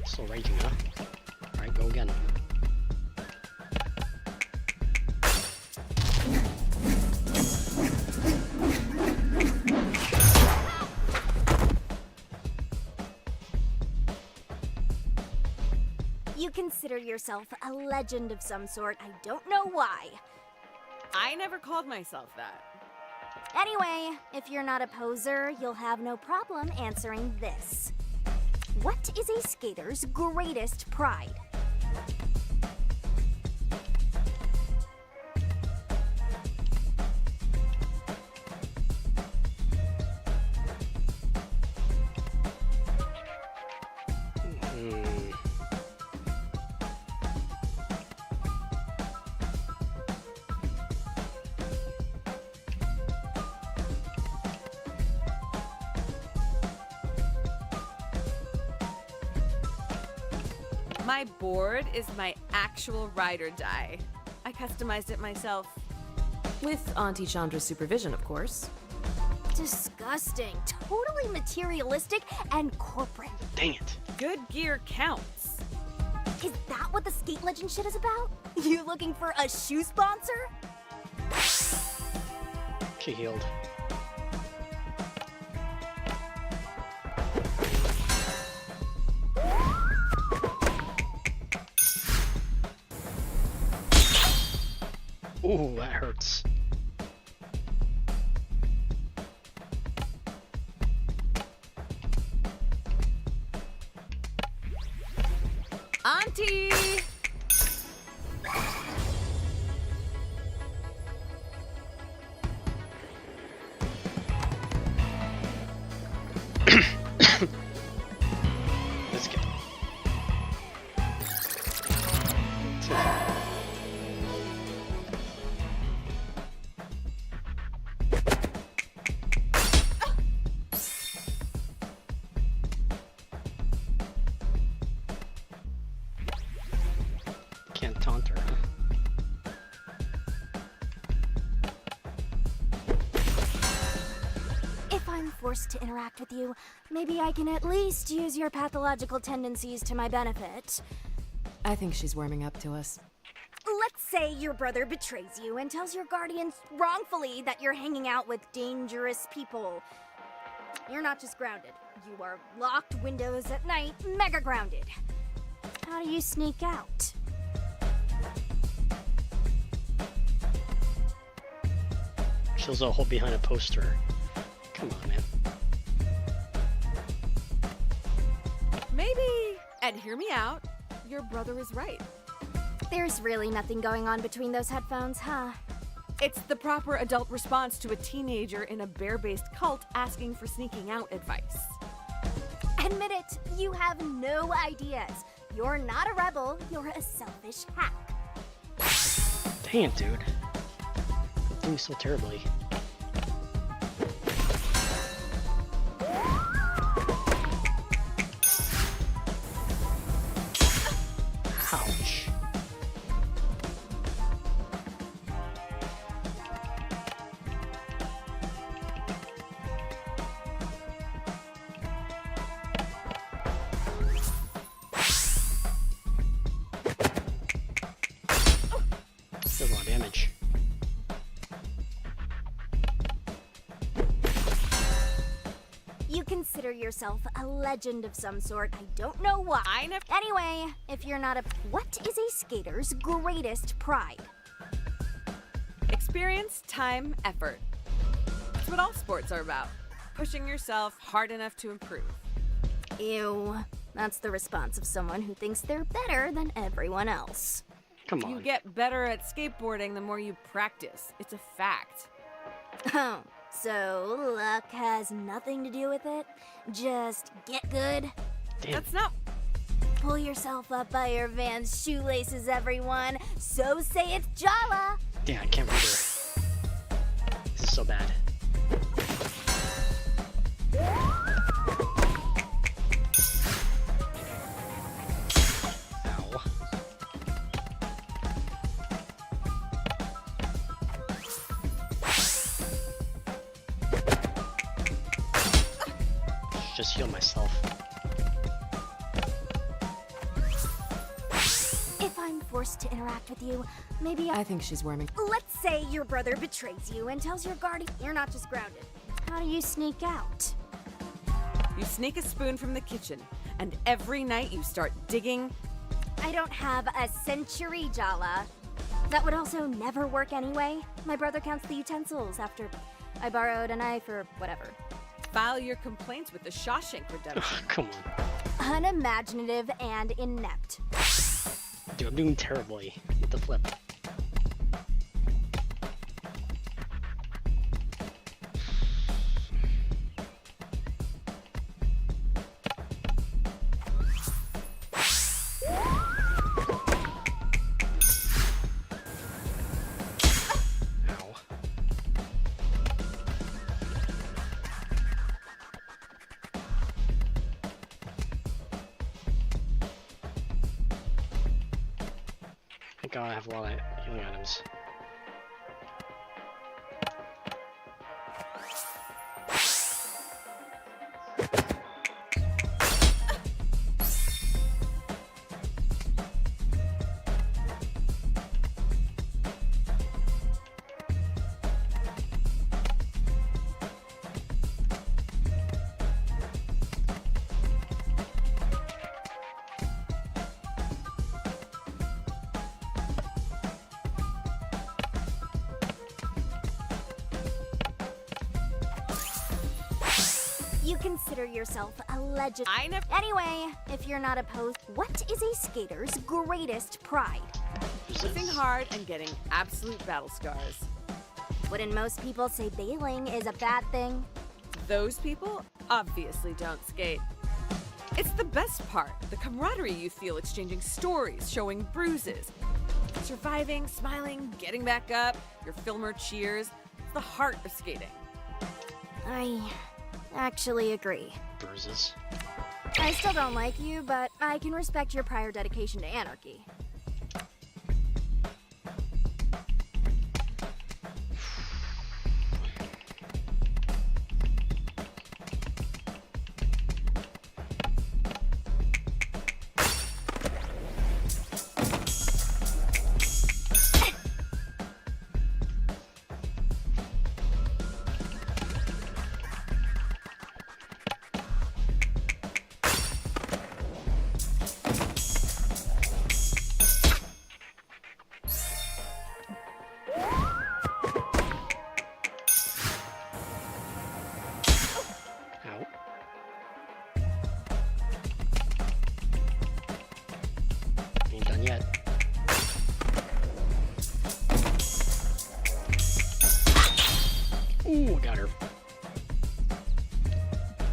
Still raging, huh? Alright, go again. You consider yourself a legend of some sort. I don't know why. I never called myself that. Anyway, if you're not a poser, you'll have no problem answering this. What is a skater's greatest pride? My board is my actual ride or die. I customized it myself. With Auntie Chandra's supervision, of course. Disgusting, totally materialistic, and corporate. Dang it. Good gear counts. Is that what the skate legend shit is about? You looking for a shoe sponsor? She healed. Ooh, that hurts. Auntie! Let's go. Can't taunt her, huh? If I'm forced to interact with you, maybe I can at least use your pathological tendencies to my benefit. I think she's warming up to us. Let's say your brother betrays you and tells your guardians wrongfully that you're hanging out with dangerous people. You're not just grounded. You are locked windows at night, mega grounded. How do you sneak out? She'll hold behind a poster. Come on, man. Maybe, and hear me out, your brother is right. There's really nothing going on between those headphones, huh? It's the proper adult response to a teenager in a bear-based cult asking for sneaking out advice. Admit it, you have no ideas. You're not a rebel, you're a selfish hack. Dang it, dude. I'm doing so terribly. You consider yourself a legend of some sort. I don't know why. Anyway, if you're not a... What is a skater's greatest pride? Experience, time, effort. That's what all sports are about. Pushing yourself hard enough to improve. Ew. That's the response of someone who thinks they're better than everyone else. Come on. You get better at skateboarding the more you practice. It's a fact. Oh, so luck has nothing to do with it? Just get good? Damn. That's not... Pull yourself up by your Vans shoelaces, everyone. So say it's Jala. Damn, I can't read her. This is so bad. Ow. Just heal myself. If I'm forced to interact with you, maybe I think she's worming. Let's say your brother betrays you and tells your guardian you're not just grounded. How do you sneak out? You sneak a spoon from the kitchen, and every night you start digging. I don't have a century, Jala. That would also never work anyway. My brother counts the utensils after I borrowed a knife or whatever. File your complaints with the Shawshank Redemption. Come on. Unimaginative and inept. Dude, I'm doing terribly with the flip. Ow. Thank God I have a lot of healing items. You consider yourself a legend. Anyway, if you're not opposed, what is a skater's greatest pride? Pushing hard and getting absolute battle scars. Wouldn't most people say bailing is a bad thing? Those people obviously don't skate. It's the best part, the camaraderie you feel exchanging stories, showing bruises. Surviving, smiling, getting back up, your filmer cheers. It's the heart of skating. I actually agree. Bruises. I still don't like you, but I can respect your prior dedication to anarchy. Ain't done yet. Ooh, got her.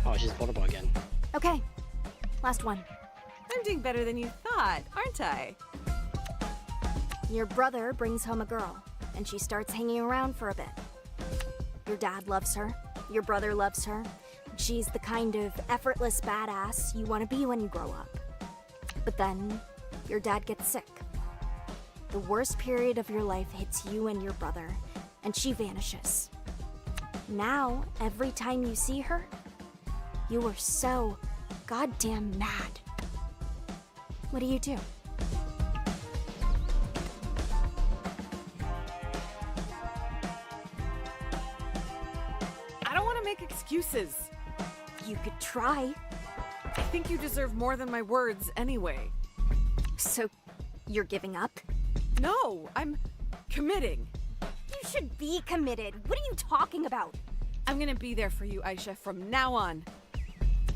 Oh, she's vulnerable again. Okay, last one. I'm doing better than you thought, aren't I? Your brother brings home a girl, and she starts hanging around for a bit. Your dad loves her. Your brother loves her. She's the kind of effortless badass you want to be when you grow up. But then, your dad gets sick. The worst period of your life hits you and your brother, and she vanishes. Now, every time you see her, you are so goddamn mad. What do you do? I don't want to make excuses. You could try. I think you deserve more than my words anyway. So, you're giving up? No, I'm committing. You should be committed. What are you talking about? I'm gonna be there for you, Aisha, from now on.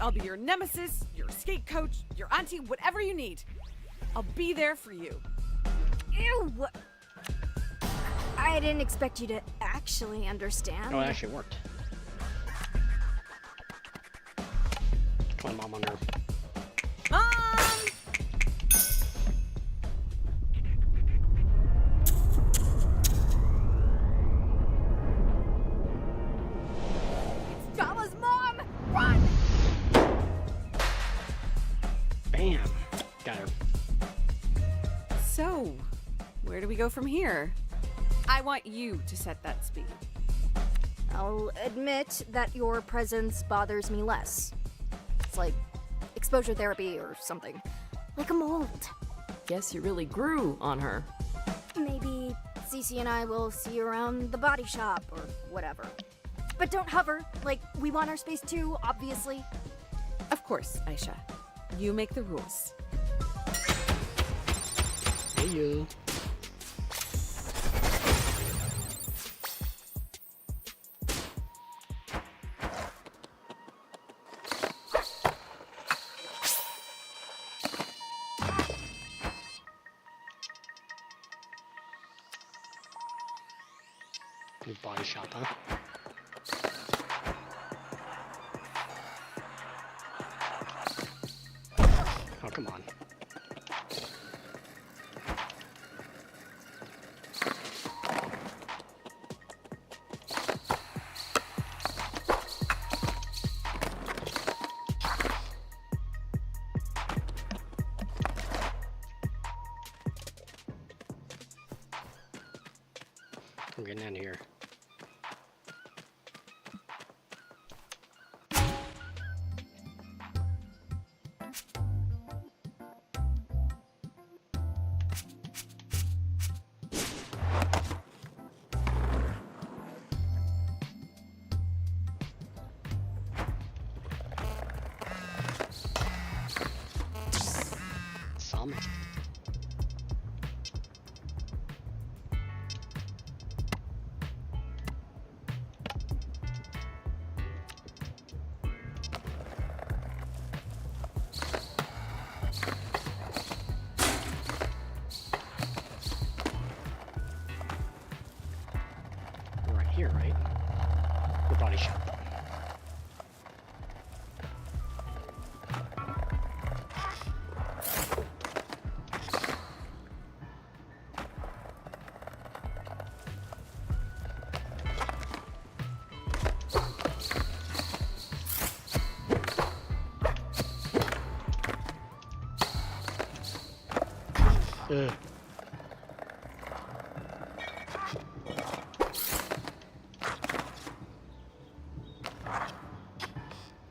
I'll be your nemesis, your skate coach, your auntie, whatever you need. I'll be there for you. Ew! I didn't expect you to actually understand. Oh, it actually worked. Come on, Mom, under. It's Jala's mom! Run! Bam! Got her. So, where do we go from here? I want you to set that speed. I'll admit that your presence bothers me less. It's like exposure therapy or something. Like a mold. Guess you really grew on her. Maybe Cece and I will see you around the body shop or whatever. But don't hover, like we want our space too, obviously. Of course, Aisha. You make the rules. Hey, you. New body shop, huh? Oh, come on. I'm getting out of here. Some. Right here, right? The body shop. Ugh.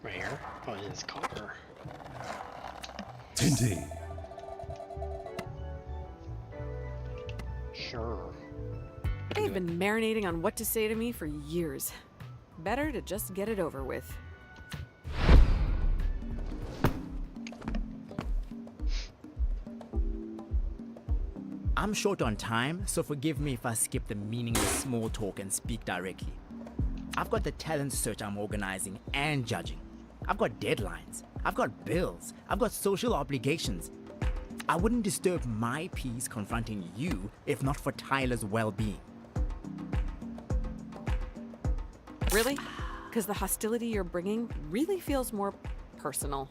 Right here? Oh, it's car. Tinty. Sure. They've been marinating on what to say to me for years. Better to just get it over with. I'm short on time, so forgive me if I skip the meaningless small talk and speak directly. I've got the talent search I'm organizing and judging. I've got deadlines. I've got bills. I've got social obligations. I wouldn't disturb my peace confronting you if not for Tyler's well-being. Really? Because the hostility you're bringing really feels more personal.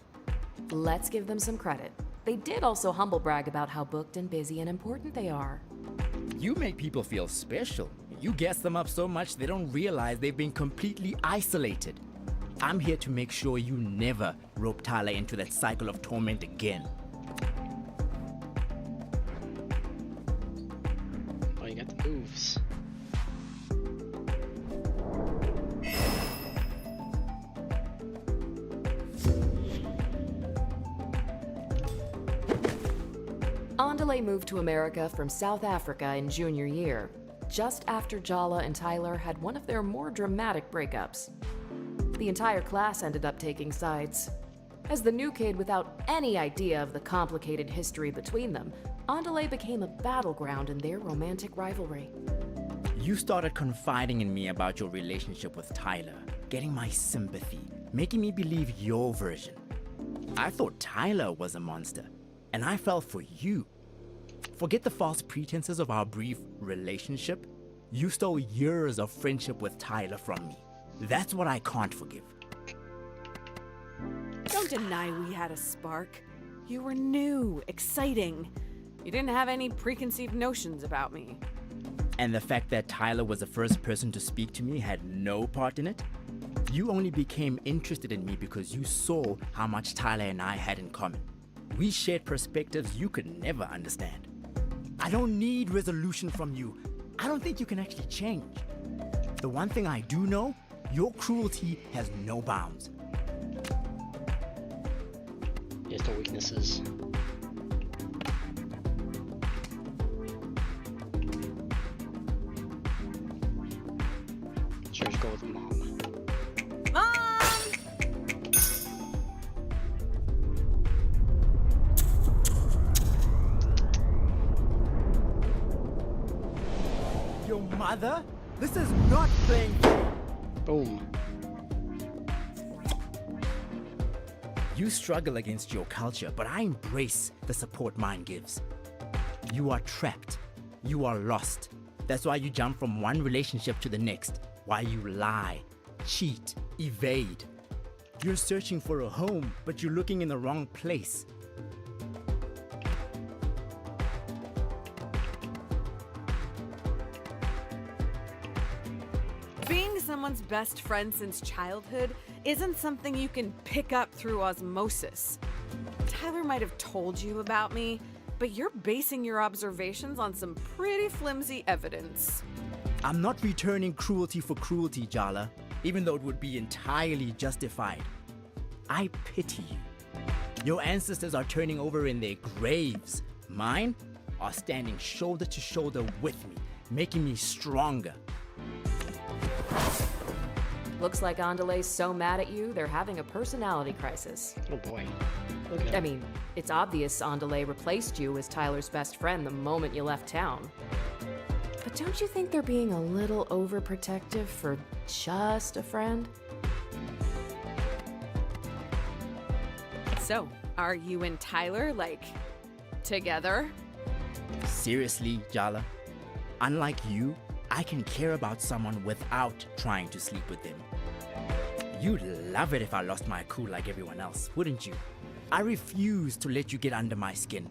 Let's give them some credit. They did also humble brag about how booked and busy and important they are. You make people feel special. You gas them up so much they don't realize they've been completely isolated. I'm here to make sure you never rope Tyler into that cycle of torment again. Oh, you got the moves. Andale moved to America from South Africa in junior year, just after Jala and Tyler had one of their more dramatic breakups. The entire class ended up taking sides. As the new kid without any idea of the complicated history between them, Andale became a battleground in their romantic rivalry. You started confiding in me about your relationship with Tyler, getting my sympathy, making me believe your version. I thought Tyler was a monster, and I fell for you. Forget the false pretenses of our brief relationship. You stole years of friendship with Tyler from me. That's what I can't forgive. Don't deny we had a spark. You were new, exciting. You didn't have any preconceived notions about me. And the fact that Tyler was the first person to speak to me had no part in it? You only became interested in me because you saw how much Tyler and I had in common. We shared perspectives you could never understand. I don't need resolution from you. I don't think you can actually change. The one thing I do know, your cruelty has no bounds. He has no weaknesses. Sure, just go with Mom. Your mother? This is not playing fair. Boom. You struggle against your culture, but I embrace the support mine gives. You are trapped. You are lost. That's why you jump from one relationship to the next. Why you lie, cheat, evade. You're searching for a home, but you're looking in the wrong place. Being someone's best friend since childhood isn't something you can pick up through osmosis. Tyler might have told you about me, but you're basing your observations on some pretty flimsy evidence. I'm not returning cruelty for cruelty, Jala, even though it would be entirely justified. I pity you. Your ancestors are turning over in their graves. Mine are standing shoulder to shoulder with me, making me stronger. Looks like Andale's so mad at you, they're having a personality crisis. Oh boy. I mean, it's obvious Andale replaced you as Tyler's best friend the moment you left town. But don't you think they're being a little overprotective for just a friend? So, are you and Tyler, like, together? Seriously, Jala? Unlike you, I can care about someone without trying to sleep with them. You'd love it if I lost my cool like everyone else, wouldn't you? I refuse to let you get under my skin.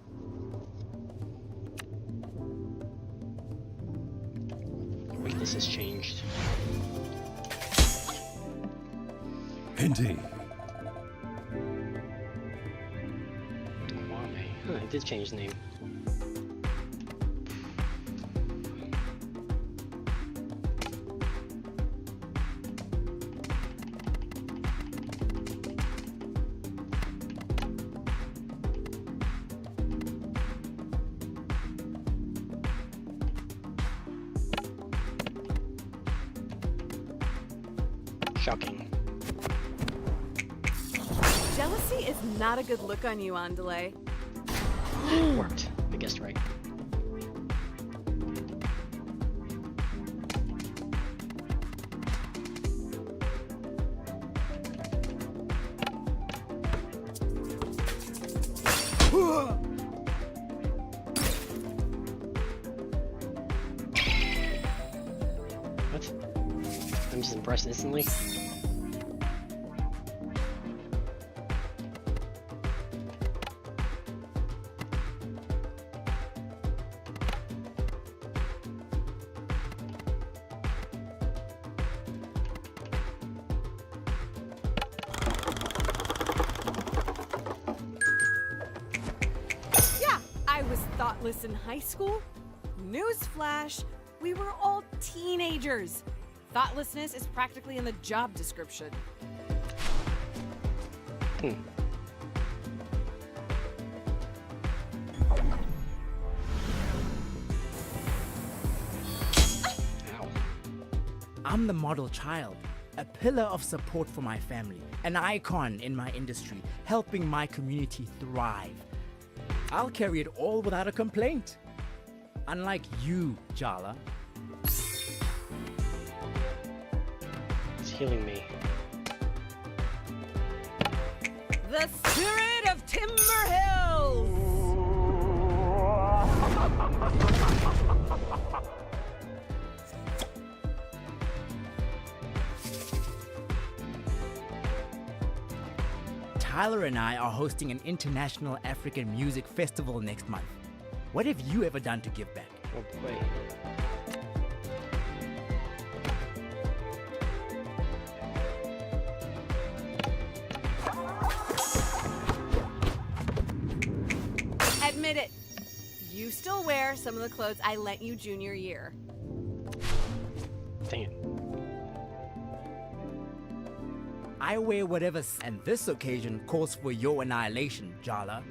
Weakness has changed. Indeed. Kwame. Huh, I did change the name. Shocking. Jealousy is not a good look on you, Andale. Worked. I guessed right. What? I'm just impressed instantly. Yeah, I was thoughtless in high school. Newsflash, we were all teenagers. Thoughtlessness is practically in the job description. I'm the model child. a pillar of support for my family, an icon in my industry, helping my community thrive. I'll carry it all without a complaint. Unlike you, Jala. It's healing me. The spirit of Timber Hills! Tyler and I are hosting an international African music festival next month. What have you ever done to give back? Oh boy. Admit it. You still wear some of the clothes I lent you junior year. Dang it. I wear whatever, and this occasion calls for your annihilation, Jala.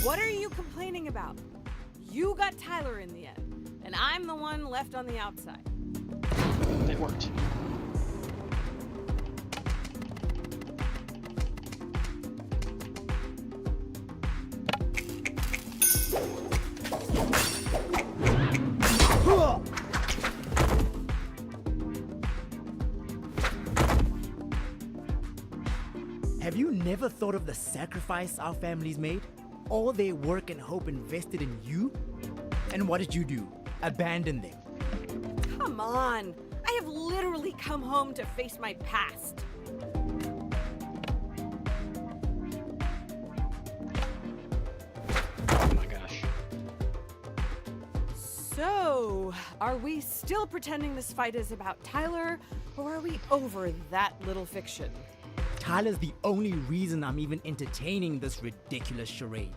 What are you complaining about? You got Tyler in the end, and I'm the one left on the outside. It worked. Have you never thought of the sacrifice our families made? All their work and hope invested in you? And what did you do? Abandon them. Come on. I have literally come home to face my past. Oh my gosh. So, are we still pretending this fight is about Tyler, or are we over that little fiction? Tyler's the only reason I'm even entertaining this ridiculous charade.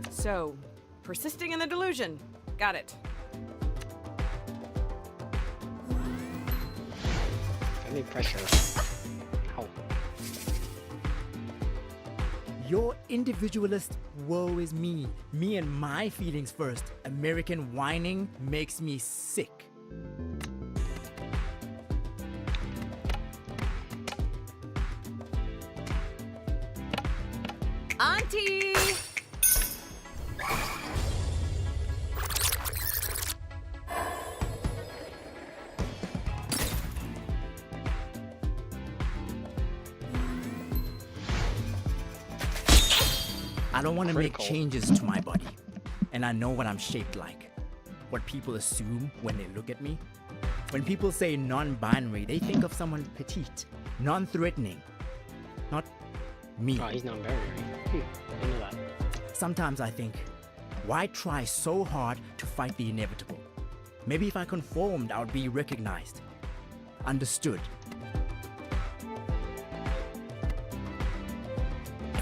So, persisting in the delusion. Got it. I need pressure. Ow. Your individualist woe is me. Me and my feelings first. American whining makes me sick. Auntie! I don't want to make Critical. changes to my body. And I know what I'm shaped like. What people assume when they look at me. When people say non-binary, they think of someone petite, non-threatening. Not me. Oh, he's non-binary. I know that. Sometimes I think, why try so hard to fight the inevitable? Maybe if I conformed, I would be recognized, understood.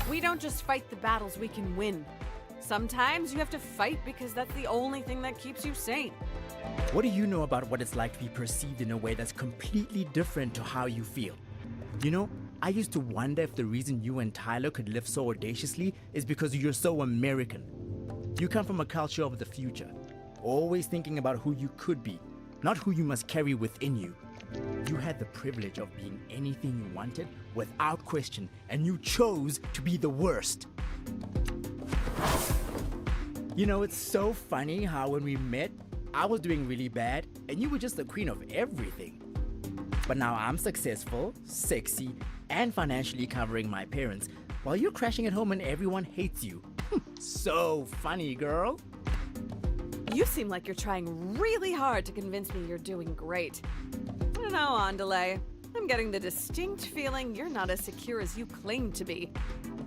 We don't just fight the battles we can win. Sometimes you have to fight because that's the only thing that keeps you sane. What do you know about what it's like to be perceived in a way that's completely different to how you feel? You know, I used to wonder if the reason you and Tyler could live so audaciously is because you're so American. You come from a culture of the future, always thinking about who you could be, not who you must carry within you. You had the privilege of being anything you wanted without question, and you chose to be the worst. You know, it's so funny how when we met, I was doing really bad, and you were just the queen of everything. But now I'm successful, sexy, and financially covering my parents, while you're crashing at home and everyone hates you. So funny, girl. You seem like you're trying really hard to convince me you're doing great. I don't know, Andale. I'm getting the distinct feeling you're not as secure as you claim to be.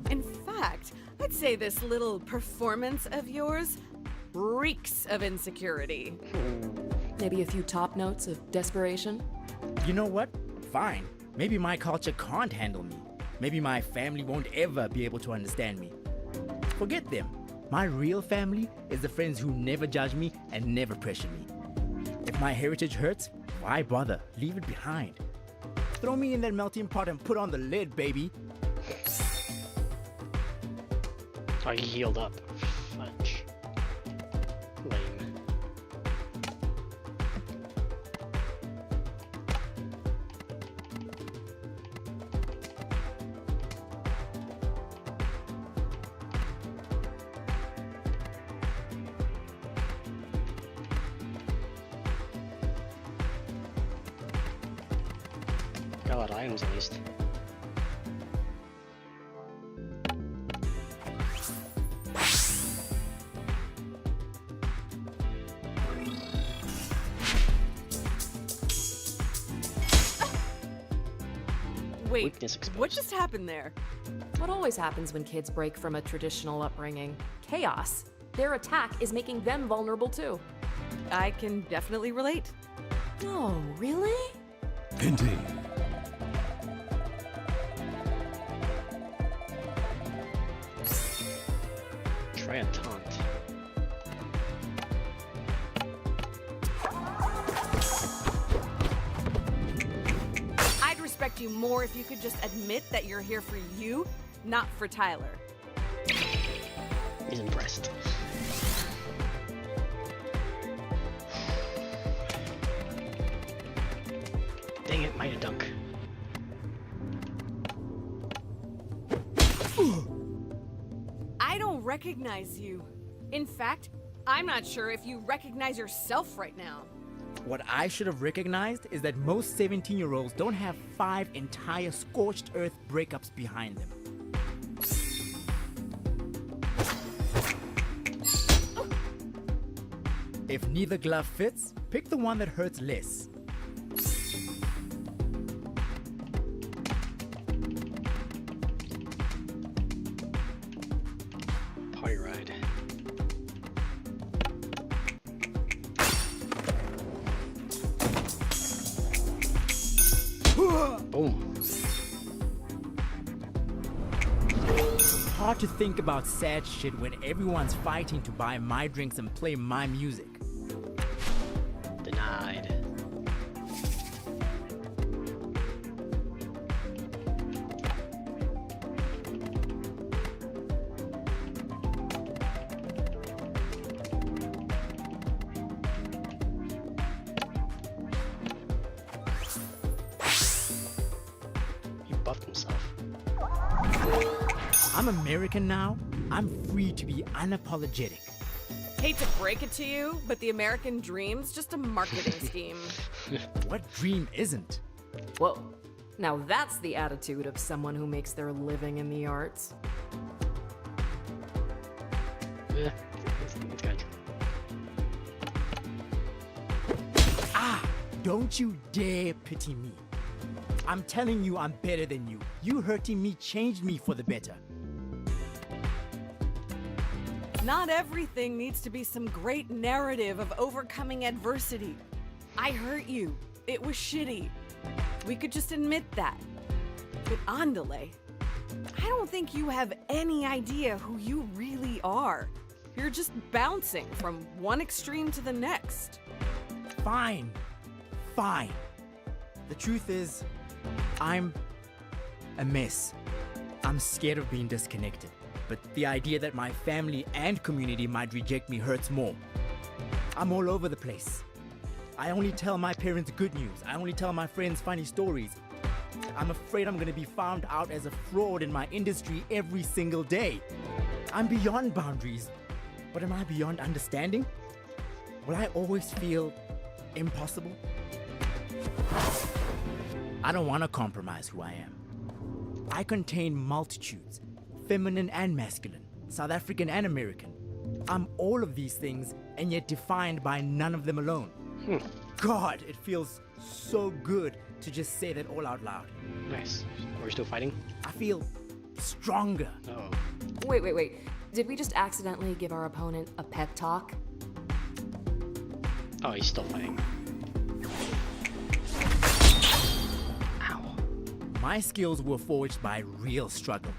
In fact, I'd say this little performance of yours reeks of insecurity. Maybe a few top notes of desperation? You know what? Fine. Maybe my culture can't handle me. Maybe my family won't ever be able to understand me. Forget them. My real family is the friends who never judge me and never pressure me. If my heritage hurts, why bother? Leave it behind. Throw me in that melting pot and put on the lid, baby. So I healed up. Fudge. Lame. Got a lot of items at least. Wait, Weakness exposed. what just happened there? What always happens when kids break from a traditional upbringing? Chaos. Their attack is making them vulnerable too. I can definitely relate. Oh, really? Indeed. Try a taunt. I'd respect you more if you could just admit that you're here for you, not for Tyler. He's impressed. Dang it, might have dunk. I don't recognize you. In fact, I'm not sure if you recognize yourself right now. What I should have recognized is that most 17-year-olds don't have 5 entire scorched earth breakups behind them. If neither glove fits, pick the one that hurts less. Party ride. Boom. It's hard to think about sad shit when everyone's fighting to buy my drinks and play my music. Denied. He buffed himself. I'm American now. I'm free to be unapologetic. Hate to break it to you, but the American dream's just a marketing scheme. What dream isn't? Whoa. Now that's the attitude of someone who makes their living in the arts. Yeah, it's good. Ah! Don't you dare pity me. I'm telling you I'm better than you. You hurting me changed me for the better. Not everything needs to be some great narrative of overcoming adversity. I hurt you. It was shitty. We could just admit that. But Andale, I don't think you have any idea who you really are. You're just bouncing from one extreme to the next. Fine. Fine. The truth is, I'm a mess. I'm scared of being disconnected. But the idea that my family and community might reject me hurts more. I'm all over the place. I only tell my parents good news. I only tell my friends funny stories. I'm afraid I'm gonna be found out as a fraud in my industry every single day. I'm beyond boundaries. But am I beyond understanding? Will I always feel impossible? I don't want to compromise who I am. I contain multitudes, feminine and masculine, South African and American. I'm all of these things and yet defined by none of them alone. God, it feels so good to just say that all out loud. Nice. We're still fighting? I feel stronger. Oh. Wait. Did we just accidentally give our opponent a pep talk? Oh, he's still fighting. Ow. My skills were forged by real struggle.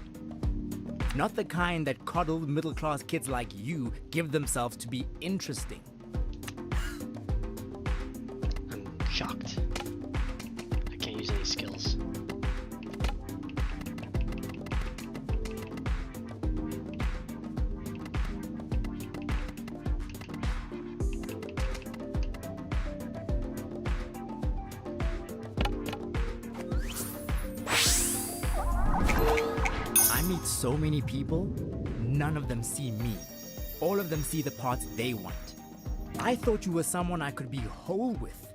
Not the kind that coddled middle-class kids like you give themselves to be interesting. I'm shocked. I can't use any skills. so many people, none of them see me. All of them see the parts they want. I thought you were someone I could be whole with.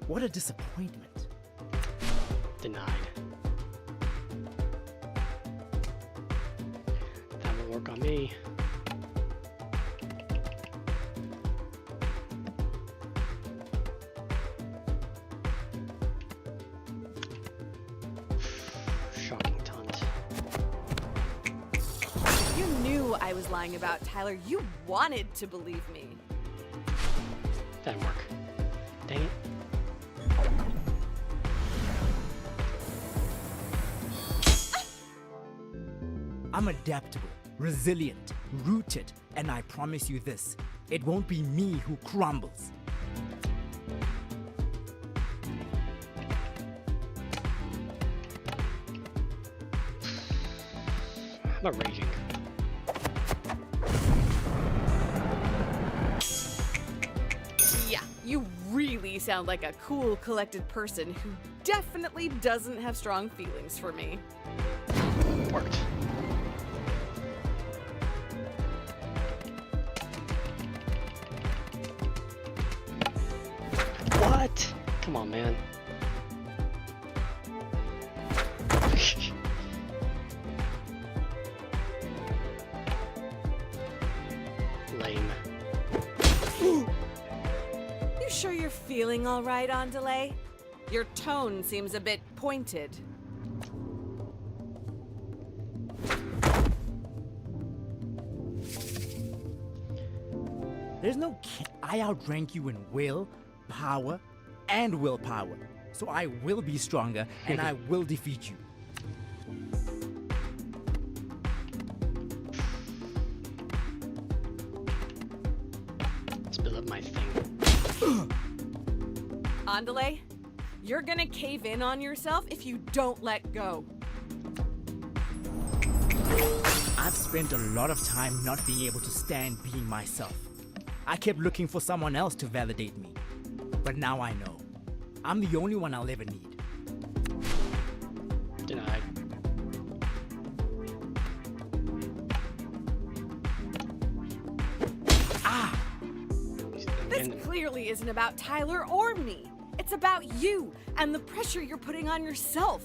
What a disappointment. Denied. That will work on me. Shocking taunt. You knew I was lying about Tyler. You wanted to believe me. Didn't work. Dang it. I'm adaptable, resilient, rooted, and I promise you this, it won't be me who crumbles. I'm not raging. Yeah, you really sound like a cool, collected person who definitely doesn't have strong feelings for me. Worked. What? Come on, man. Lame. You sure you're feeling all right, Andale? Your tone seems a bit pointed. There's no I outrank you in will, power, and willpower. So I will be stronger and I will defeat you. Let's build up my thing. Andale, you're gonna cave in on yourself if you don't let go. I've spent a lot of time not being able to stand being myself. I kept looking for someone else to validate me. But now I know. I'm the only one I'll ever need. Denied. This clearly isn't about Tyler or me. It's about you and the pressure you're putting on yourself.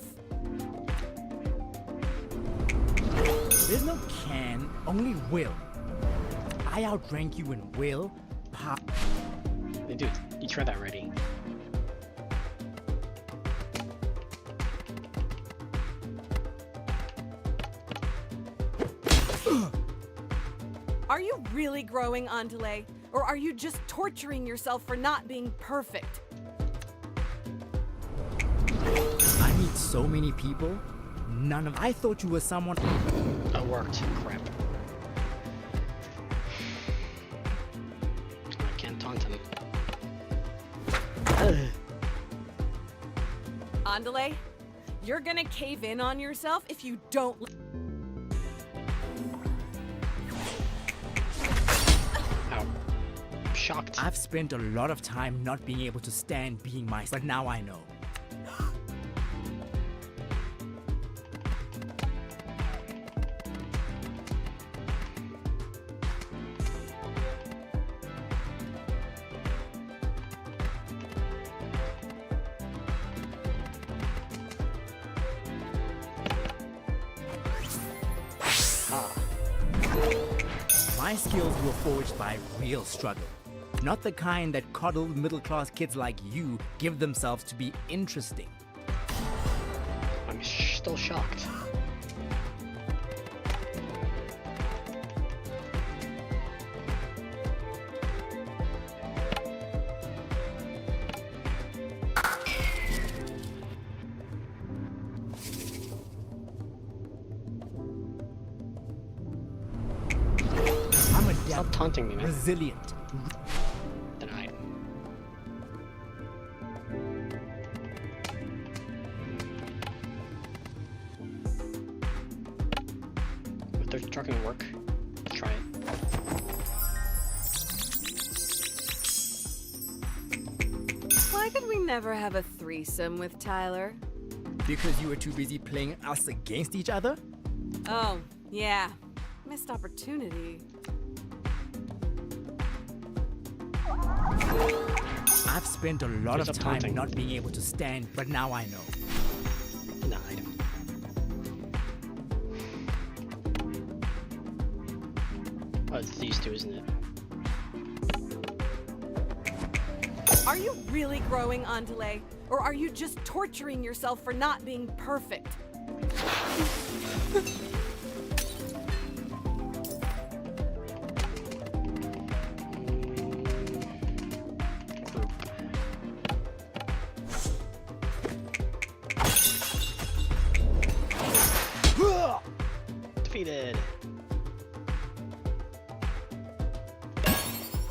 There's no can, only will. I outrank you in will, power. Hey, dude, you tried that already. Are you really growing, Andale? Or are you just torturing yourself for not being perfect? I meet so many people, none of I thought you were someone. Oh, worked. Crap. I can't taunt him. Andale, you're gonna cave in on yourself if you don't. Ow. I'm shocked. I've spent a lot of time not being able to stand being myself, but now I know. My skills were forged by real struggle. Not the kind that coddled middle-class kids like you give themselves to be interesting. I'm still shocked. I'm a Stop taunting me, man. resilient. Denied. If they're not gonna work, let's try it. Why could we never have a threesome with Tyler? Because you were too busy playing us against each other? Oh, Yeah, missed opportunity. I've spent a lot of time Disappointing. not being able to stand, but now I know. Nah, I don't. Oh, it's these two, isn't it? Are you really growing, Andale? Or are you just torturing yourself for not being perfect? Defeated.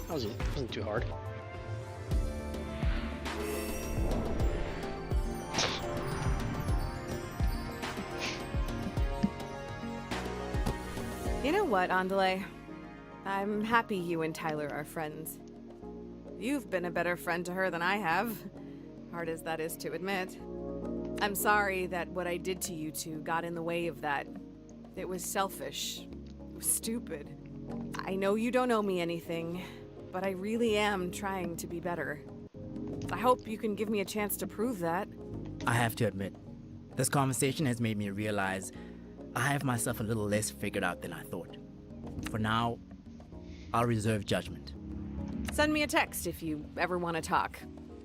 Wasn't too hard. You know what, Andale? I'm happy you and Tyler are friends. You've been a better friend to her than I have, hard as that is to admit. I'm sorry that what I did to you two got in the way of that. It was selfish. It was stupid. I know you don't owe me anything, but I really am trying to be better. I hope you can give me a chance to prove that. I have to admit, this conversation has made me realize I have myself a little less figured out than I thought. For now, I'll reserve judgment. Send me a text if you ever want to talk.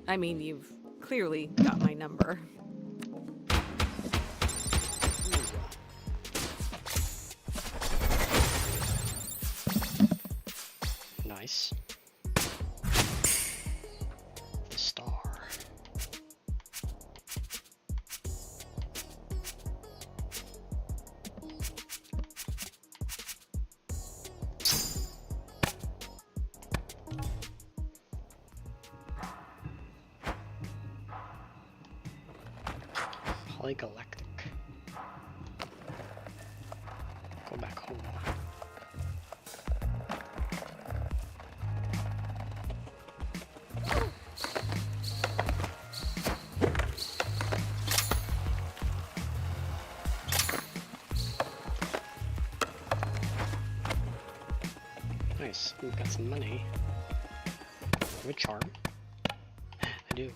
I mean, you've clearly got my number. Nice. The star. Polygalactic. Go back home. Nice, we've got some money. Have a charm? I do.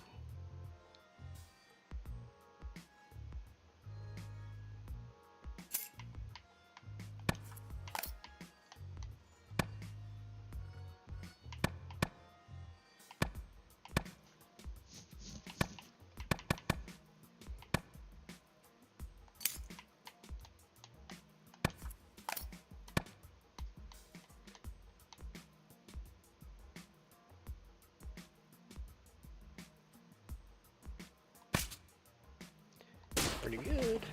Pretty good.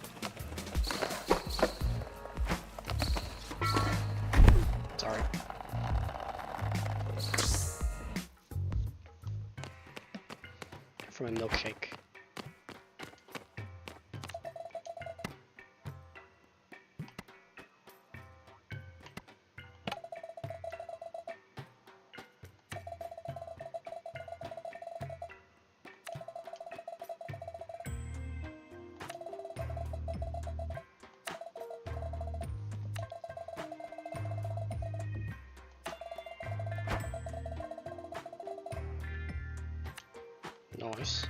Sorry. From a milkshake. Nice.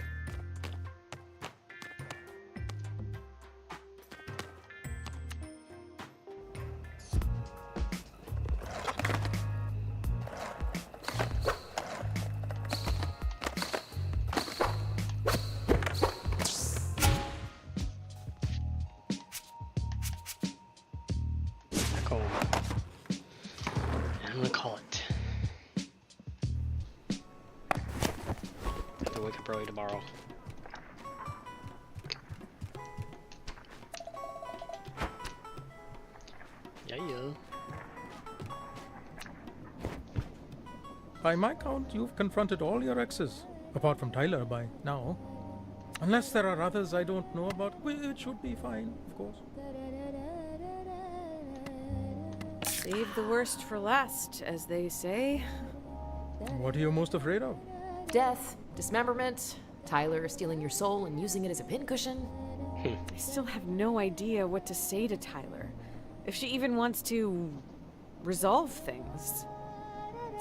Back home. And I'm gonna call it. Have to wake up early tomorrow. Yeah. By my count, you've confronted all your exes, apart from Tyler by now. Unless there are others I don't know about, which would be fine, of course. Save the worst for last, as they say. What are you most afraid of? Death, dismemberment, Tyler stealing your soul and using it as a pincushion. I still have no idea what to say to Tyler. If she even wants to resolve things.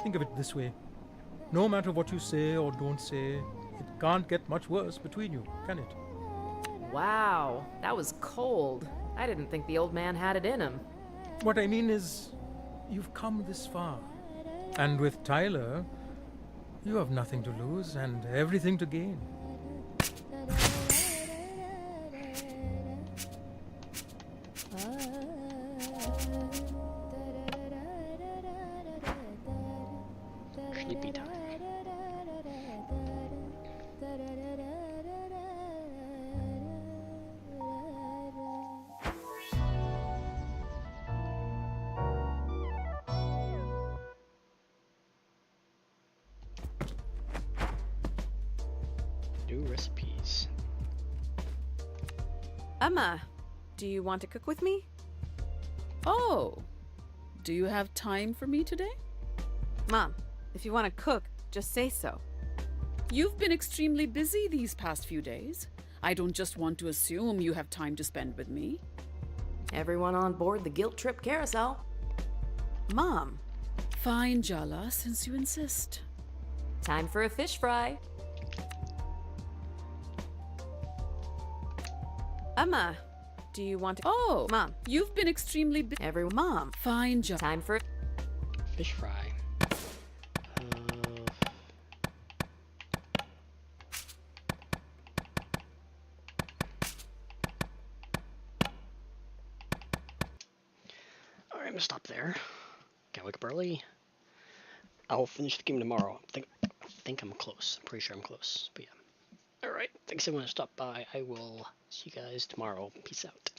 Think of it this way. No matter what you say or don't say, it can't get much worse between you, can it? Wow, that was cold. I didn't think the old man had it in him. What I mean is, you've come this far. And with Tyler, you have nothing to lose and everything to gain. Sleepy time. New recipes. Emma, do you want to cook with me? Oh, do you have time for me today? Mom, if you want to cook, just say so. You've been extremely busy these past few days. I don't just want to assume you have time to spend with me. Everyone on board the guilt trip carousel. Mom. Fine, Jala, since you insist. Time for a fish fry. Emma, do you want to... Oh, Mom. You've been extremely busy. Everyone. Mom. Fine, Jala. Time for... Fish fry. Alright, I'm gonna stop there. Gotta wake up early. I'll finish the game tomorrow. I think I'm close. I'm pretty sure I'm close. But yeah. Alright, thanks everyone to stop by. I will see you guys tomorrow. Peace out.